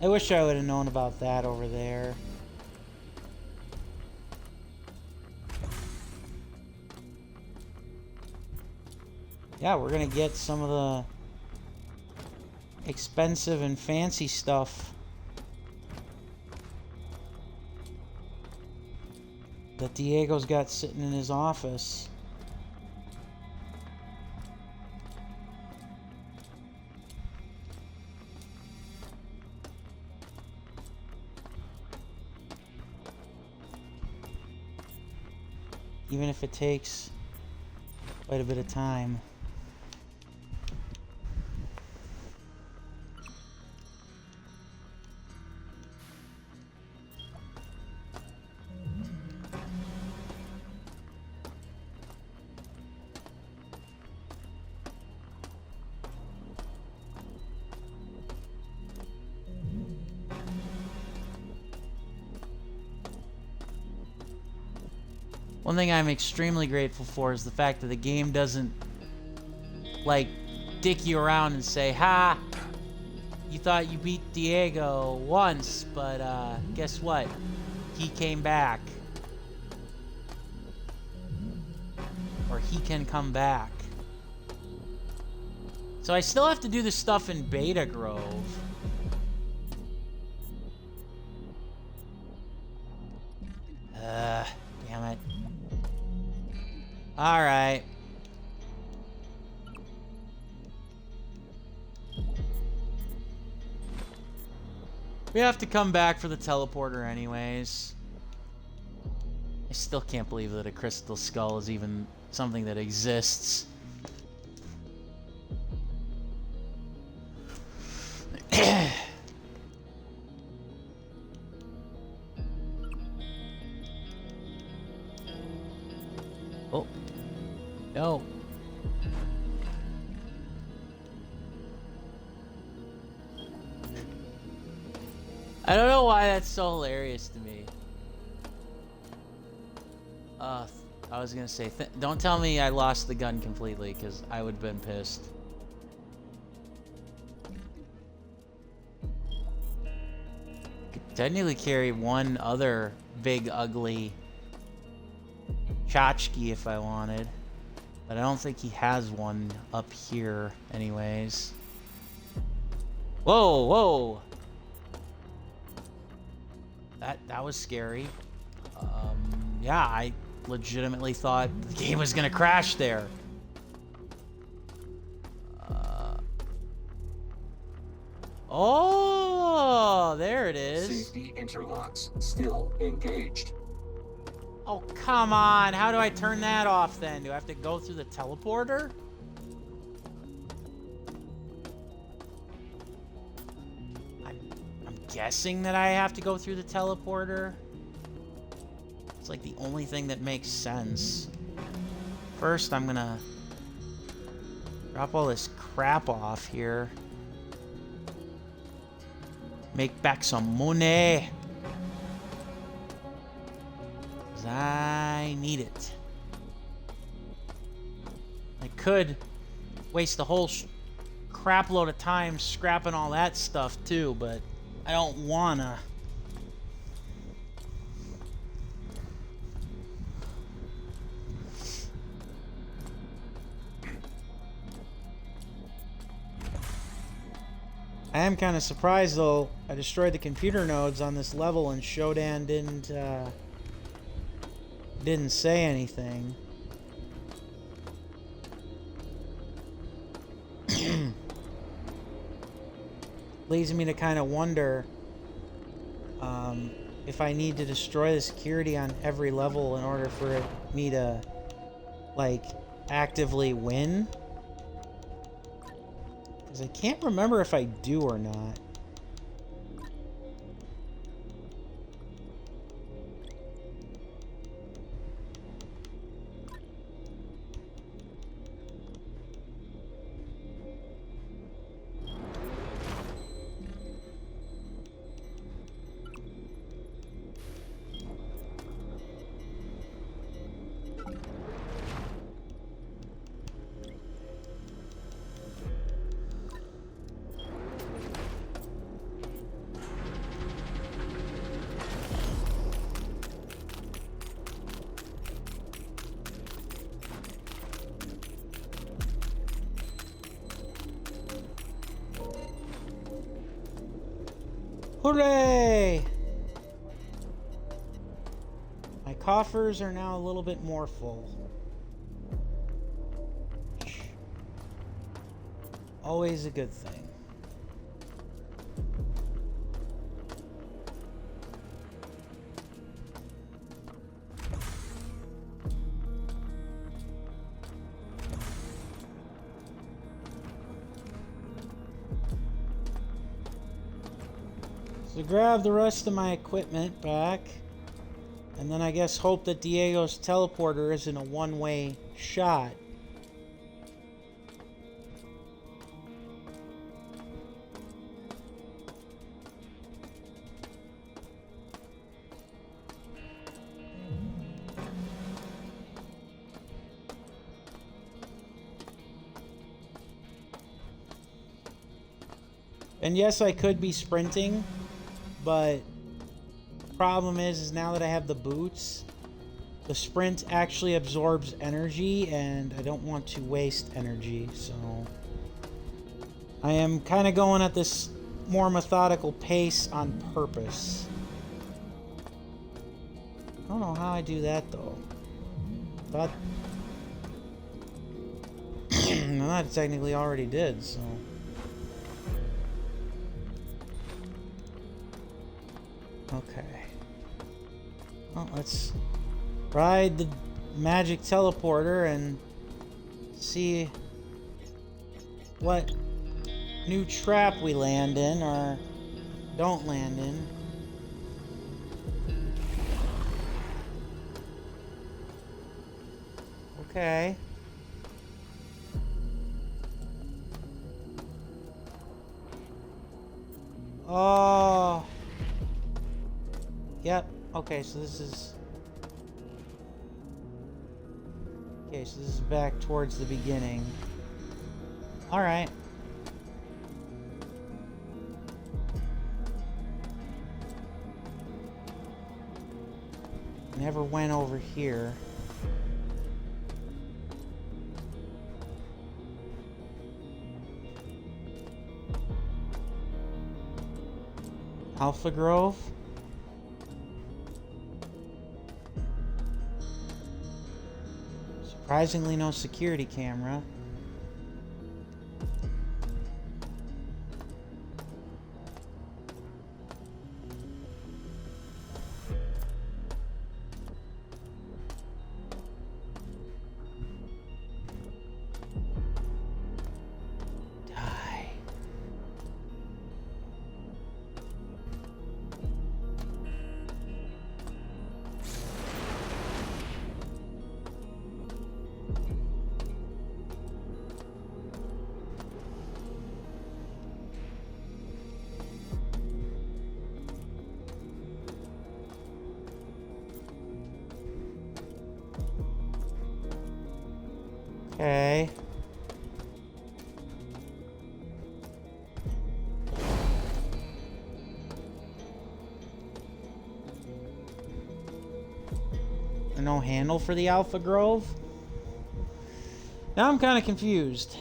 I wish I would have known about that over there. Yeah, we're gonna get some of the expensive and fancy stuff that Diego's got sitting in his office. Even if it takes quite a bit of time. One thing I'm extremely grateful for is the fact that the game doesn't, like, dick you around and say, ha, you thought you beat Diego once, but guess what? He came back. Or he can come back. So I still have to do the stuff in Beta Grove. Damn it. Alright. We have to come back for the teleporter anyways. I still can't believe that a crystal skull is even something that exists. Oh. No. I don't know why that's so hilarious to me. I was gonna say, don't tell me I lost the gun completely, because I would have been pissed. Could technically carry one other big, ugly tchotchke if I wanted. But I don't think he has one up here anyways. Whoa, whoa! That was scary. Yeah, I legitimately thought the game was gonna crash there. Oh, there it is. Safety interlocks still engaged. Oh, come on. How do I turn that off then? Do I have to go through the teleporter? I'm guessing that I have to go through the teleporter. It's like the only thing that makes sense. First, I'm gonna drop all this crap off here. Make back some money. 'Cause I need it. I could waste a whole crap load of time scrapping all that stuff too, but I don't wanna. I am kind of surprised though. I destroyed the computer nodes on this level and Shodan didn't say anything. Leads me to kind of wonder if I need to destroy the security on every level in order for me to, like, actively win. Because I can't remember if I do or not. Hooray! My coffers are now a little bit more full. Always a good thing. So grab the rest of my equipment back, and then I guess hope that Diego's teleporter isn't a one-way shot. And yes, I could be sprinting, but the problem is now that I have the boots, the sprint actually absorbs energy, and I don't want to waste energy, so I am kind of going at this more methodical pace on purpose. I don't know how I do that, though. Thought no, I technically already did, so... Okay. Well, let's ride the magic teleporter and see what new trap we land in or don't land in. Okay. Oh. Yep. Okay, so this is... Okay, so this is back towards the beginning. Alright. Never went over here. Alpha Grove? Surprisingly, no security camera. Die. Okay. There's no handle for the Alpha Grove? Now I'm kind of confused.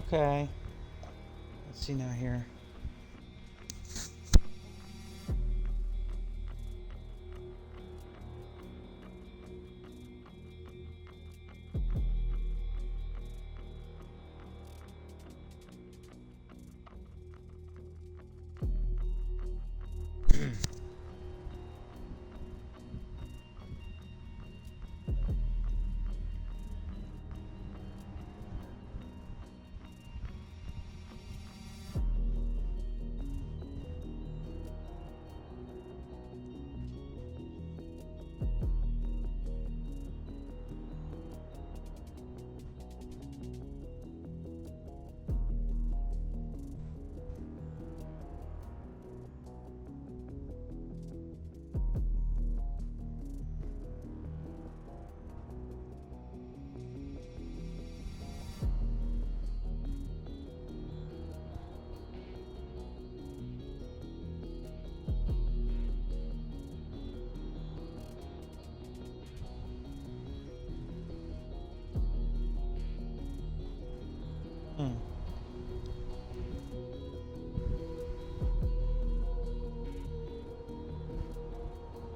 Okay. Let's see now here.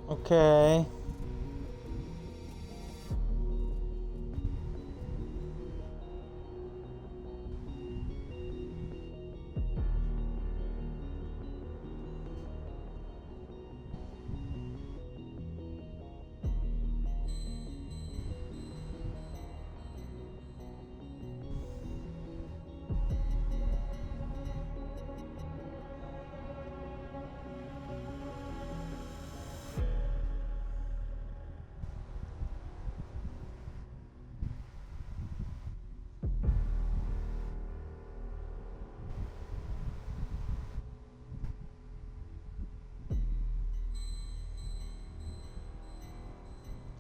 Okay.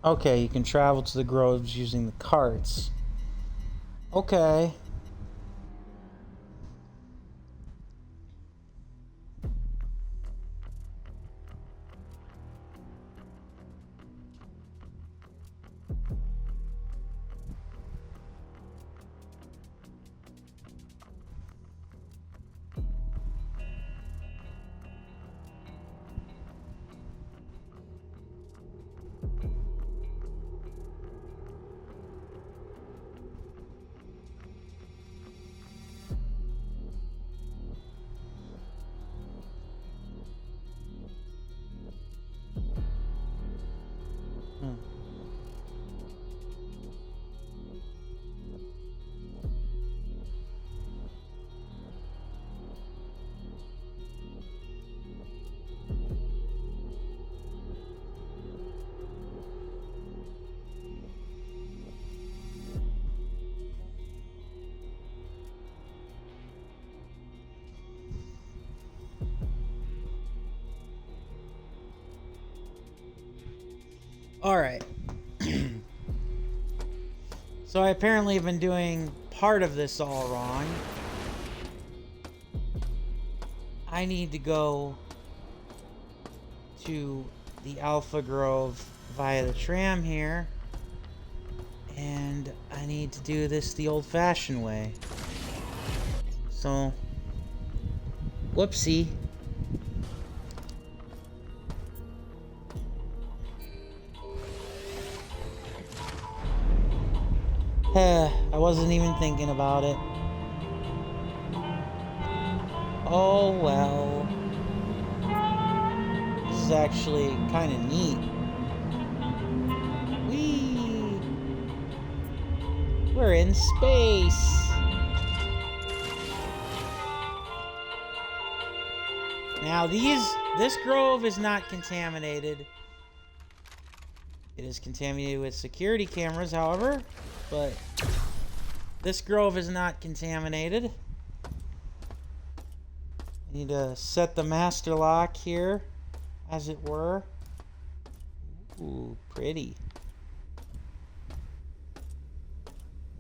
Okay, you can travel to the groves using the carts. Okay. All right. So I apparently have been doing part of this all wrong. I need to go to the Alpha Grove via the tram here. And I need to do this the old-fashioned way. So, whoopsie. I wasn't even thinking about it. Oh well. This is actually kind of neat. Whee! We're in space. Now this grove is not contaminated. It is contaminated with security cameras, however, but this grove is not contaminated. I need to set the master lock here, as it were. Ooh, pretty.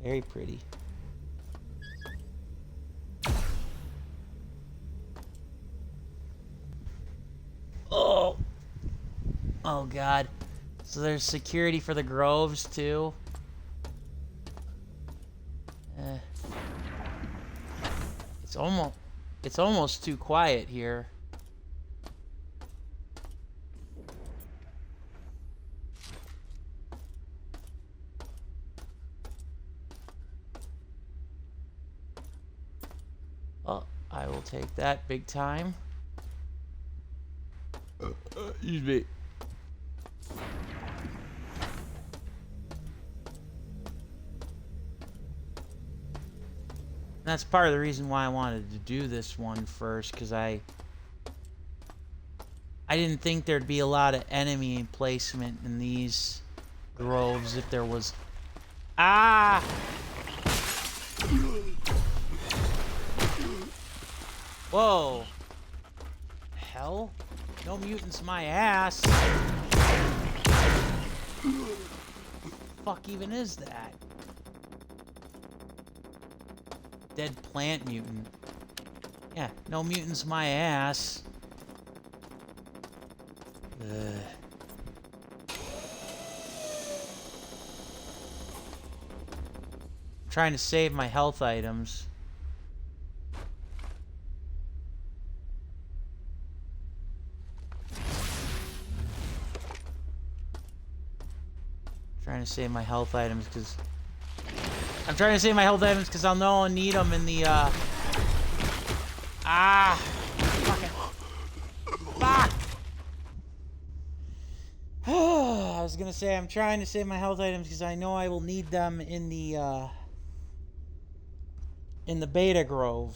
Very pretty. Oh! Oh god. So there's security for the groves too. It's almost too quiet here. Well, I will take that big time. Excuse me. That's part of the reason why I wanted to do this one first, because I didn't think there'd be a lot of enemy placement in these groves if there was... Ah! Whoa. Hell? No mutants my ass. Fuck even is that? Dead plant mutant. Yeah, no mutants my ass. Ugh. I'm trying to save my health items. Trying to save my health items because I'm trying to save my health items because I'll know I'll need them in the fucking fuck. I was gonna say I'm trying to save my health items because I know I will need them in the beta grove.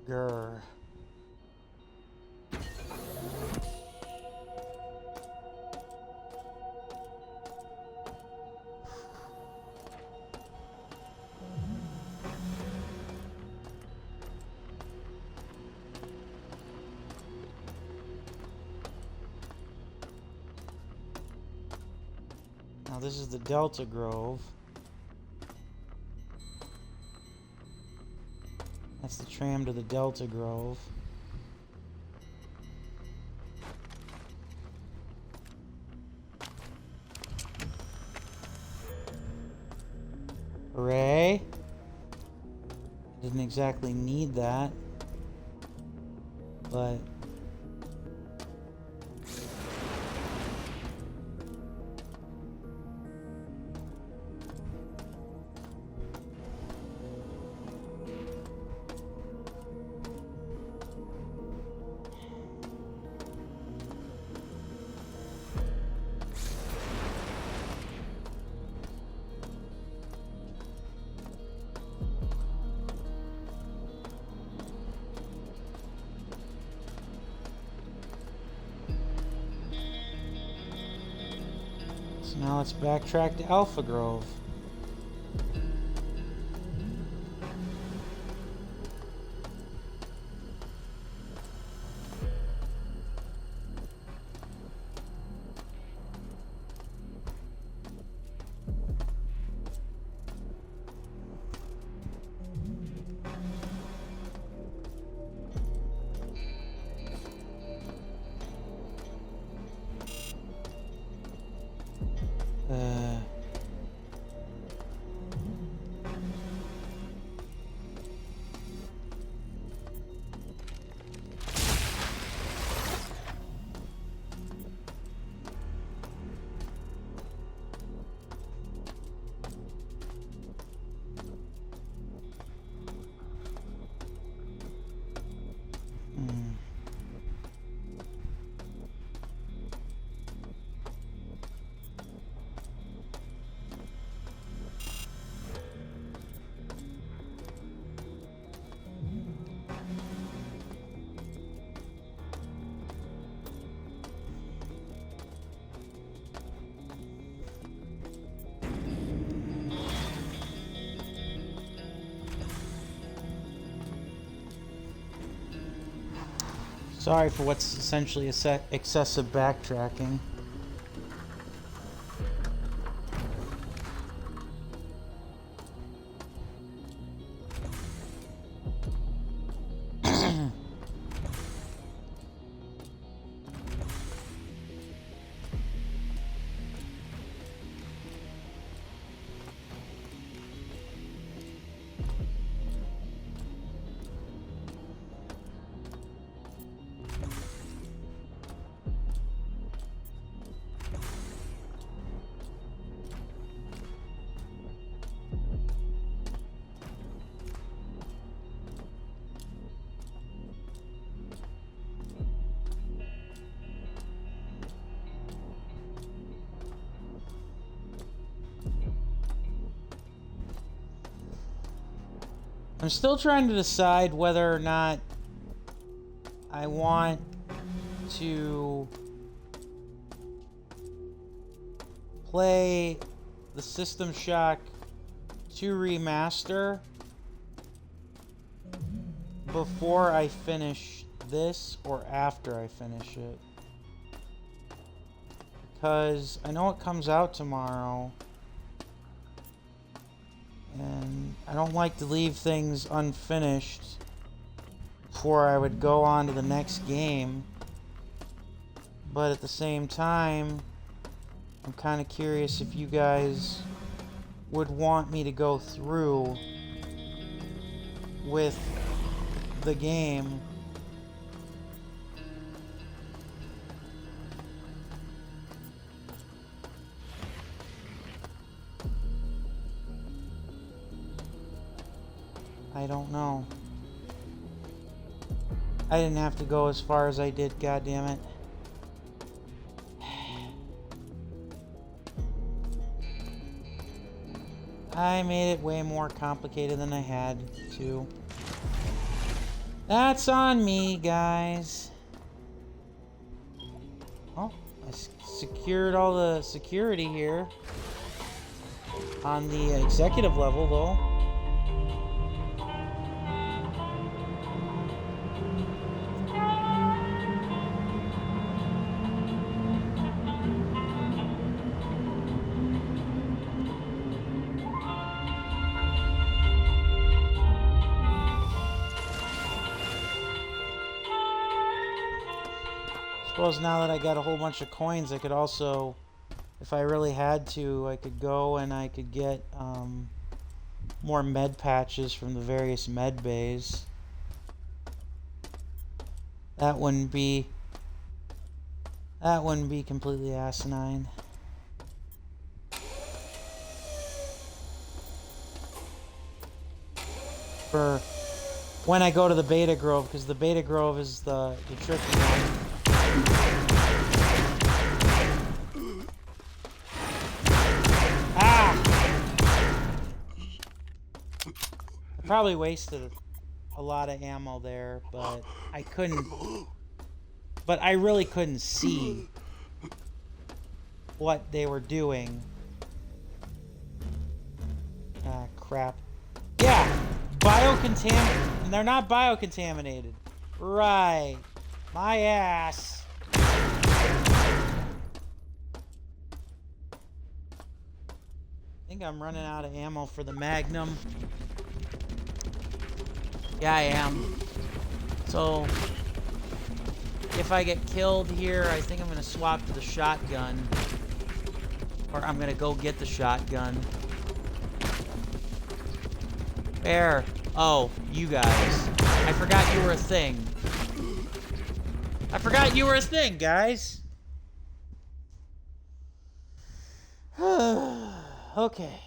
Grr. Now this is the Delta Grove. That's the tram to the Delta Grove. Hooray! Didn't exactly need that, but now let's backtrack to Alpha Grove. Sorry for what's essentially excessive backtracking. I'm still trying to decide whether or not I want to play the System Shock 2 remaster before I finish this or after I finish it. Because I know it comes out tomorrow. And I don't like to leave things unfinished before I would go on to the next game. But at the same time, I'm kind of curious if you guys would want me to go through with the game. I don't know. I didn't have to go as far as I did, goddammit. I made it way more complicated than I had to. That's on me, guys. Oh, I secured all the security here. On the executive level, though. Suppose now that I got a whole bunch of coins, I could also, if I really had to, I could go and I could get more med patches from the various med bays. That wouldn't be completely asinine. For when I go to the Beta Grove, because the Beta Grove is the tricky one. I probably wasted a lot of ammo there, but I couldn't. But I really couldn't see what they were doing. Ah, crap. Yeah, biocontaminated. They're not biocontaminated. Right. My ass. I think I'm running out of ammo for the Magnum. Yeah, I am. So, if I get killed here, I think I'm going to swap to the shotgun. Or I'm going to go get the shotgun. Where? Oh, you guys. I forgot you were a thing. I forgot you were a thing, guys. Okay.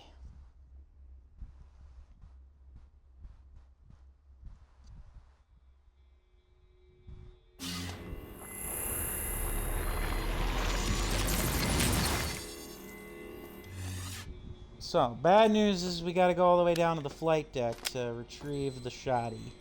So, bad news is we gotta go all the way down to the flight deck to retrieve the shoddy.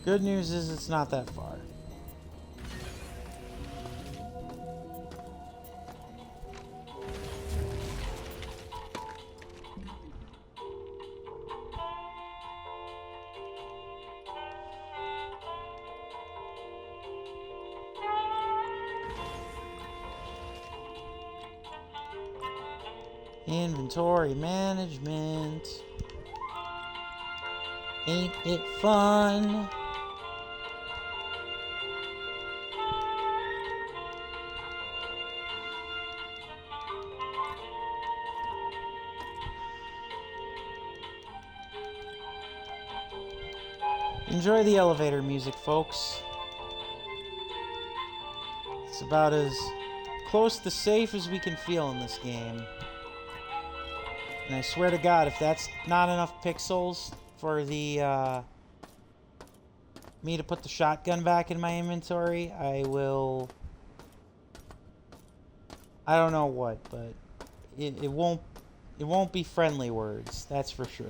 Good news is it's not that far. Inventory management. Ain't it fun? Enjoy the elevator music, folks. It's about as close to safe as we can feel in this game. And I swear to God, if that's not enough pixels for the, me to put the shotgun back in my inventory, I will... I don't know what, but it won't be friendly words, that's for sure.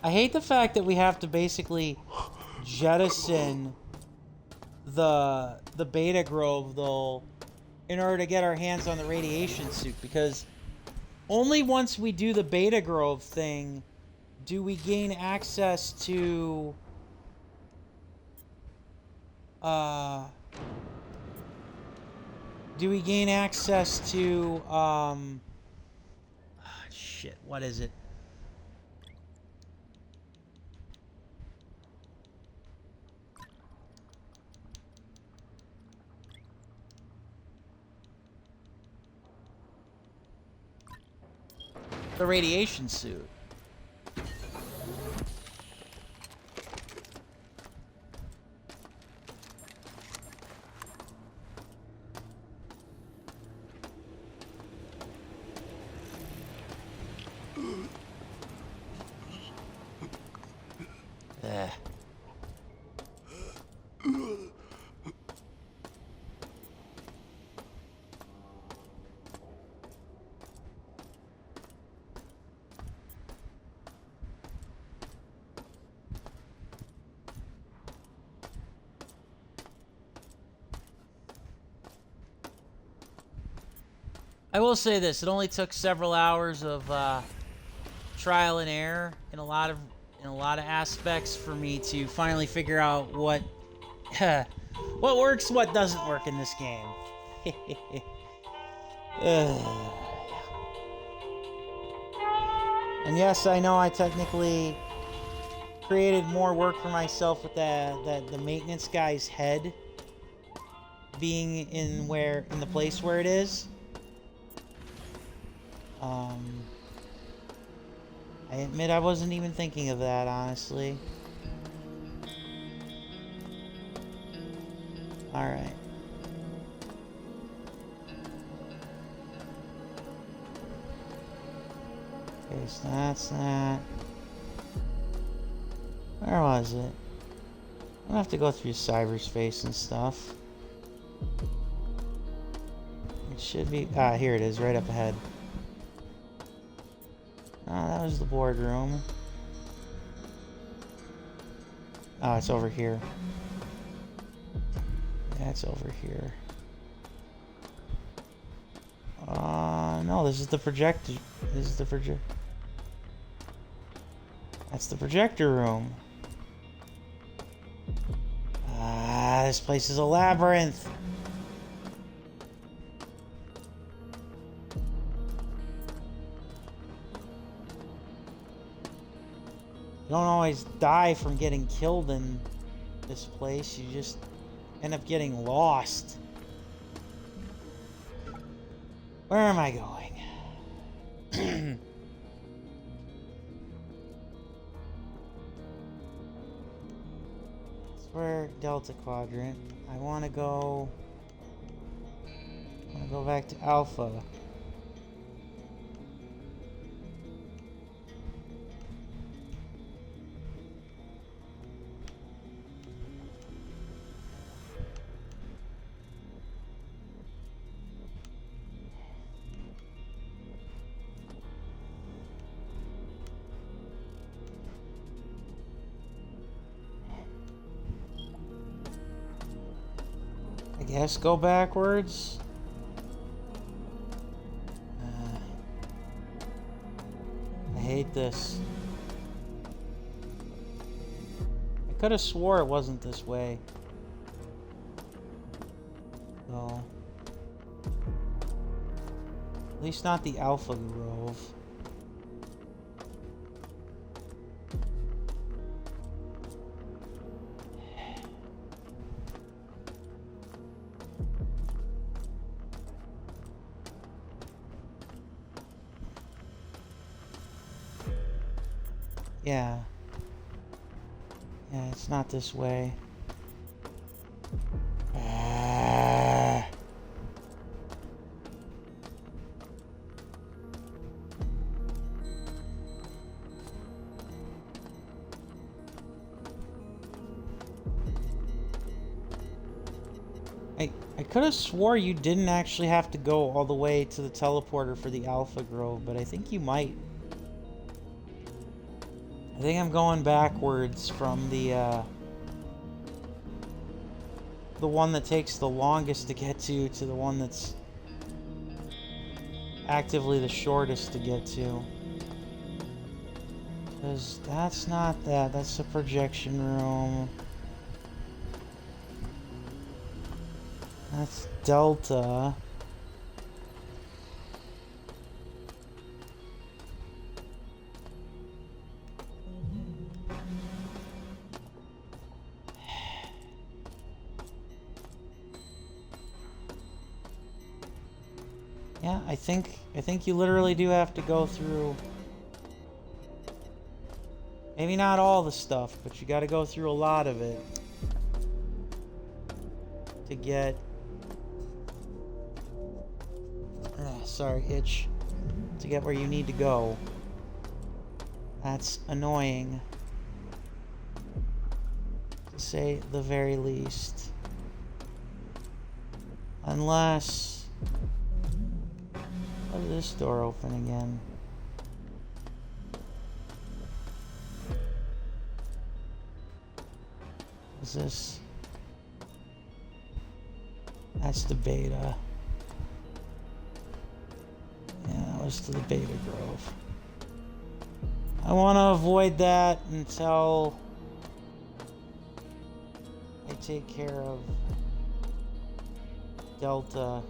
I hate the fact that we have to basically jettison the beta grove though in order to get our hands on the radiation suit, because only once we do the beta grove thing do we gain access to shit, what is it? The radiation suit. I will say this, it only took several hours of trial and error in a lot of aspects for me to finally figure out what what works, what doesn't work in this game. And yes, I know I technically created more work for myself with the maintenance guy's head being in the place where it is. I admit I wasn't even thinking of that, honestly. Alright. Okay, so that's that. Where was it? I'm gonna have to go through cyberspace and stuff. It should be... Ah, here it is, right up ahead. Oh, that was the boardroom. Oh, it's over here. Yeah, it's over here. No, this is the projector. This is the projector. That's the projector room. Ah, this place is a labyrinth. You don't always die from getting killed in this place, you just end up getting lost. Where am I going? It's where Delta Quadrant. I want to go back to Alpha. I guess go backwards. I hate this. I could have swore it wasn't this way. No. At least not the Alpha Grove. Yeah. Yeah, it's not this way. I could have swore you didn't actually have to go all the way to the teleporter for the Alpha Grove, but I think you might. I think I'm going backwards from the one that takes the longest to get to the one that's actively the shortest to get to. Because that's not that. That's the projection room. That's Delta. Yeah, I think you literally do have to go through. Maybe not all the stuff, but you got to go through a lot of it to get. Sorry, itch. To get where you need to go. That's annoying, to say the very least. Unless. Let this door open again. Is this? That's the beta. Yeah, that was to the Beta Grove. I want to avoid that until I take care of Delta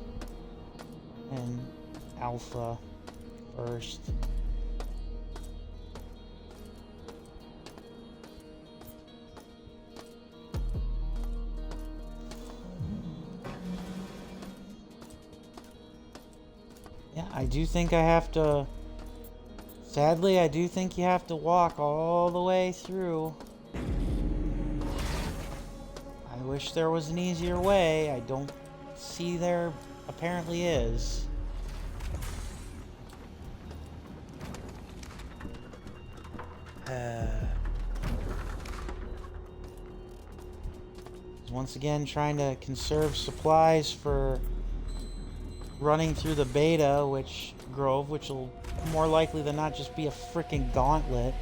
and Alpha first. Yeah, I do think I have to. Sadly, I do think you have to walk all the way through. I wish there was an easier way. I don't see there apparently is. Once again, trying to conserve supplies for running through the beta, which will more likely than not just be a freaking gauntlet.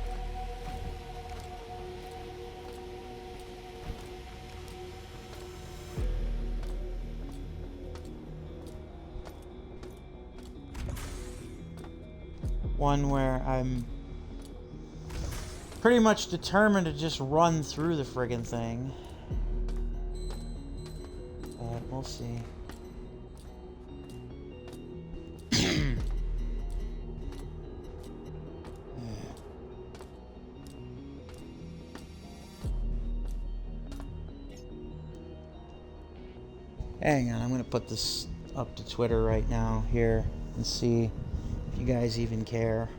One where I'm pretty much determined to just run through the friggin' thing. But we'll see. Hang on, I'm gonna put this up to Twitter right now here and see if you guys even care.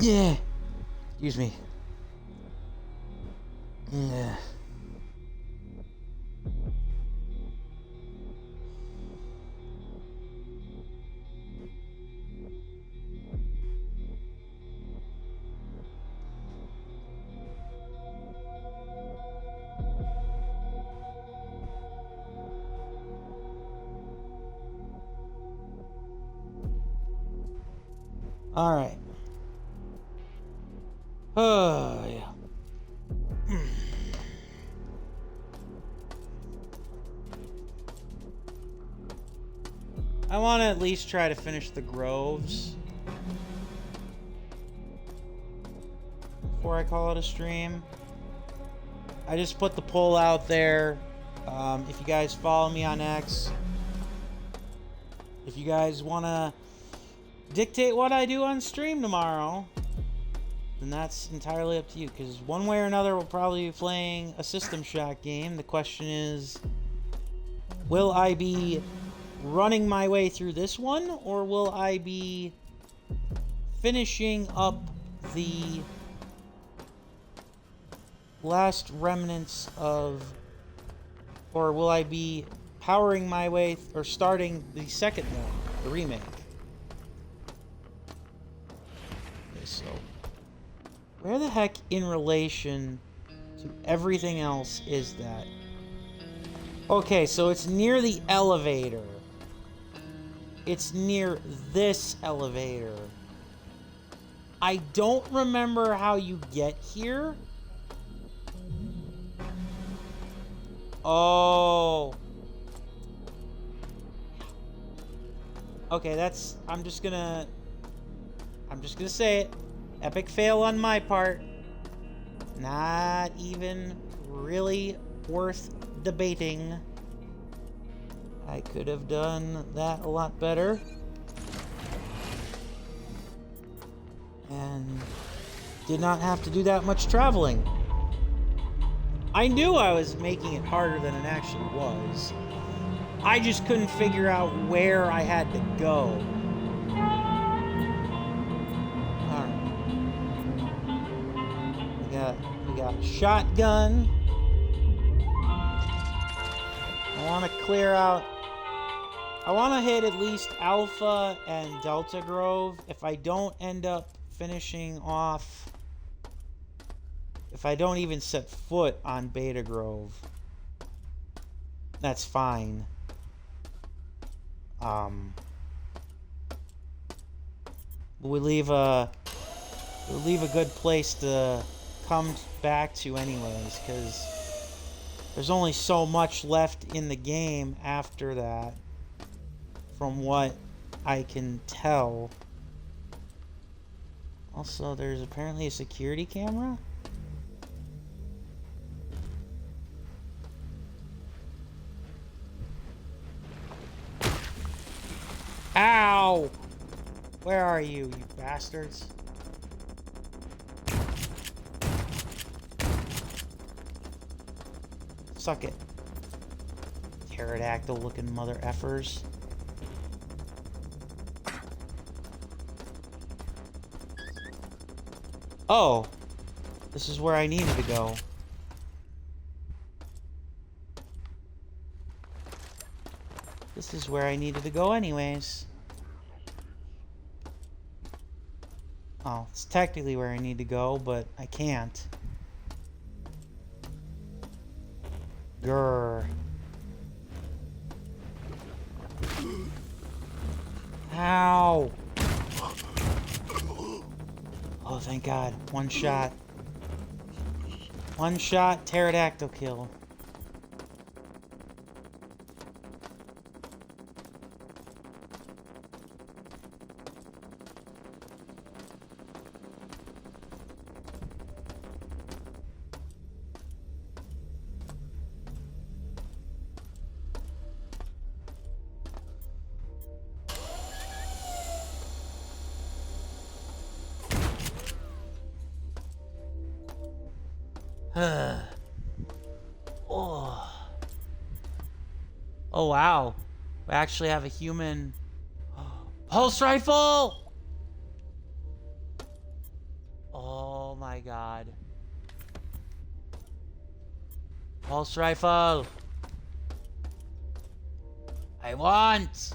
Yeah. Excuse me. Yeah. All right. Oh, yeah. I want to at least try to finish the groves before I call it a stream. I just put the poll out there. If you guys follow me on X, if you guys want to dictate what I do on stream tomorrow, then that's entirely up to you, because one way or another we'll probably be playing a System Shock game. The question is, will I be running my way through this one, or will I be finishing up the last remnants of, or will I be powering my way or starting the second one, the remake? Okay, so where the heck in relation to everything else is that? Okay, so it's near the elevator. It's near this elevator. I don't remember how you get here. Oh. Okay, that's... I'm just gonna say it. Epic fail on my part. Not even really worth debating. I could have done that a lot better. And did not have to do that much traveling. I knew I was making it harder than it actually was. I just couldn't figure out where I had to go. Alright. We got a shotgun. I want to clear out... I want to hit at least Alpha and Delta Grove. If I don't end up finishing off... If I don't even set foot on Beta Grove, that's fine. We leave a good place to come back to anyways, because there's only so much left in the game after that, from what I can tell. Also, there's apparently a security camera. Ow! Where are you, you bastards? Suck it. Pterodactyl looking mother effers. Oh! This is where I needed to go. This is where I needed to go anyways. Oh, it's technically where I need to go, but I can't. Grr. Ow! Oh, thank God. One shot. One shot, pterodactyl kill. Oh wow, we actually have a human pulse rifle. god. Pulse rifle. I want.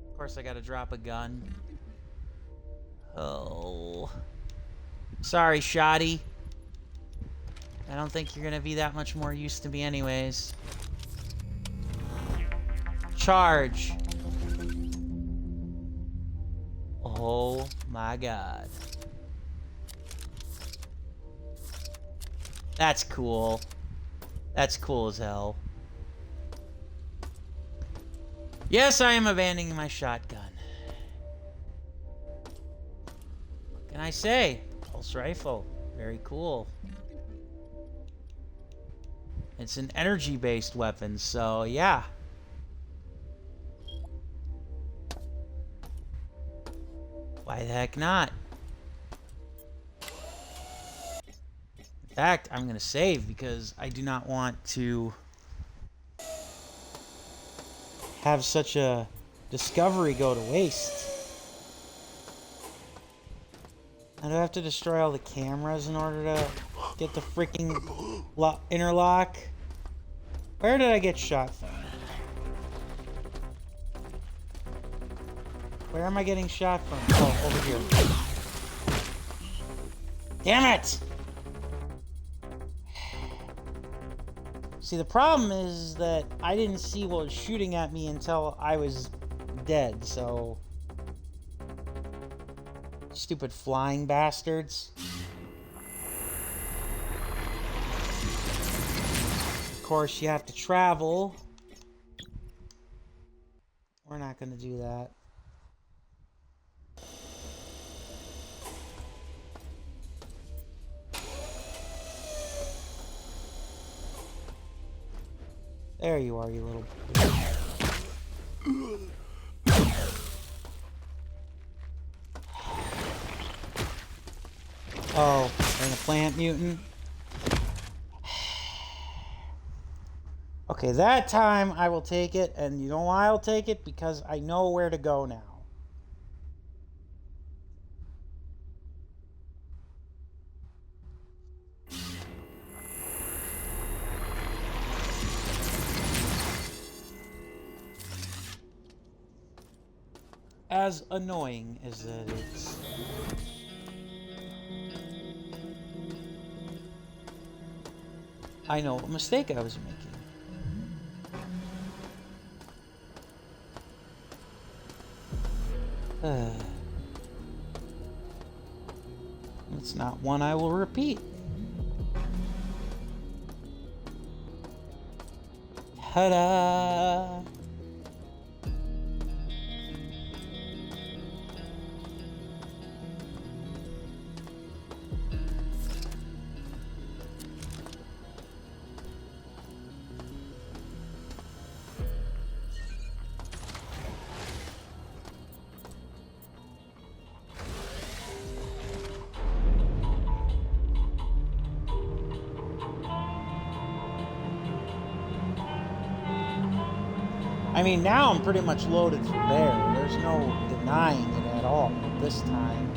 Of course I gotta drop a gun. Oh. Sorry, Shoddy. I don't think you're gonna be that much more use to me anyways. Charge. Oh my god. That's cool. That's cool as hell. Yes, I am abandoning my shotgun. What can I say? Pulse rifle. Very cool. It's an energy-based weapon, so yeah. Why the heck not? In fact, I'm gonna save because I do not want to have such a discovery go to waste. I do have to destroy all the cameras in order to get the freaking interlock. Where did I get shot from? Where am I getting shot from? Oh, over here. Damn it! See, the problem is that I didn't see what was shooting at me until I was dead, so... Stupid flying bastards. Of course, you have to travel. We're not gonna do that. There you are, you little... Oh, and a plant mutant? Okay, that time I will take it, and you know why I'll take it? Because I know where to go now. As annoying as that is. I know what mistake I was making. It's not one I will repeat. Ta-da! I mean, now I'm pretty much loaded for bear. There's no denying it at all this time.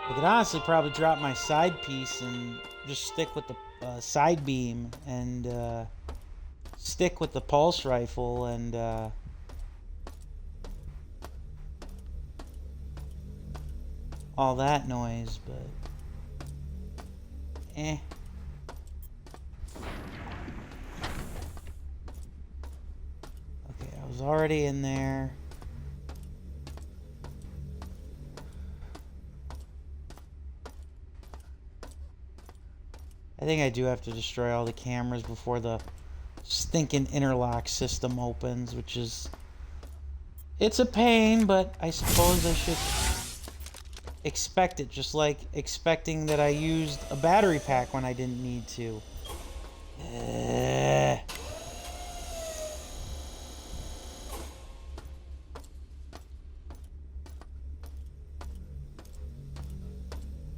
I could honestly probably drop my side piece and just stick with the side beam and stick with the pulse rifle and all that noise, but eh. Okay, I was already in there. I think I do have to destroy all the cameras before the stinking interlock system opens, which is... It's a pain, but I suppose I should expect it, just like expecting that I used a battery pack when I didn't need to.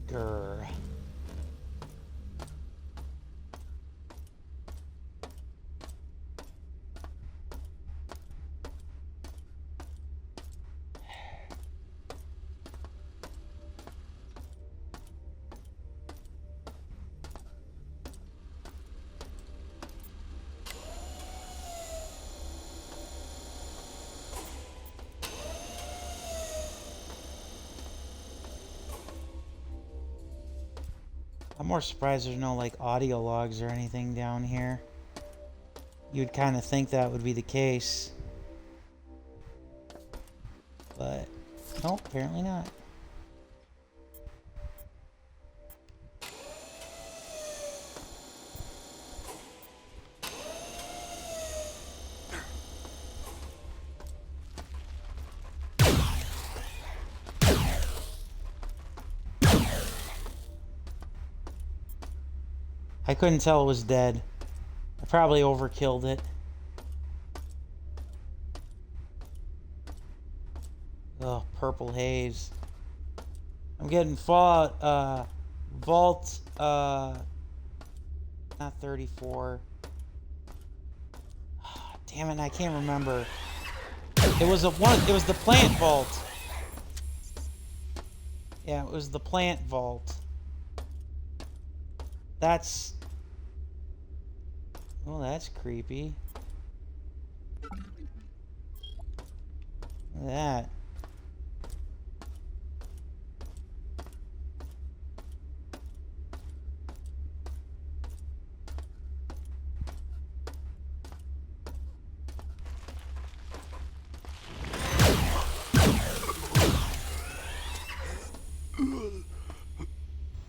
Grr. I'm more surprised there's no like audio logs or anything down here. You'd kind of think that would be the case. But no, apparently not. I couldn't tell it was dead. I probably overkilled it. Oh, purple haze. I'm getting Fallout, Vault, not 34. Oh, damn it, I can't remember. It was the plant vault. Yeah, it was the plant vault. That's... Oh, that's creepy. Look at that.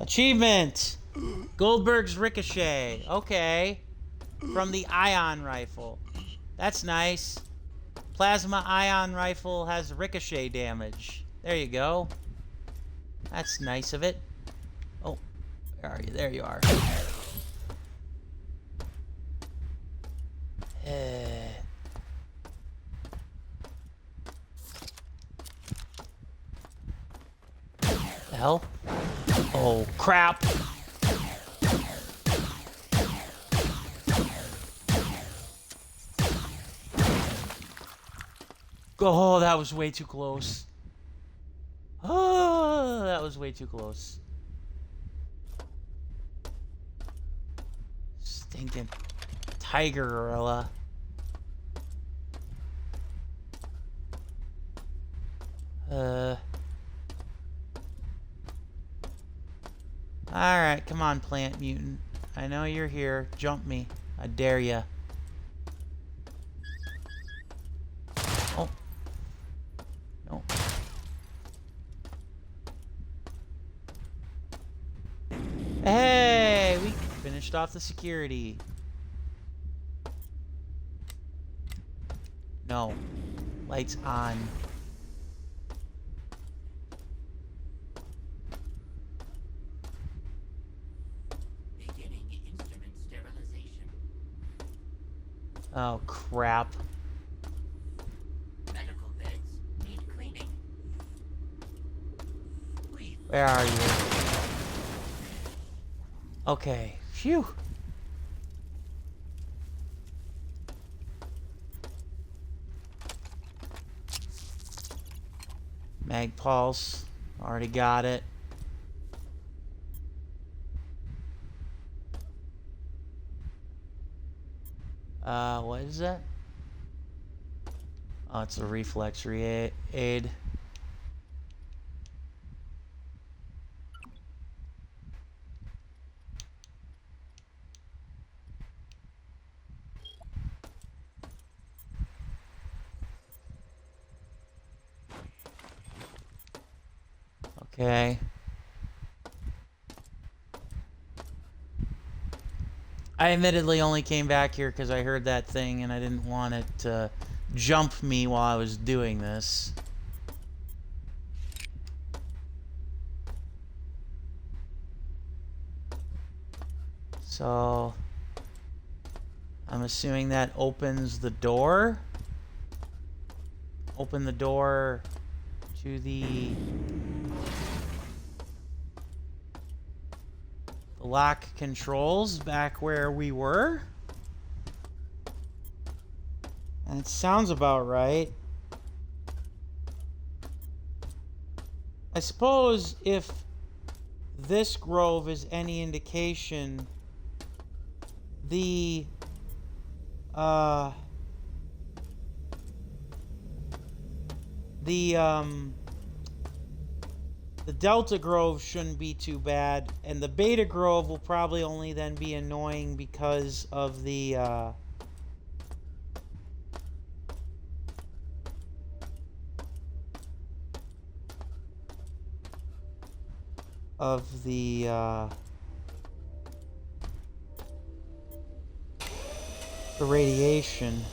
Achievement! Goldberg's Ricochet. Okay. From the ion rifle. That's nice. Plasma ion rifle has ricochet damage. There you go. That's nice of it. Oh, where are you? There you are. The hell? Oh, crap. Oh, that was way too close. Oh, that was way too close. Stinking tiger gorilla. Alright, come on, plant mutant. I know you're here. Jump me. I dare ya. Oh. No. Hey! We finished off the security. No. Lights on. Oh, crap. Medical beds need cleaning. Where are you? Okay. Phew. Mag pulse. Already got it. What is that? Oh, it's a reflex aid. Okay. I admittedly only came back here because I heard that thing and I didn't want it to jump me while I was doing this. So I'm assuming that opens the door. Open the door to the lock controls back where we were. And it sounds about right. I suppose if this grove is any indication, the The Delta Grove shouldn't be too bad, and the Beta Grove will probably only then be annoying because of the the radiation.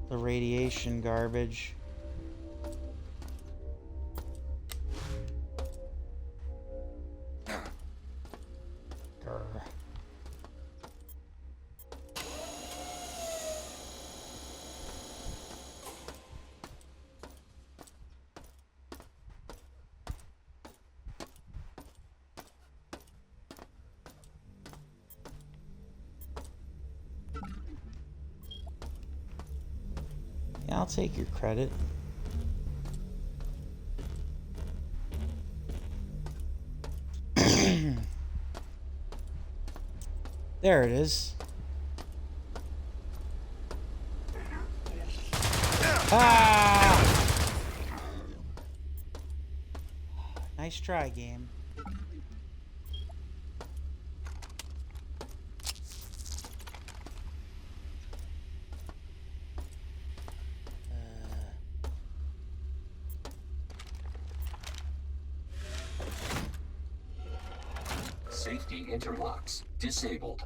The radiation garbage. Grr. Yeah, I'll take your credit. There it is. Ah! Nice try, game. Safety interlocks disabled.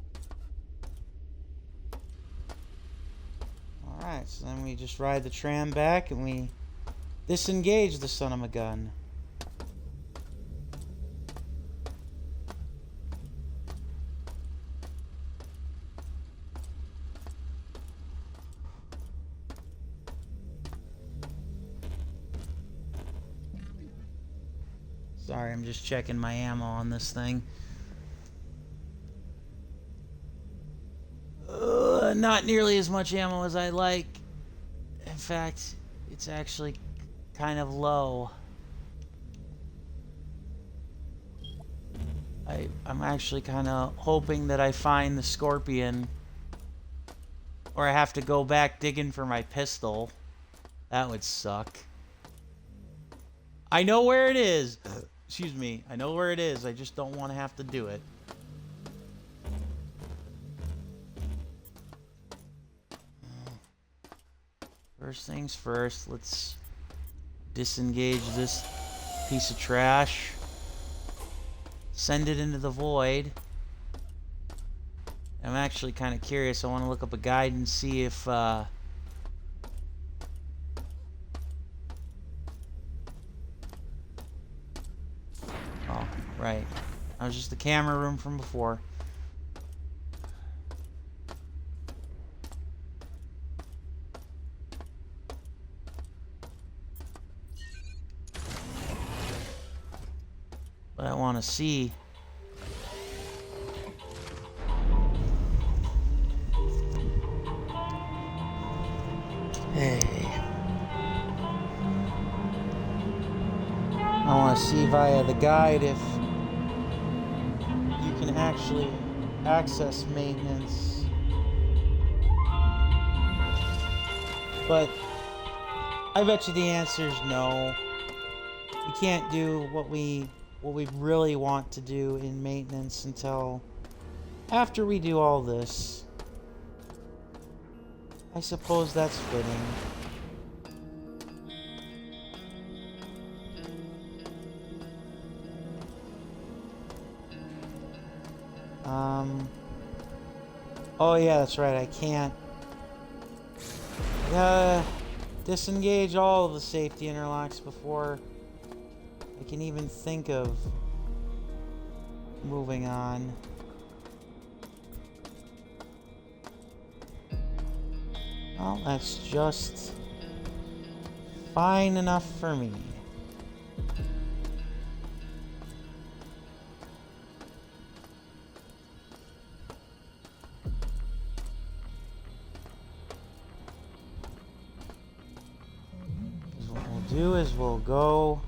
Alright, so then we just ride the tram back and we disengage the son of a gun. Sorry, I'm just checking my ammo on this thing. Not nearly as much ammo as I like. In fact, it's actually kind of low. I'm actually kind of hoping that I find the Scorpion, or I have to go back digging for my pistol. That would suck. I know where it is. Excuse me. I know where it is. I just don't want to have to do it. First things first, let's disengage this piece of trash. Send it into the void. I'm actually kind of curious. I want to look up a guide and see if oh, right. That was just the camera room from before. But I want to see. Hey. I want to see via the guide if you can actually access maintenance. But I bet you the answer is no. We can't do what we really want to do in maintenance until after we do all this. I suppose that's fitting. Oh yeah, that's right, I can't disengage all of the safety interlocks before I can even think of moving on. Well, that's just fine enough for me. What we'll do is we'll go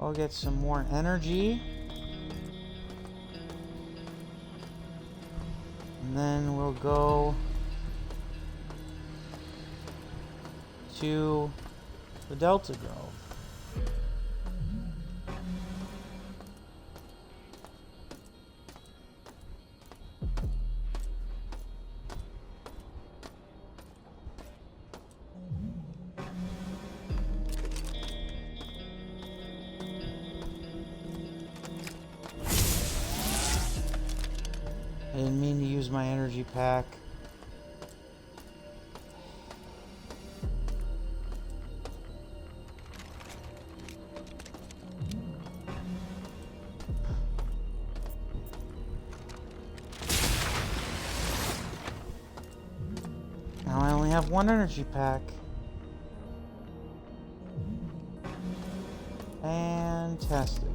I'll get some more energy. And then we'll go to the Delta Grove. I didn't mean to use my energy pack. Now I only have one energy pack. Fantastic.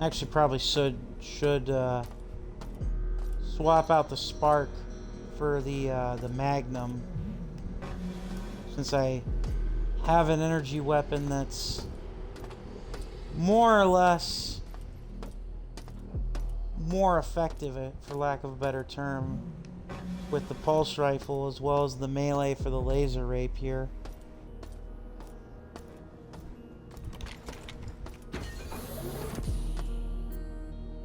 Actually, probably should swap out the spark for the Magnum, since I have an energy weapon that's more or less more effective, for lack of a better term, with the pulse rifle as well as the melee for the laser rapier.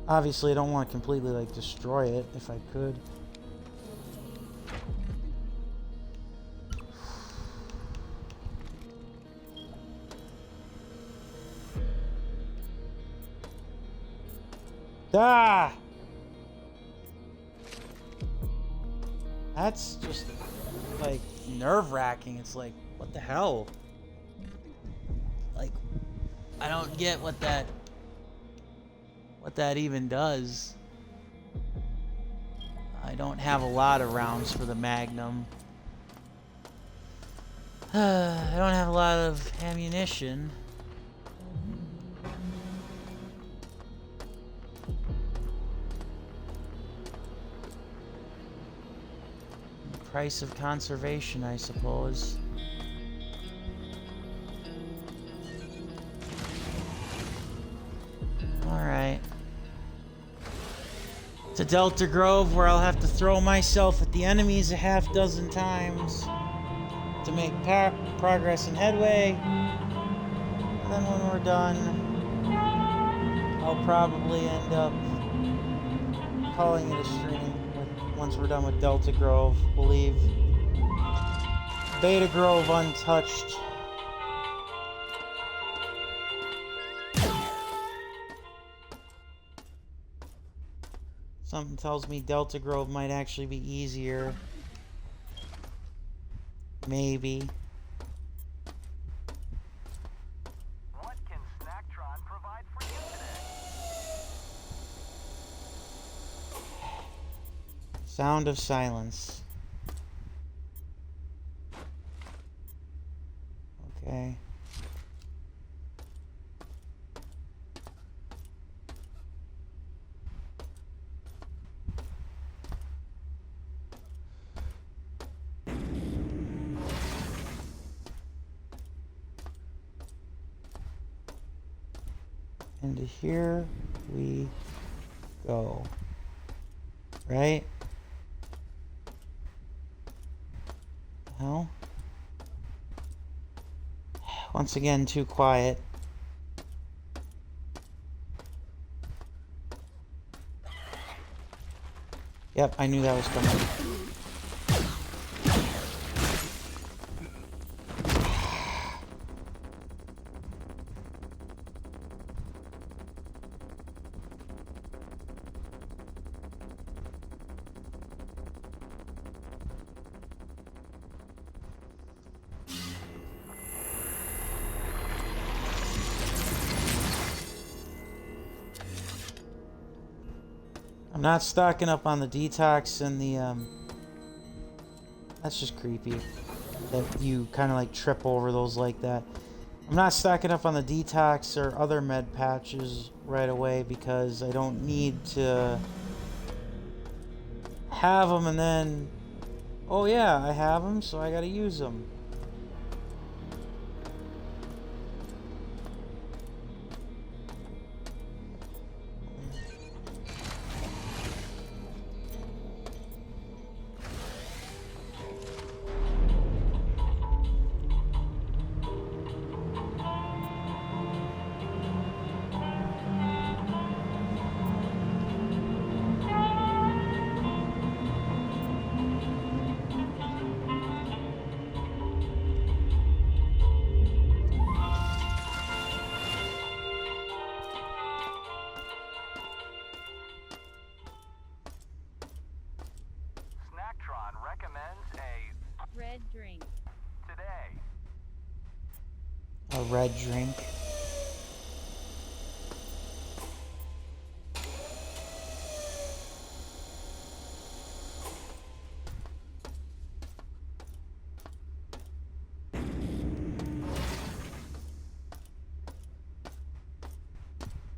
Obviously, I don't want to completely, like, destroy it if I could. Ah! That's just, like, nerve-wracking. It's like, what the hell? Like, I don't get what that even does. I don't have a lot of rounds for the Magnum. I don't have a lot of ammunition. Price of conservation, I suppose. Alright. To Delta Grove, where I'll have to throw myself at the enemies a half dozen times to make progress and headway. And then when we're done, I'll probably end up calling it a stream. Once we're done with Delta Grove, we'll leave Beta Grove untouched. Something tells me Delta Grove might actually be easier. Maybe. What can Snacktron provide for you today? Sound of silence. Okay. And here we go. Right? Hell? Once again, too quiet. Yep, I knew that was coming. I'm not stocking up on the detox and the, that's just creepy. That you kind of like trip over those like that. I'm not stocking up on the detox or other med patches right away because I don't need to have them and then, oh yeah, I have them, so I gotta use them. red drink.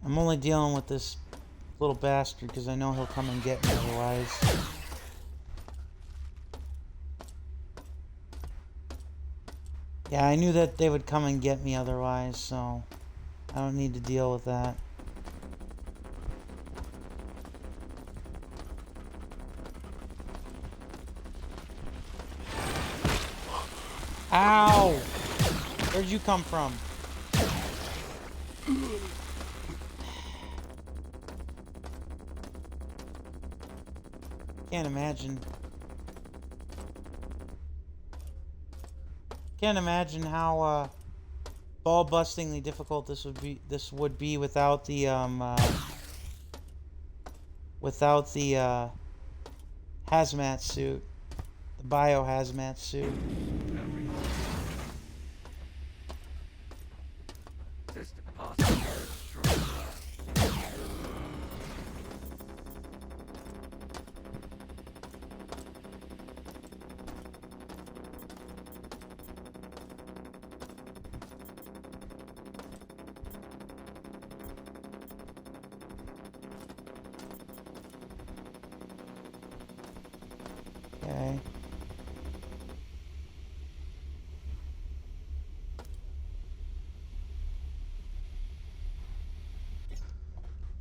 I'm only dealing with this little bastard because I know he'll come and get me otherwise. Yeah, I knew that they would come and get me otherwise, so I don't need to deal with that. Ow! Where'd you come from? Can't imagine. Can't imagine how ball-bustingly difficult this would be without the hazmat suit, the biohazmat suit. Okay.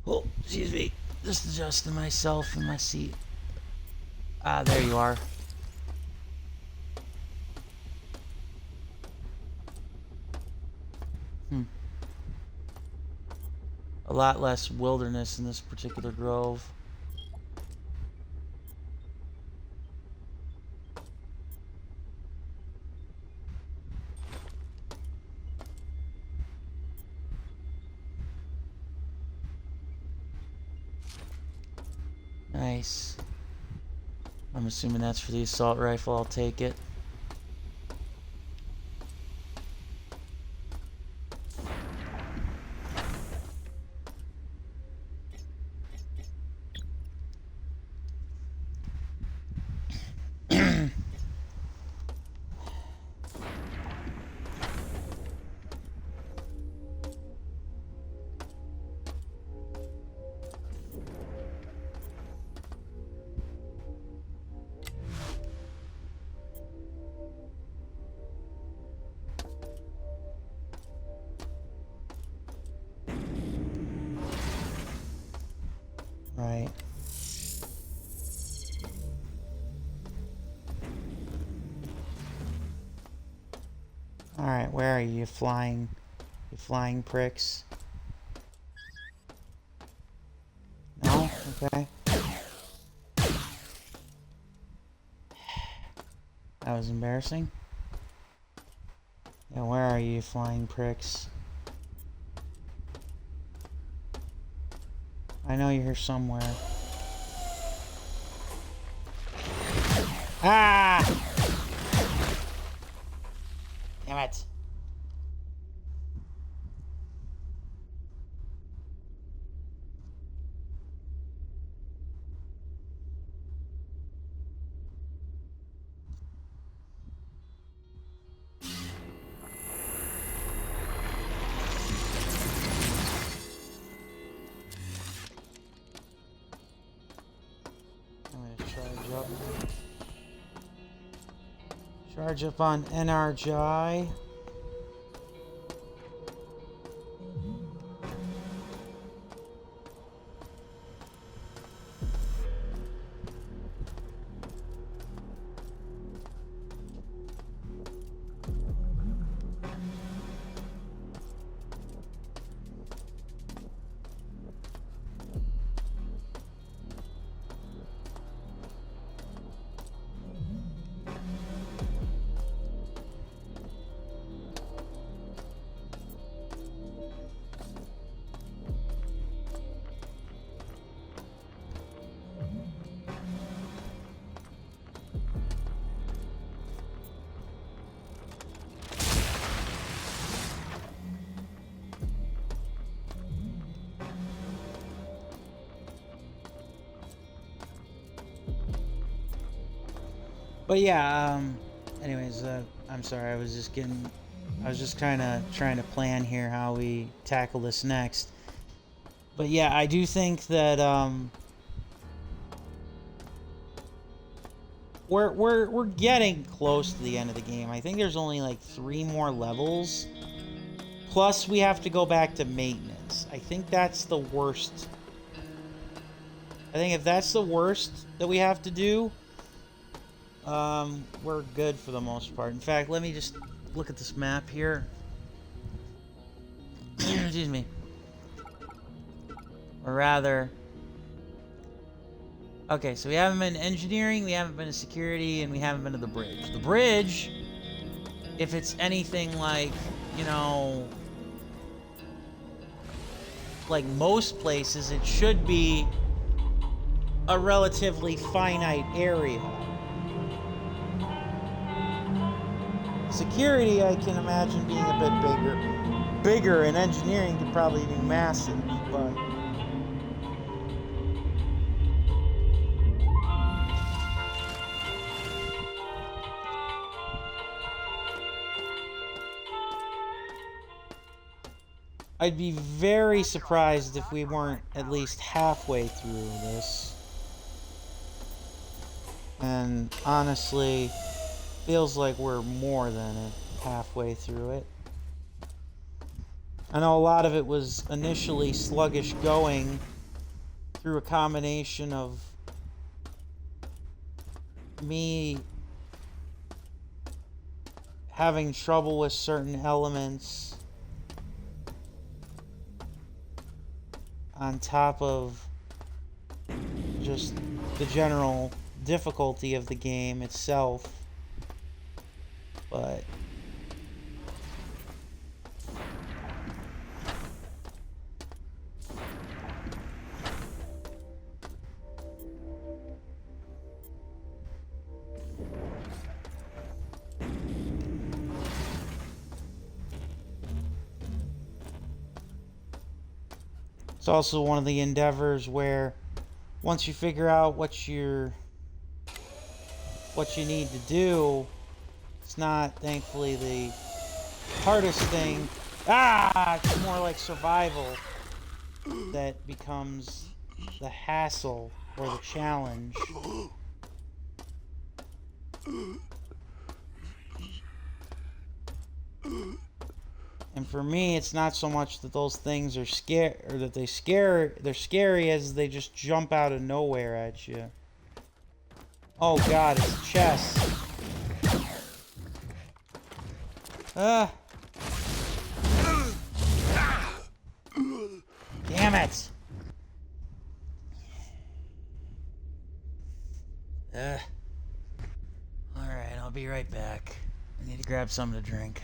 Oh, excuse me. Just adjusting myself in my seat. Ah, there you are. A lot less wilderness in this particular grove. Nice. I'm assuming that's for the assault rifle. I'll take it. Right. Alright, where are you flying? You flying pricks? No? Okay. That was embarrassing. Yeah, where are you flying pricks? I know you're here somewhere. Ah! Damn it. Charge up on NRGI. But yeah, anyways, I'm sorry, I was just kind of trying to plan here how we tackle this next. But yeah, I do think that, we're getting close to the end of the game. I think there's only like 3 more levels. Plus, we have to go back to maintenance. I think that's the worst. I think if that's the worst that we have to do, we're good for the most part. In fact, let me just look at this map here. Excuse me. Or rather... Okay, so we haven't been to engineering, we haven't been to security, and we haven't been to the bridge. The bridge, if it's anything like, you know, like most places, it should be a relatively finite area. Security, I can imagine being a bit bigger, and engineering could probably be massive, but... I'd be very surprised if we weren't at least halfway through this. And honestly, feels like we're more than halfway through it. I know a lot of it was initially sluggish going through a combination of me having trouble with certain elements on top of just the general difficulty of the game itself. But it's also one of the endeavors where once you figure out what you need to do, it's not thankfully the hardest thing. It's more like survival that becomes the hassle or the challenge. And for me, it's not so much that those things are scary, or that they're scary, as they just jump out of nowhere at you. Oh god, it's chess. Damn it! Alright, I'll be right back. I need to grab something to drink.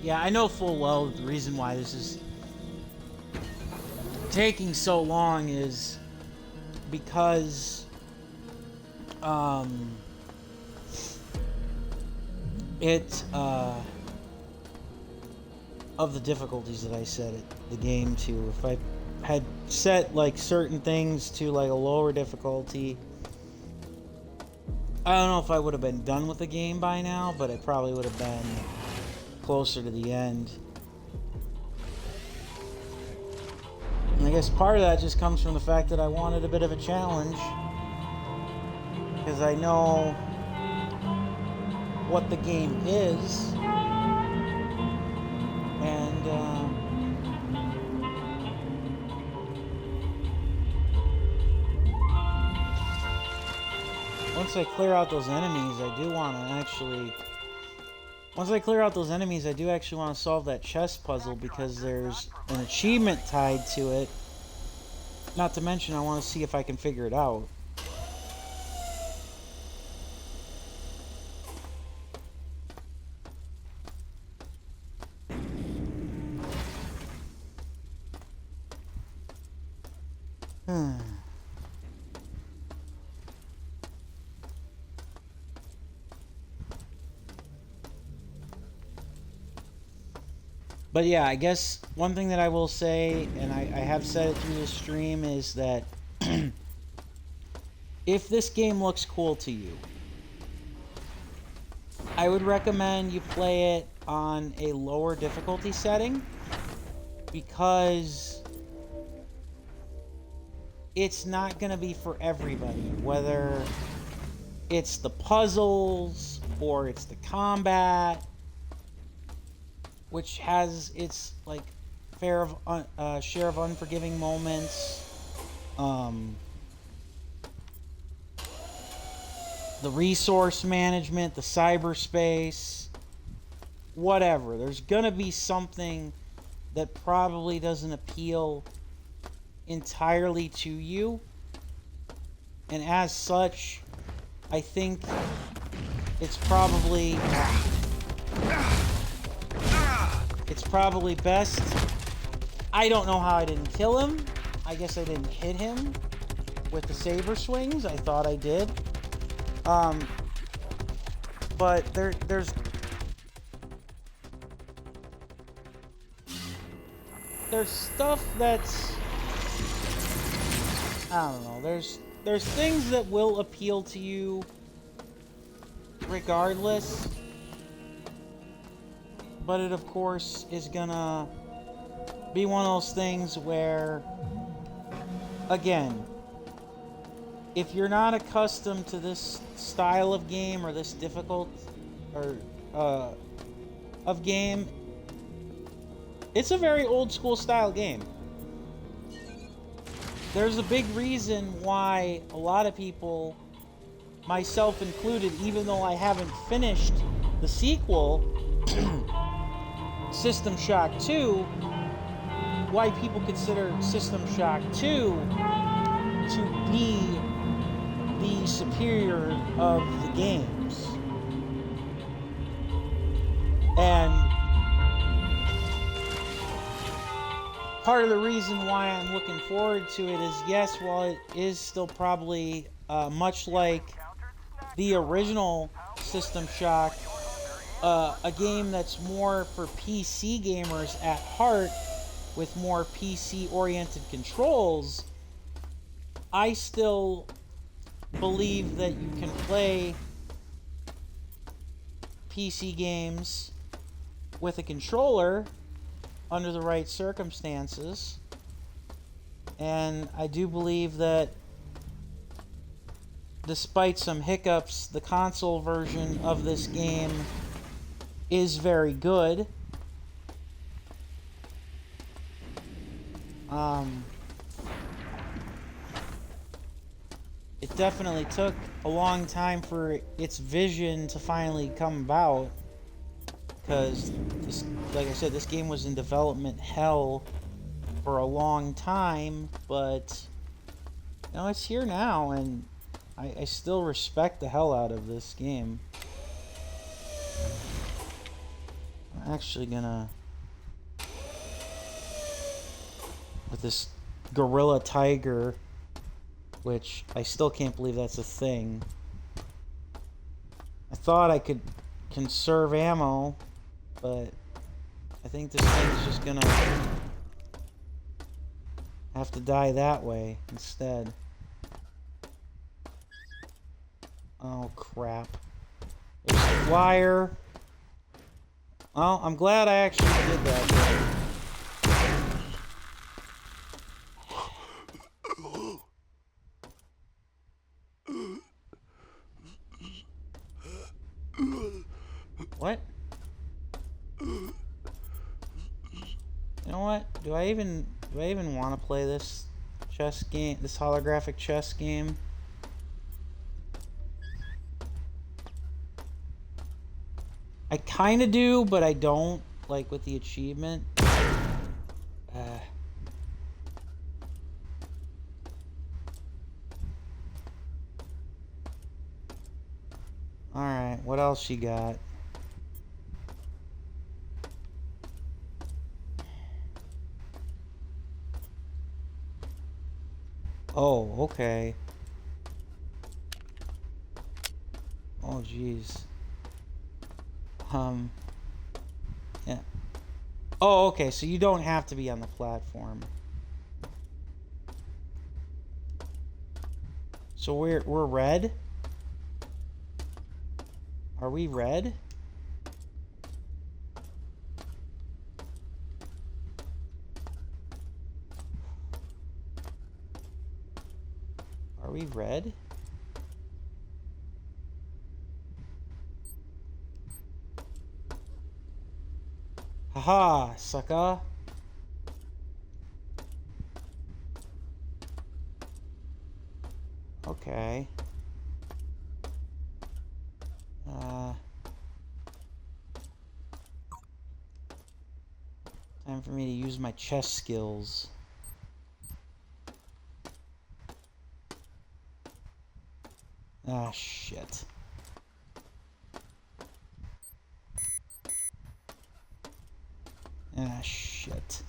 Yeah, I know full well that the reason why this is taking so long is because of the difficulties that I set the game to. If I had set like certain things to like a lower difficulty, I don't know if I would have been done with the game by now, but it probably would have been closer to the end. And I guess part of that just comes from the fact that I wanted a bit of a challenge. Because I know what the game is. And, once I clear out those enemies, I do want to actually... Once I clear out those enemies, I do actually want to solve that chess puzzle because there's an achievement tied to it. Not to mention, I want to see if I can figure it out. But yeah, I guess one thing that I will say, and I have said it through the stream, is that if this game looks cool to you, I would recommend you play it on a lower difficulty setting, because it's not going to be for everybody, whether it's the puzzles or it's the combat, which has its like share of unforgiving moments, the resource management, the cyberspace, whatever. There's gonna be something that probably doesn't appeal entirely to you, and as such, I think it's probably best. I don't know how I didn't kill him. I guess I didn't hit him with the saber swings. I thought I did. But there's stuff that's, I don't know. There's things that will appeal to you regardless. But it, of course, is gonna be one of those things where, again, if you're not accustomed to this style of game or this difficult of game, it's a very old school style game. There's a big reason why a lot of people, myself included, even though I haven't finished the sequel, System Shock 2, why people consider System Shock 2 to be the superior of the games. And part of the reason why I'm looking forward to it is, yes, while it is still probably much like the original System Shock, a game that's more for PC gamers at heart, with more PC-oriented controls, I still believe that you can play PC games with a controller under the right circumstances. And I do believe that despite some hiccups, the console version of this game is very good. It definitely took a long time for its vision to finally come about, because, like I said, this game was in development hell for a long time, but you know, it's here now, and I still respect the hell out of this game. I'm actually gonna, with this gorilla tiger, which I still can't believe that's a thing. I thought I could conserve ammo, but I think this thing's just gonna have to die that way instead. Oh crap. There's the flyer. Well, I'm glad I actually did that. Do I even want to play this chess game, this holographic chess game? I kind of do, but I don't, like with the achievement. Alright, what else you got? Oh, okay. Oh, jeez. Yeah. Oh, okay, so you don't have to be on the platform. So we're red? Are we red? Are we red? Haha, sucker. Okay. Time for me to use my chess skills. Ah, shit. Ah, shit.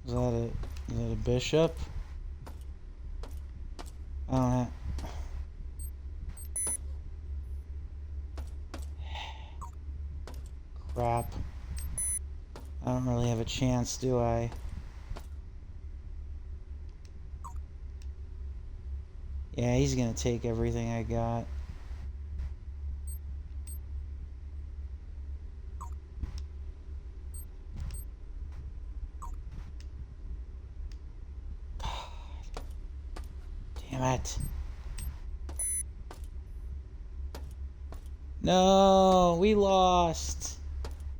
Is that a bishop? I don't know. Crap. I don't really have a chance, do I? Yeah, he's gonna take everything I got. Damn it. No, we lost.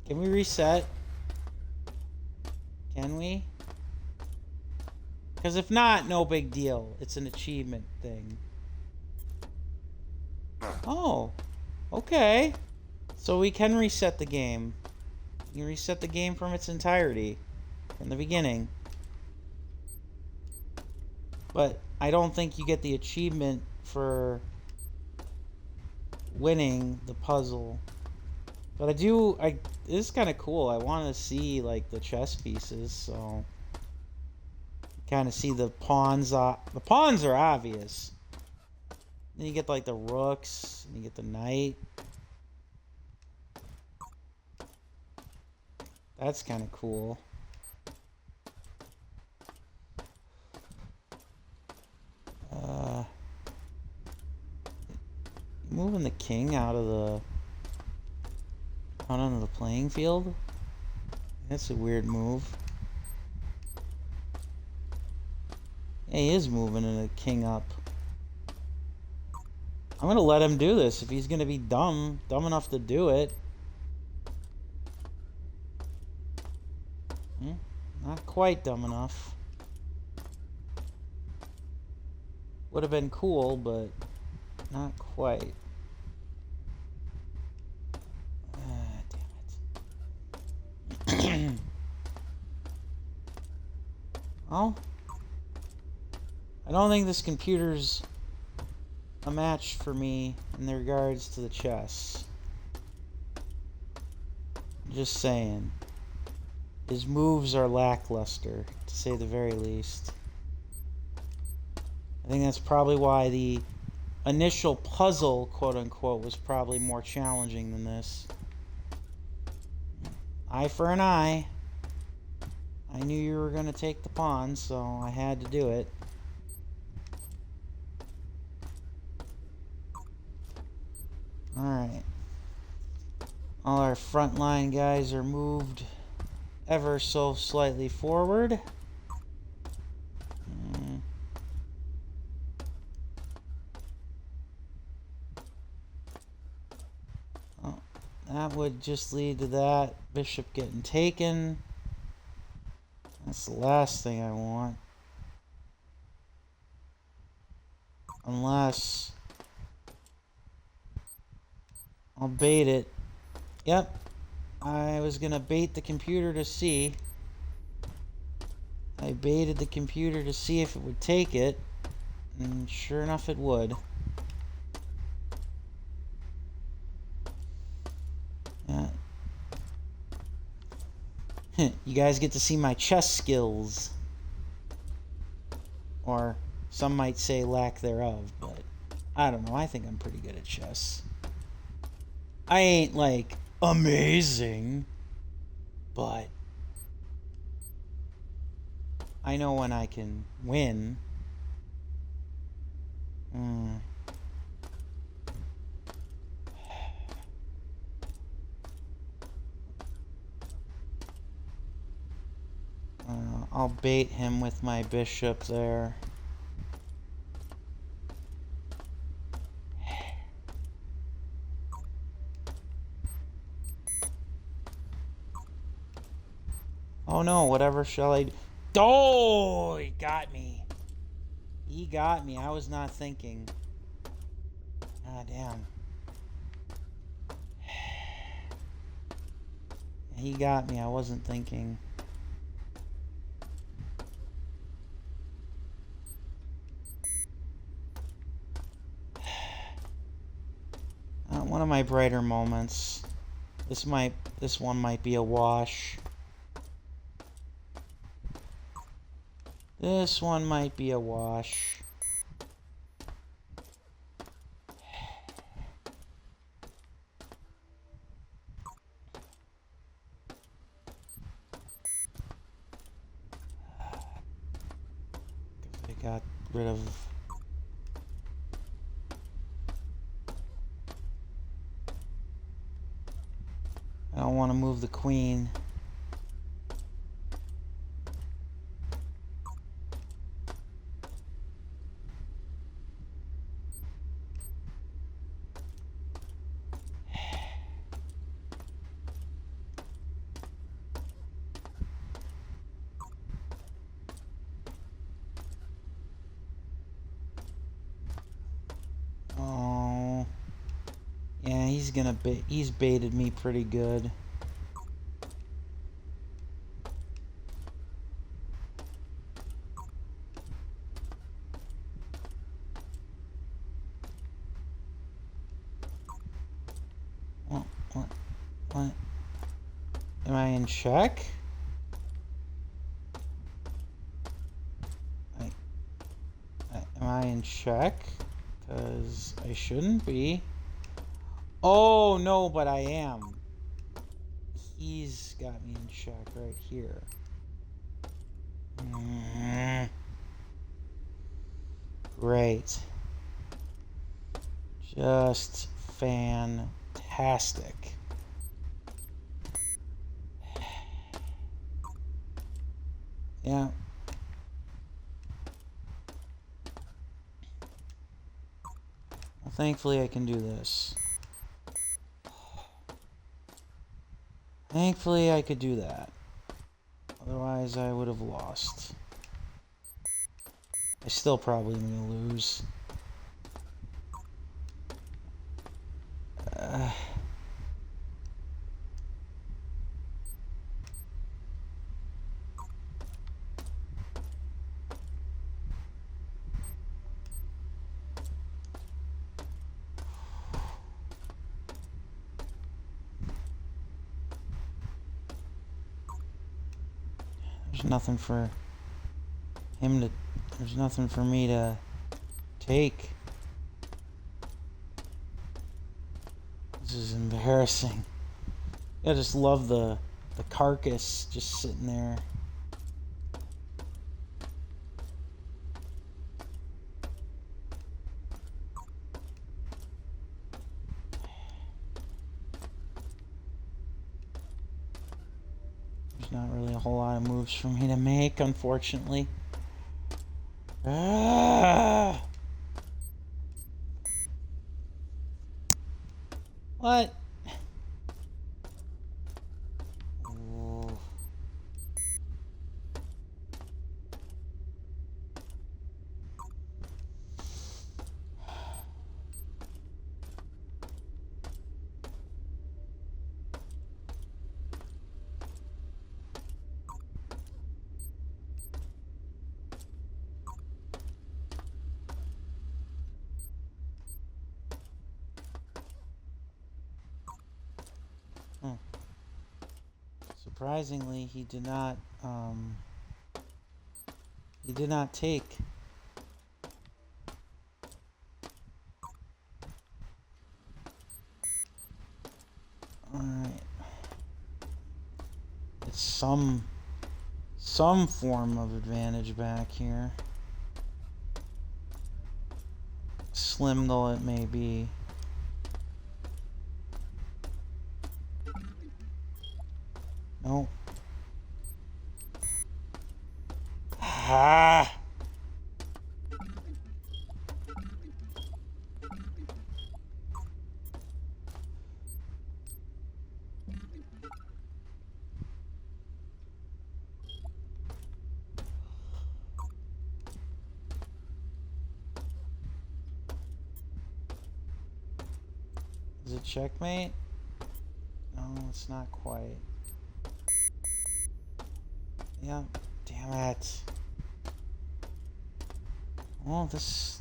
Can we reset? Can we? Because if not, no big deal. It's an achievement thing. Oh, okay. So we can reset the game. You can reset the game from its entirety, from the beginning. But I don't think you get the achievement for winning the puzzle. But it is kind of cool. I want to see like the chess pieces, so kind of see the pawns. The pawns are obvious. Then you get like the rooks, and you get the knight. That's kind of cool. Moving the king out onto the playing field. That's a weird move. Yeah, he is moving the king up. I'm gonna let him do this if he's gonna be dumb enough to do it. Not quite dumb enough. Would have been cool, but not quite. Damn it. Well, I don't think this computer's a match for me in regards to the chess. Just saying. His moves are lackluster, to say the very least. I think that's probably why the initial puzzle, quote-unquote, was probably more challenging than this. Eye for an eye. I knew you were going to take the pawn, so I had to do it. Alright. All our frontline guys are moved ever so slightly forward. that would just lead to that bishop getting taken. That's the last thing I want. Unless I'll bait it. Yep. I was gonna bait the computer to see. I baited the computer to see if it would take it. And sure enough it would. Yeah. You guys get to see my chess skills. Or some might say lack thereof, but I don't know. I think I'm pretty good at chess. I ain't like amazing, but I know when I can win. I'll bait him with my bishop there. Oh no, whatever shall I do? Oh, he got me. He got me. I was not thinking. Ah, damn. He got me. I wasn't thinking. One of my brighter moments. This one might be a wash. This one might be a wash. I got rid of... I don't want to move the queen. Oh. Yeah, he's baited me pretty good. What? Am I in check? Am I in check? Because I shouldn't be. Oh, no, but I am. He's got me in check right here. Great. Just fantastic. Yeah. Well, thankfully I can do this. Thankfully I could do that. Otherwise I would have lost. I still probably am gonna lose. There's nothing for him to... There's nothing for me to take. This is embarrassing. I just love the carcass just sitting there. There's not really a whole lot of moves for me to make, unfortunately. What? Surprisingly, he did not take. Alright. It's some form of advantage back here. Slim though it may be. Nope. Ah! Is it checkmate? No, it's not quite. Yeah, damn it. Well, this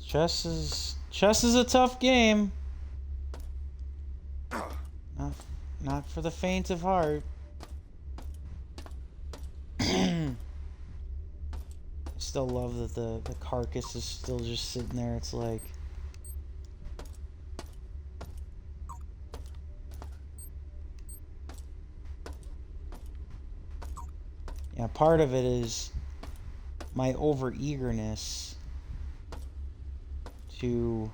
chess is a tough game. Not for the faint of heart. I still love that the carcass is still just sitting there. It's like, yeah, part of it is my over-eagerness to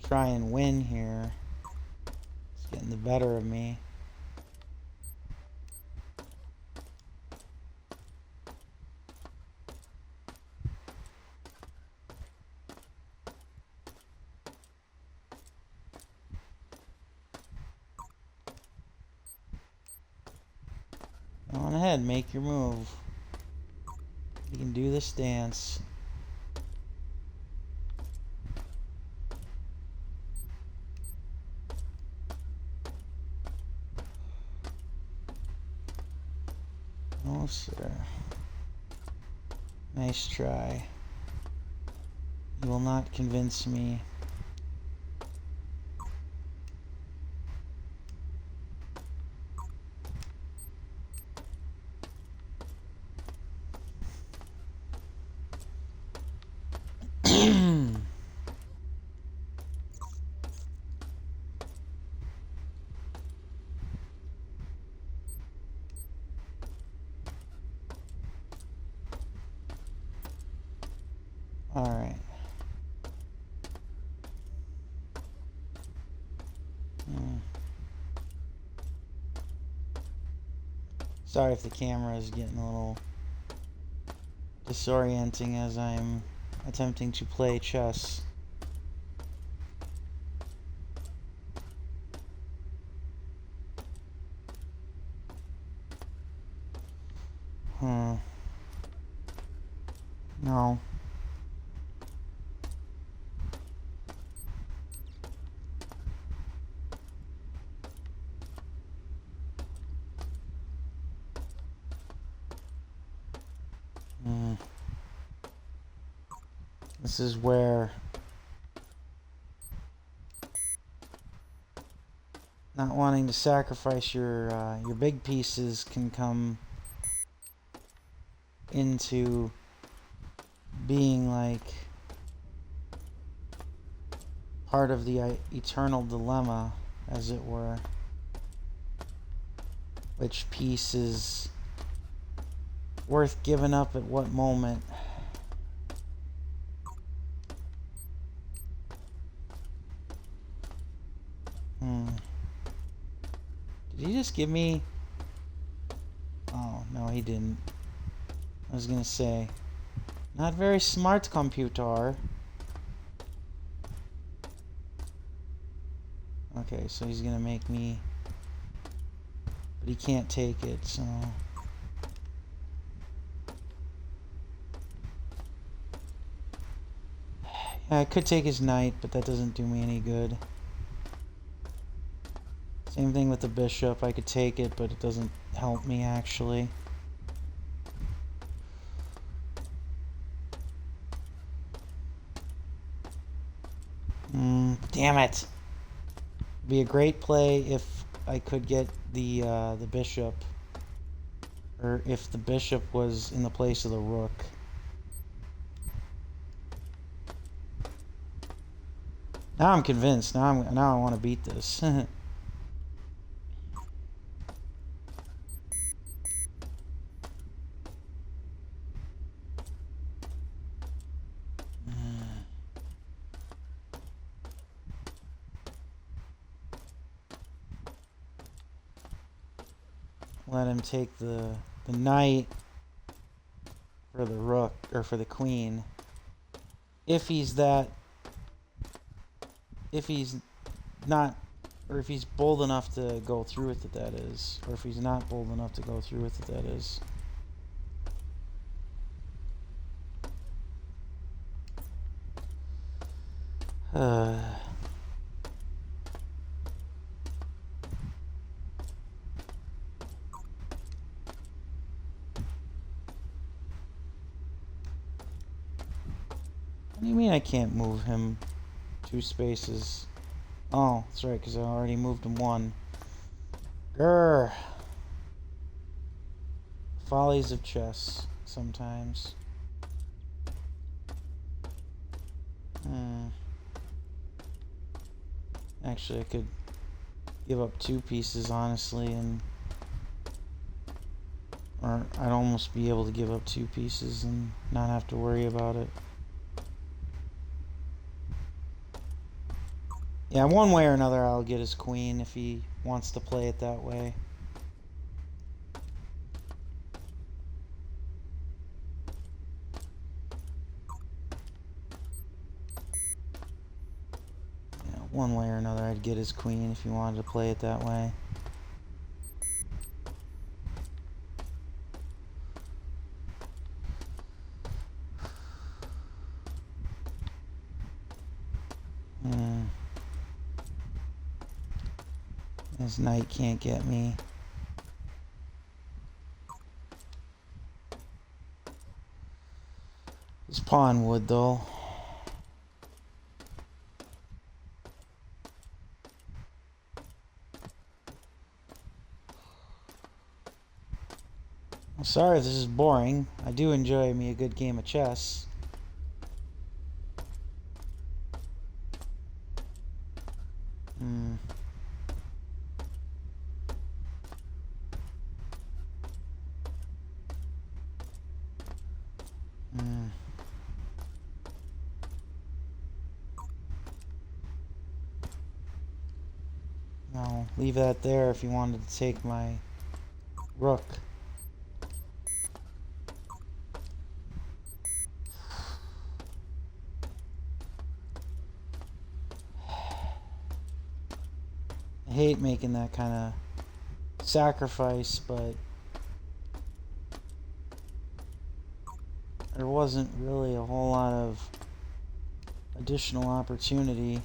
try and win here. It's getting the better of me. Go on ahead, make your move. You can do this dance. Oh, sir. Nice try. You will not convince me. Alright. Sorry if the camera is getting a little disorienting as I'm attempting to play chess. No. This is where not wanting to sacrifice your big pieces can come into being like part of the eternal dilemma, as it were. Which piece is worth giving up at what moment? Did he just give me... Oh, no, he didn't. I was gonna say, not very smart computer. Okay, so he's gonna make me... But he can't take it, so... Yeah, I could take his knight, but that doesn't do me any good. Same thing with the bishop. I could take it, but it doesn't help me, actually. Damn it. It'd be a great play if I could get the bishop, or if the bishop was in the place of the rook. Now I'm convinced. Now I want to beat this. Let him take the knight for the rook, or for the queen. If he's not, or if he's bold enough to go through with it, that is. Or if he's not bold enough to go through with it, that is. What do you mean I can't move him 2 spaces? Oh, that's right, because I already moved him 1. Grr. Follies of chess, sometimes. Actually, I could give up 2 pieces, honestly, and... Or I'd almost be able to give up 2 pieces and not have to worry about it. Yeah, one way or another I'll get his queen if he wants to play it that way. Yeah, one way or another I'd get his queen if he wanted to play it that way. His knight can't get me. His pawn would, though. I'm sorry if this is boring. I do enjoy me a good game of chess. No, leave that there if you wanted to take my rook. I hate making that kind of sacrifice, but there wasn't really a whole lot of additional opportunity.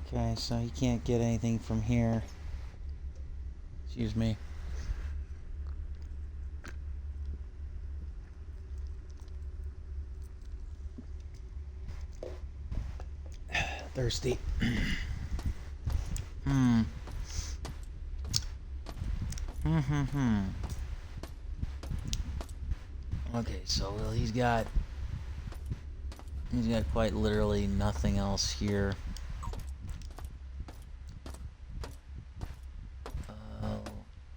Okay, so he can't get anything from here. Excuse me. Thirsty. Okay, so well, he's got quite literally nothing else here.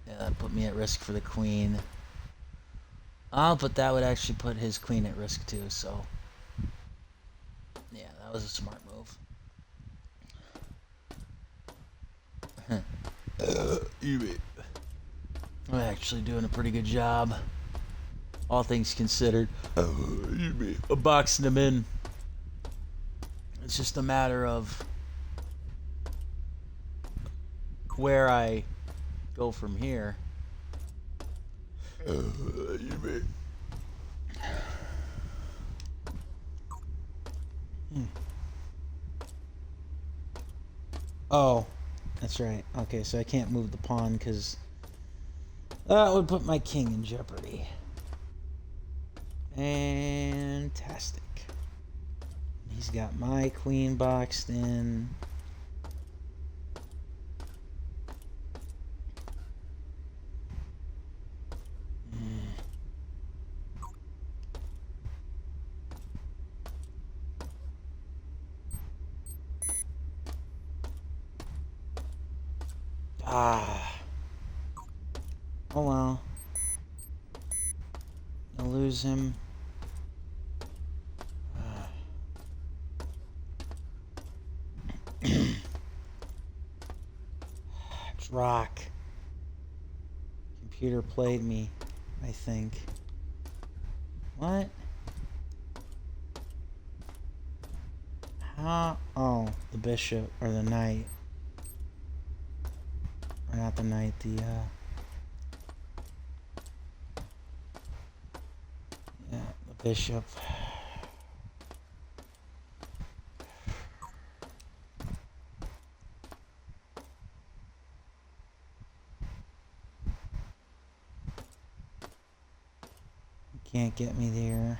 Yeah, that put me at risk for the queen. But that would actually put his queen at risk too, so yeah, that was a smart move. I'm actually doing a pretty good job, all things considered. I'm boxing him in. It's just a matter of where I go from here. Oh, that's right. Okay, so I can't move the pawn because that would put my king in jeopardy. Fantastic. He's got my queen boxed in. Oh well. I'll lose him. Rock. Computer played me, I think. What? How? Oh, the bishop or the knight. Or not the knight, the yeah, the bishop. Can't get me there.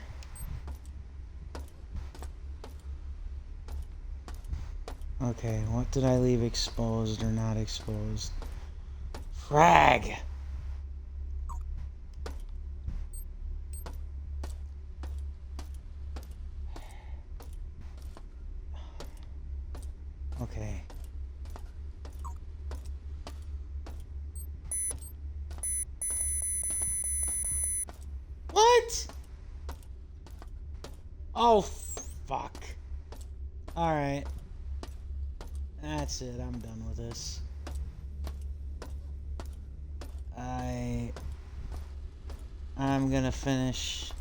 Okay, what did I leave exposed or not exposed? Frag! Okay. What? Oh, fuck. Alright. That's it. I'm done with this. I'm gonna finish.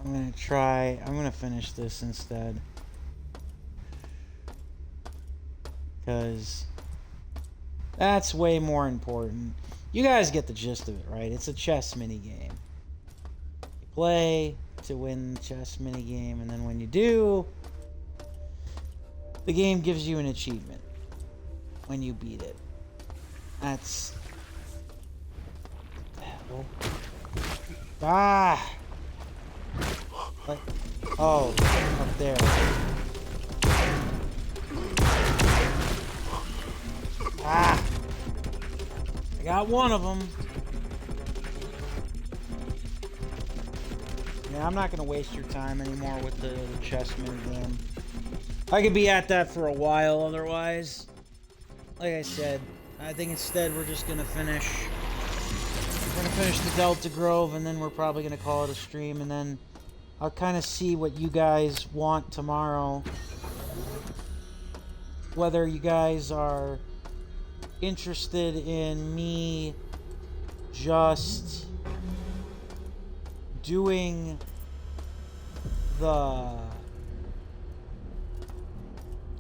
I'm gonna finish this instead. Because that's way more important. You guys get the gist of it, right? It's a chess minigame. You play to win the chess minigame, and then when you do, the game gives you an achievement when you beat it. That's... Ah! What? Oh, up there. Ah! I got one of them. Yeah, I'm not gonna waste your time anymore with the chess minigame. I could be at that for a while otherwise. Like I said, I think instead we're just gonna finish. We're gonna finish the Delta Grove, and then we're probably gonna call it a stream, and then I'll kind of see what you guys want tomorrow. Whether you guys are interested in me just doing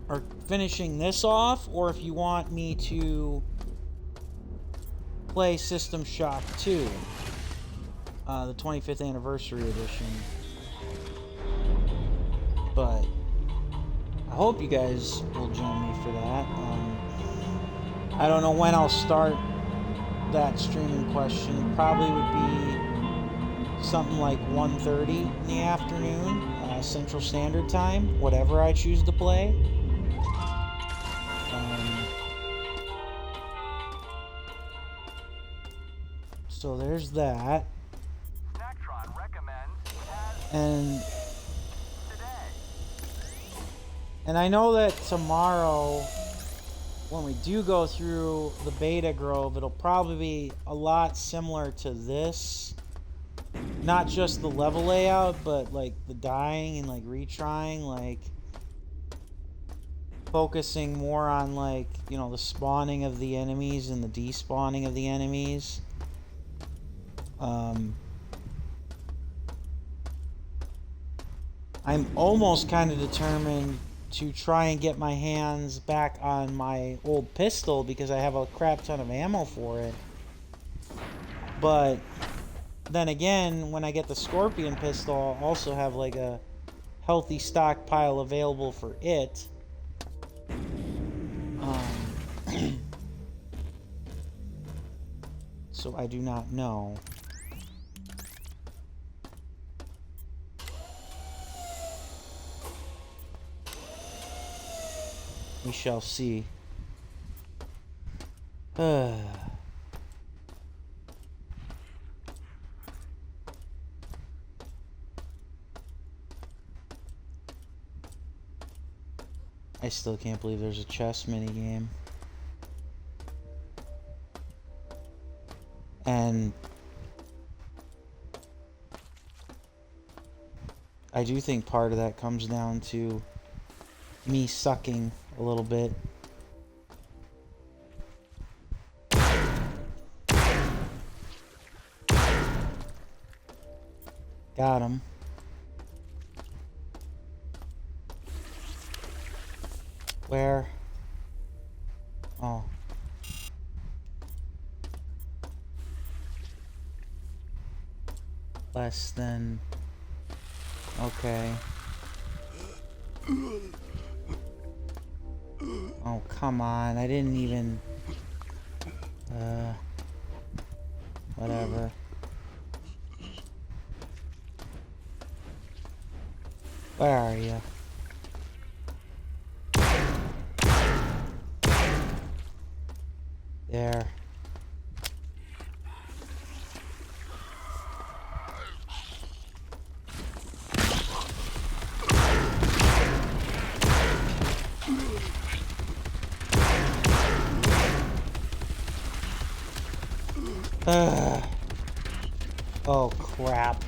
or finishing this off, or if you want me to play System Shock 2, the 25th anniversary edition. But I hope you guys will join me for that. I don't know when I'll start that stream in question. Probably would be something like 1:30 in the afternoon, Central Standard Time, whatever I choose to play. So there's that. And I know that tomorrow, when we do go through the Beta Grove, it'll probably be a lot similar to this. Not just the level layout, but like the dying and like retrying, like focusing more on like, you know, the spawning of the enemies and the despawning of the enemies. I'm almost kind of determined to try and get my hands back on my old pistol because I have a crap ton of ammo for it. But then again, when I get the Scorpion pistol, I'll also have like a healthy stockpile available for it. So so I do not know. We shall see. I still can't believe there's a chess minigame. And I do think part of that comes down to me sucking a little bit. Got him. Where? Oh. Less than... Okay. Oh, come on. I didn't even... Whatever. Where are you? There. Oh crap.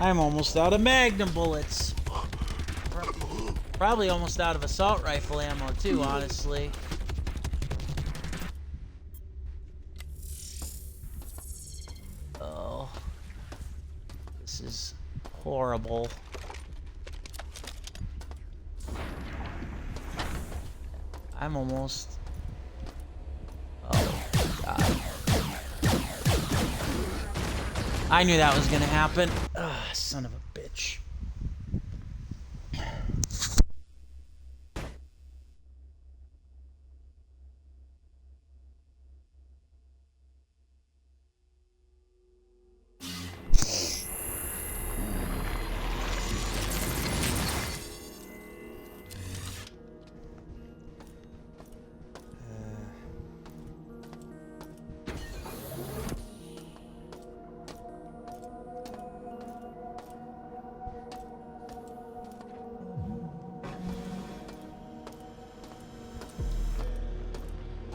I'm almost out of magnum bullets. Probably almost out of assault rifle ammo too, honestly. Oh. This is horrible. I'm almost... Oh, God. I knew that was gonna happen. Ugh, son of a bitch.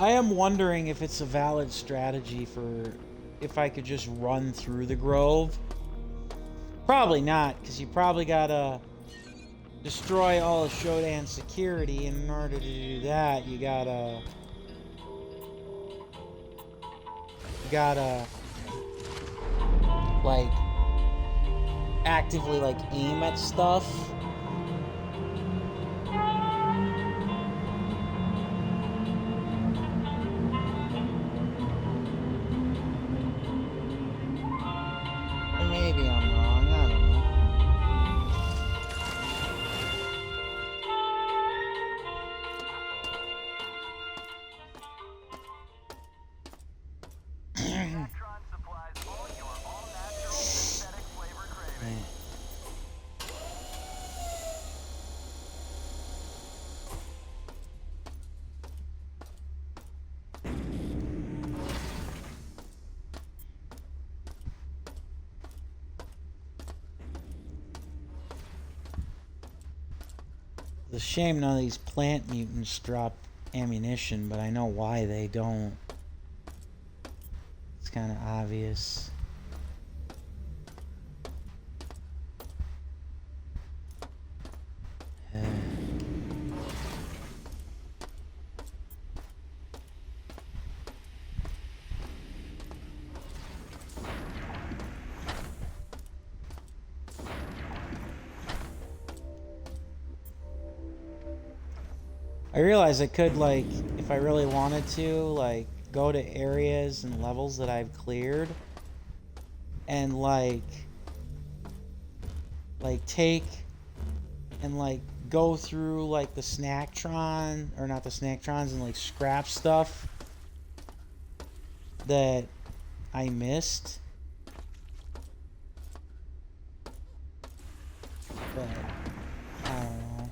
I am wondering if it's a valid strategy for if I could just run through the grove. Probably not, because you probably gotta destroy all of Shodan's security, and in order to do that, you gotta like actively like aim at stuff. Maybe I'm wrong, I don't know. Snaktron supplies all your all-natural synthetic flavor cravings. It's a shame none of these plant mutants drop ammunition, but I know why they don't. It's kind of obvious. I realize I could, like, if I really wanted to, like, go to areas and levels that I've cleared and, like take and, like, go through, like, the Snaktron, or not the Snaktrons, and, like, scrap stuff that I missed. But I don't know.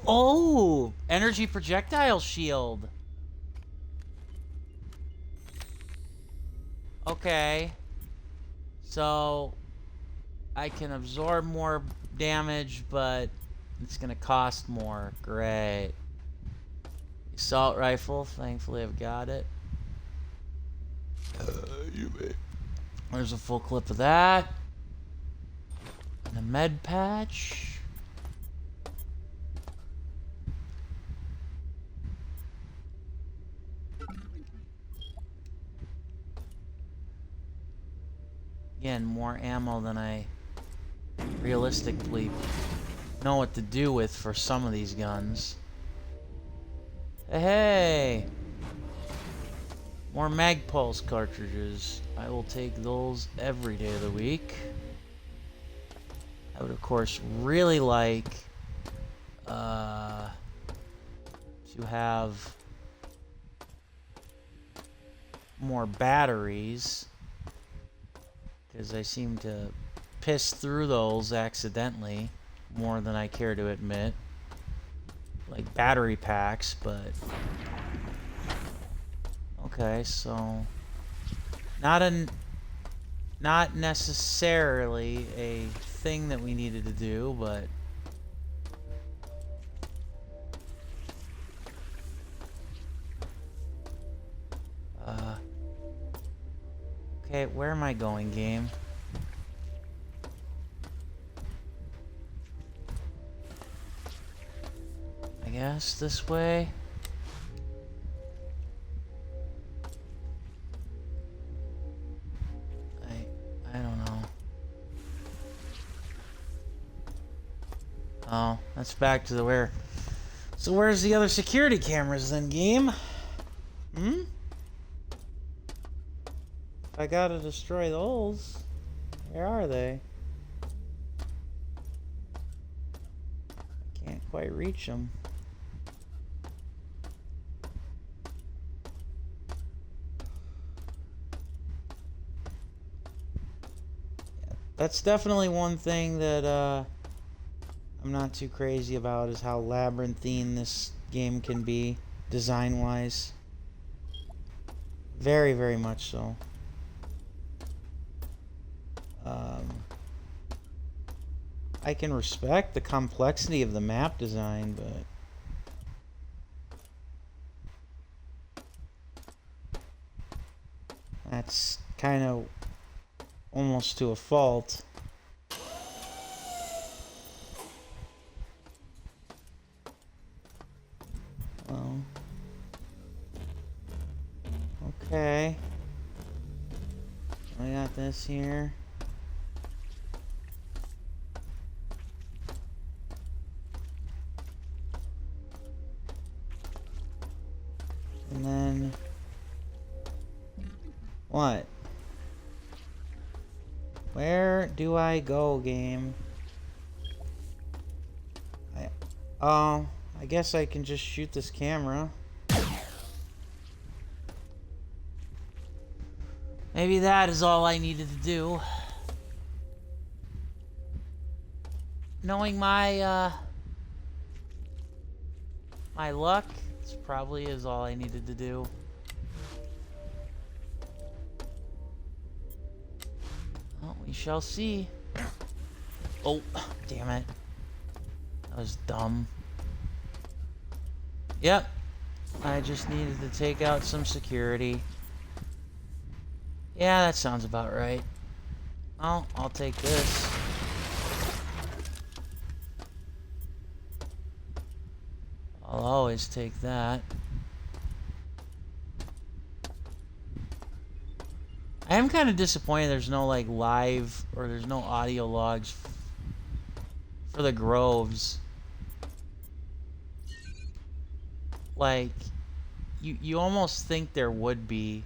Oh, energy projectile shield. Okay. So I can absorb more damage, but it's gonna cost more. Great. Assault rifle. Thankfully, I've got it. You may. There's a full clip of that. And a med patch. Again, more ammo than I realistically know what to do with for some of these guns. Hey! More mag pulse cartridges. I will take those every day of the week. I would, of course, really like to have more batteries, because I seem to piss through those accidentally more than I care to admit. Like battery packs, but okay, so not necessarily a thing that we needed to do, but okay, where am I going, game? I guess this way. I don't know. Oh, that's back to the where. So where's the other security cameras then, game? Hmm? I gotta destroy those. Where are they? I can't quite reach them. That's definitely one thing that I'm not too crazy about, is how labyrinthine this game can be, design-wise. Very, very much so. I can respect the complexity of the map design, but that's kind of almost to a fault. Well, okay. I got this here. And then what? Where do I go, game? I guess I can just shoot this camera. Maybe that is all I needed to do. Knowing my my luck, this probably is all I needed to do. shall see. Oh, damn it. That was dumb. Yep. I just needed to take out some security. Yeah, that sounds about right. Oh, I'll take this. I'll always take that. I am kind of disappointed there's no like live or there's no audio logs for the groves. Like you almost think there would be,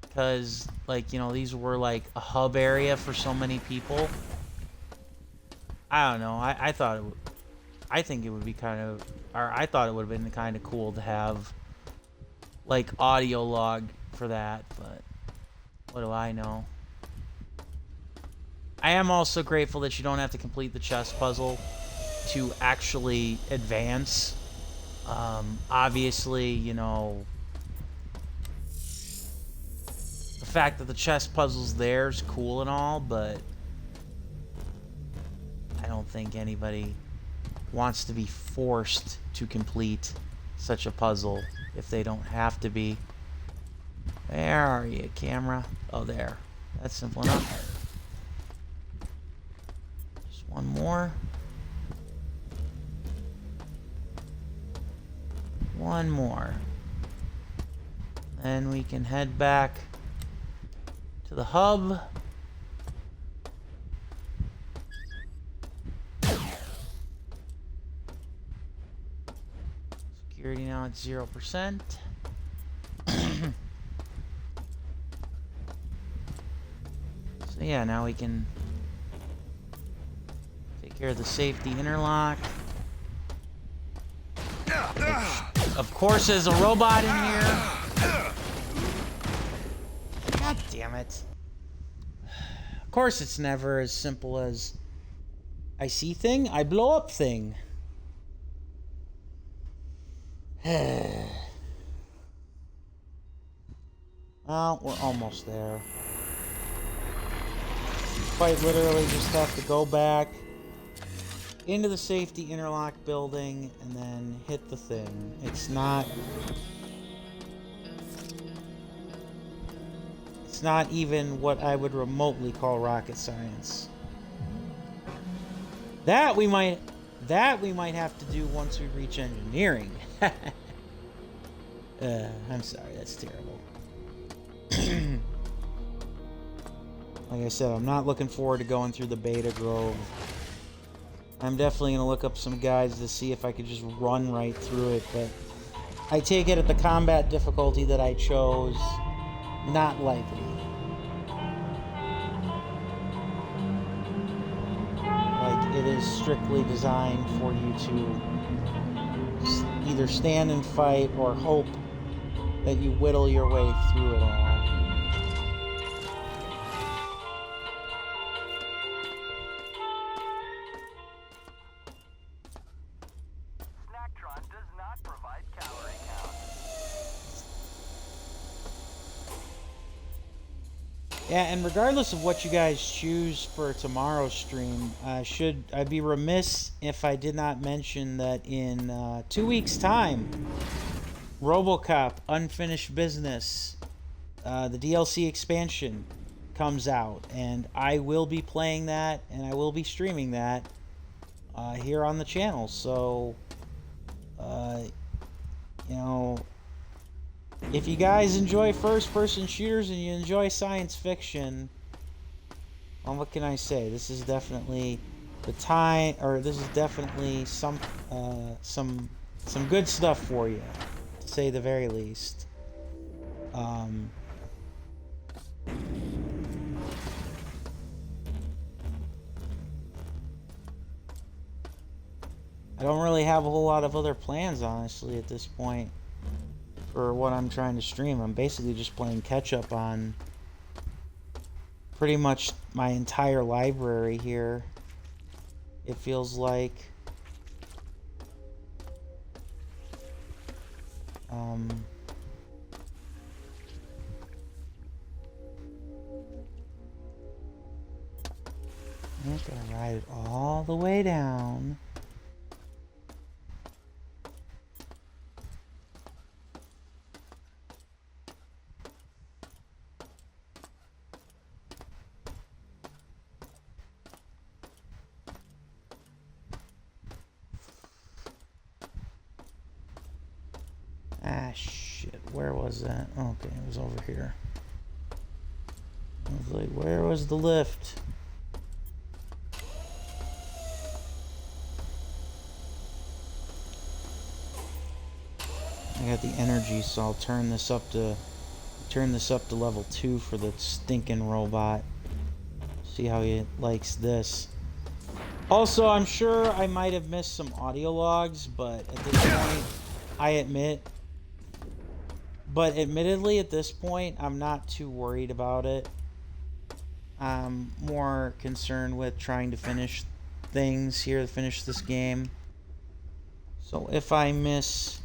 because like, you know, these were like a hub area for so many people. I don't know. I thought it would, I think it would be kind of, or I thought it would have been kind of cool to have like audio log for that, but what do I know? I am also grateful that you don't have to complete the chess puzzle to actually advance. Obviously, you know, the fact that the chess puzzle's there is cool and all, but I don't think anybody wants to be forced to complete such a puzzle if they don't have to be. Where are you, camera? Oh, there. That's simple enough. Just one more. One more. Then we can head back to the hub. Security now at 0%. So yeah, now we can take care of the safety interlock. Of course, there's a robot in here. God damn it. Of course, it's never as simple as I see thing, I blow up thing. Well, we're almost there. Quite literally just have to go back into the safety interlock building and then hit the thing. It's not even what I would remotely call rocket science. That we might have to do once we reach engineering. I'm sorry, that's terrible. Like I said, I'm not looking forward to going through the beta grove. I'm definitely going to look up some guides to see if I could just run right through it, but I take it at the combat difficulty that I chose, not likely. Like, it is strictly designed for you to either stand and fight or hope that you whittle your way through it all. Yeah, and regardless of what you guys choose for tomorrow's stream, I'd be remiss if I did not mention that in 2 weeks' time, RoboCop Unfinished Business, the DLC expansion, comes out, and I will be playing that, and I will be streaming that here on the channel. So, you know, if you guys enjoy first-person shooters and you enjoy science fiction, well, what can I say? This is definitely the time, or this is definitely some good stuff for you, to say the very least. I don't really have a whole lot of other plans, honestly, at this point. For what I'm trying to stream, I'm basically just playing catch up on pretty much my entire library here. It feels like Gonna ride it all the way down. Ah, shit. Where was that? Okay, it was over here. I was like, where was the lift? I got the energy, so I'll turn this up to level 2 for the stinking robot. See how he likes this. Also, I'm sure I might have missed some audio logs, but at this point, admittedly, at this point, I'm not too worried about it. I'm more concerned with trying to finish things here, to finish this game. So if I miss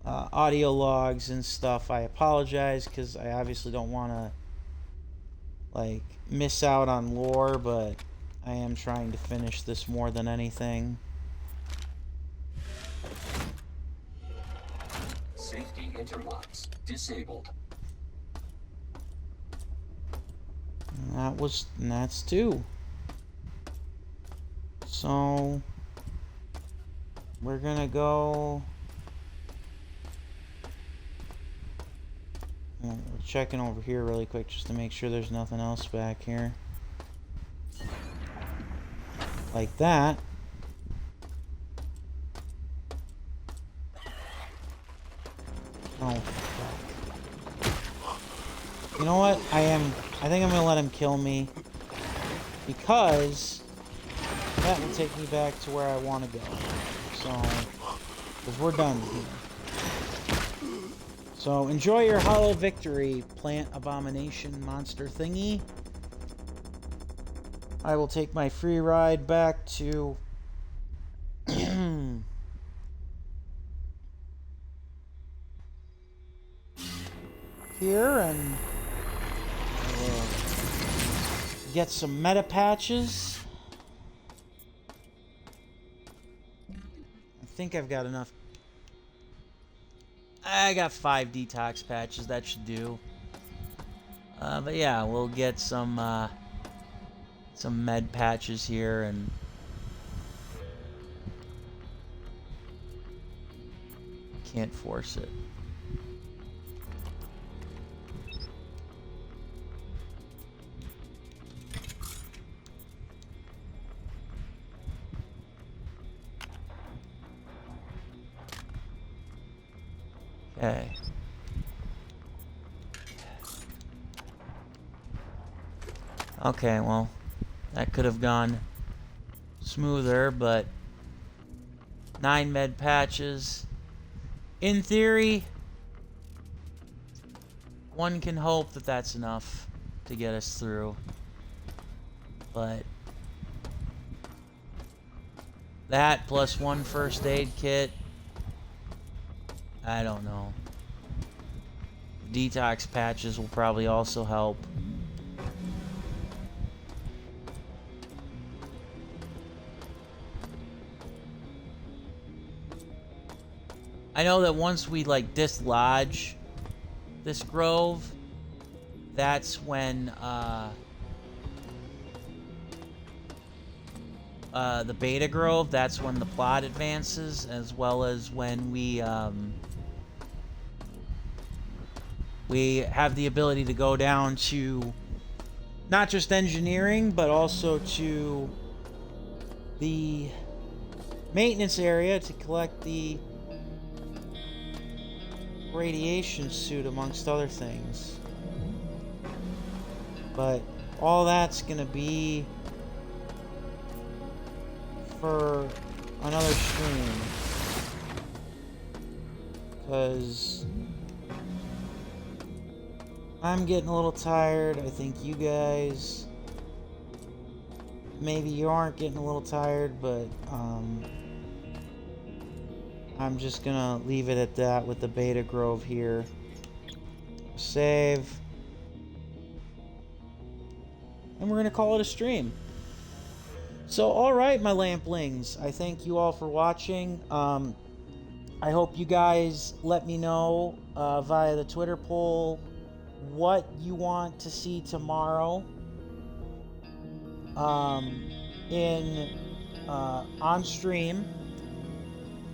audio logs and stuff, I apologize, because I obviously don't want to like miss out on lore, but I am trying to finish this more than anything. Safety interlocks disabled. And that's 2. So we're gonna go. We're checking over here really quick just to make sure there's nothing else back here. Like that. Oh, fuck. You know what? I think I'm gonna let him kill me, because that will take me back to where I want to go. So, because we're done here. So enjoy your hollow victory, plant abomination monster thingy. I will take my free ride back to here, and I will get some meta patches. I think I've got enough. I got 5 detox patches, that should do. But yeah, we'll get some med patches here, and can't force it. Okay. Okay, well, that could have gone smoother, but 9 med patches. In theory, one can hope that that's enough to get us through. But that plus 1 first aid kit, I don't know. Detox patches will probably also help. I know that once we like dislodge this grove, that's when the beta grove, that's when the plot advances, as well as when we have the ability to go down to not just engineering, but also to the maintenance area to collect the radiation suit, amongst other things. But all that's gonna be for another stream, because I'm getting a little tired. I think you guys, maybe you aren't getting a little tired, but I'm just gonna leave it at that with the beta grove here. Save. And we're gonna call it a stream. So, alright, my lamplings, I thank you all for watching. I hope you guys let me know via the Twitter poll what you want to see tomorrow on stream.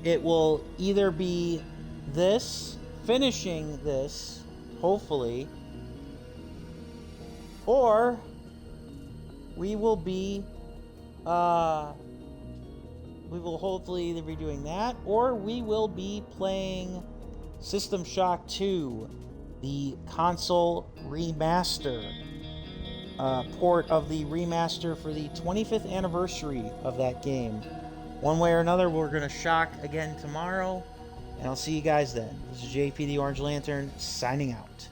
It will either be this, finishing this, hopefully, or we will be we will hopefully either be doing that, or we will be playing System Shock 2, the console remaster, port of the remaster for the 25th anniversary of that game. One way or another, we're going to shock again tomorrow, and I'll see you guys then. This is JP the Orange Lantern, signing out.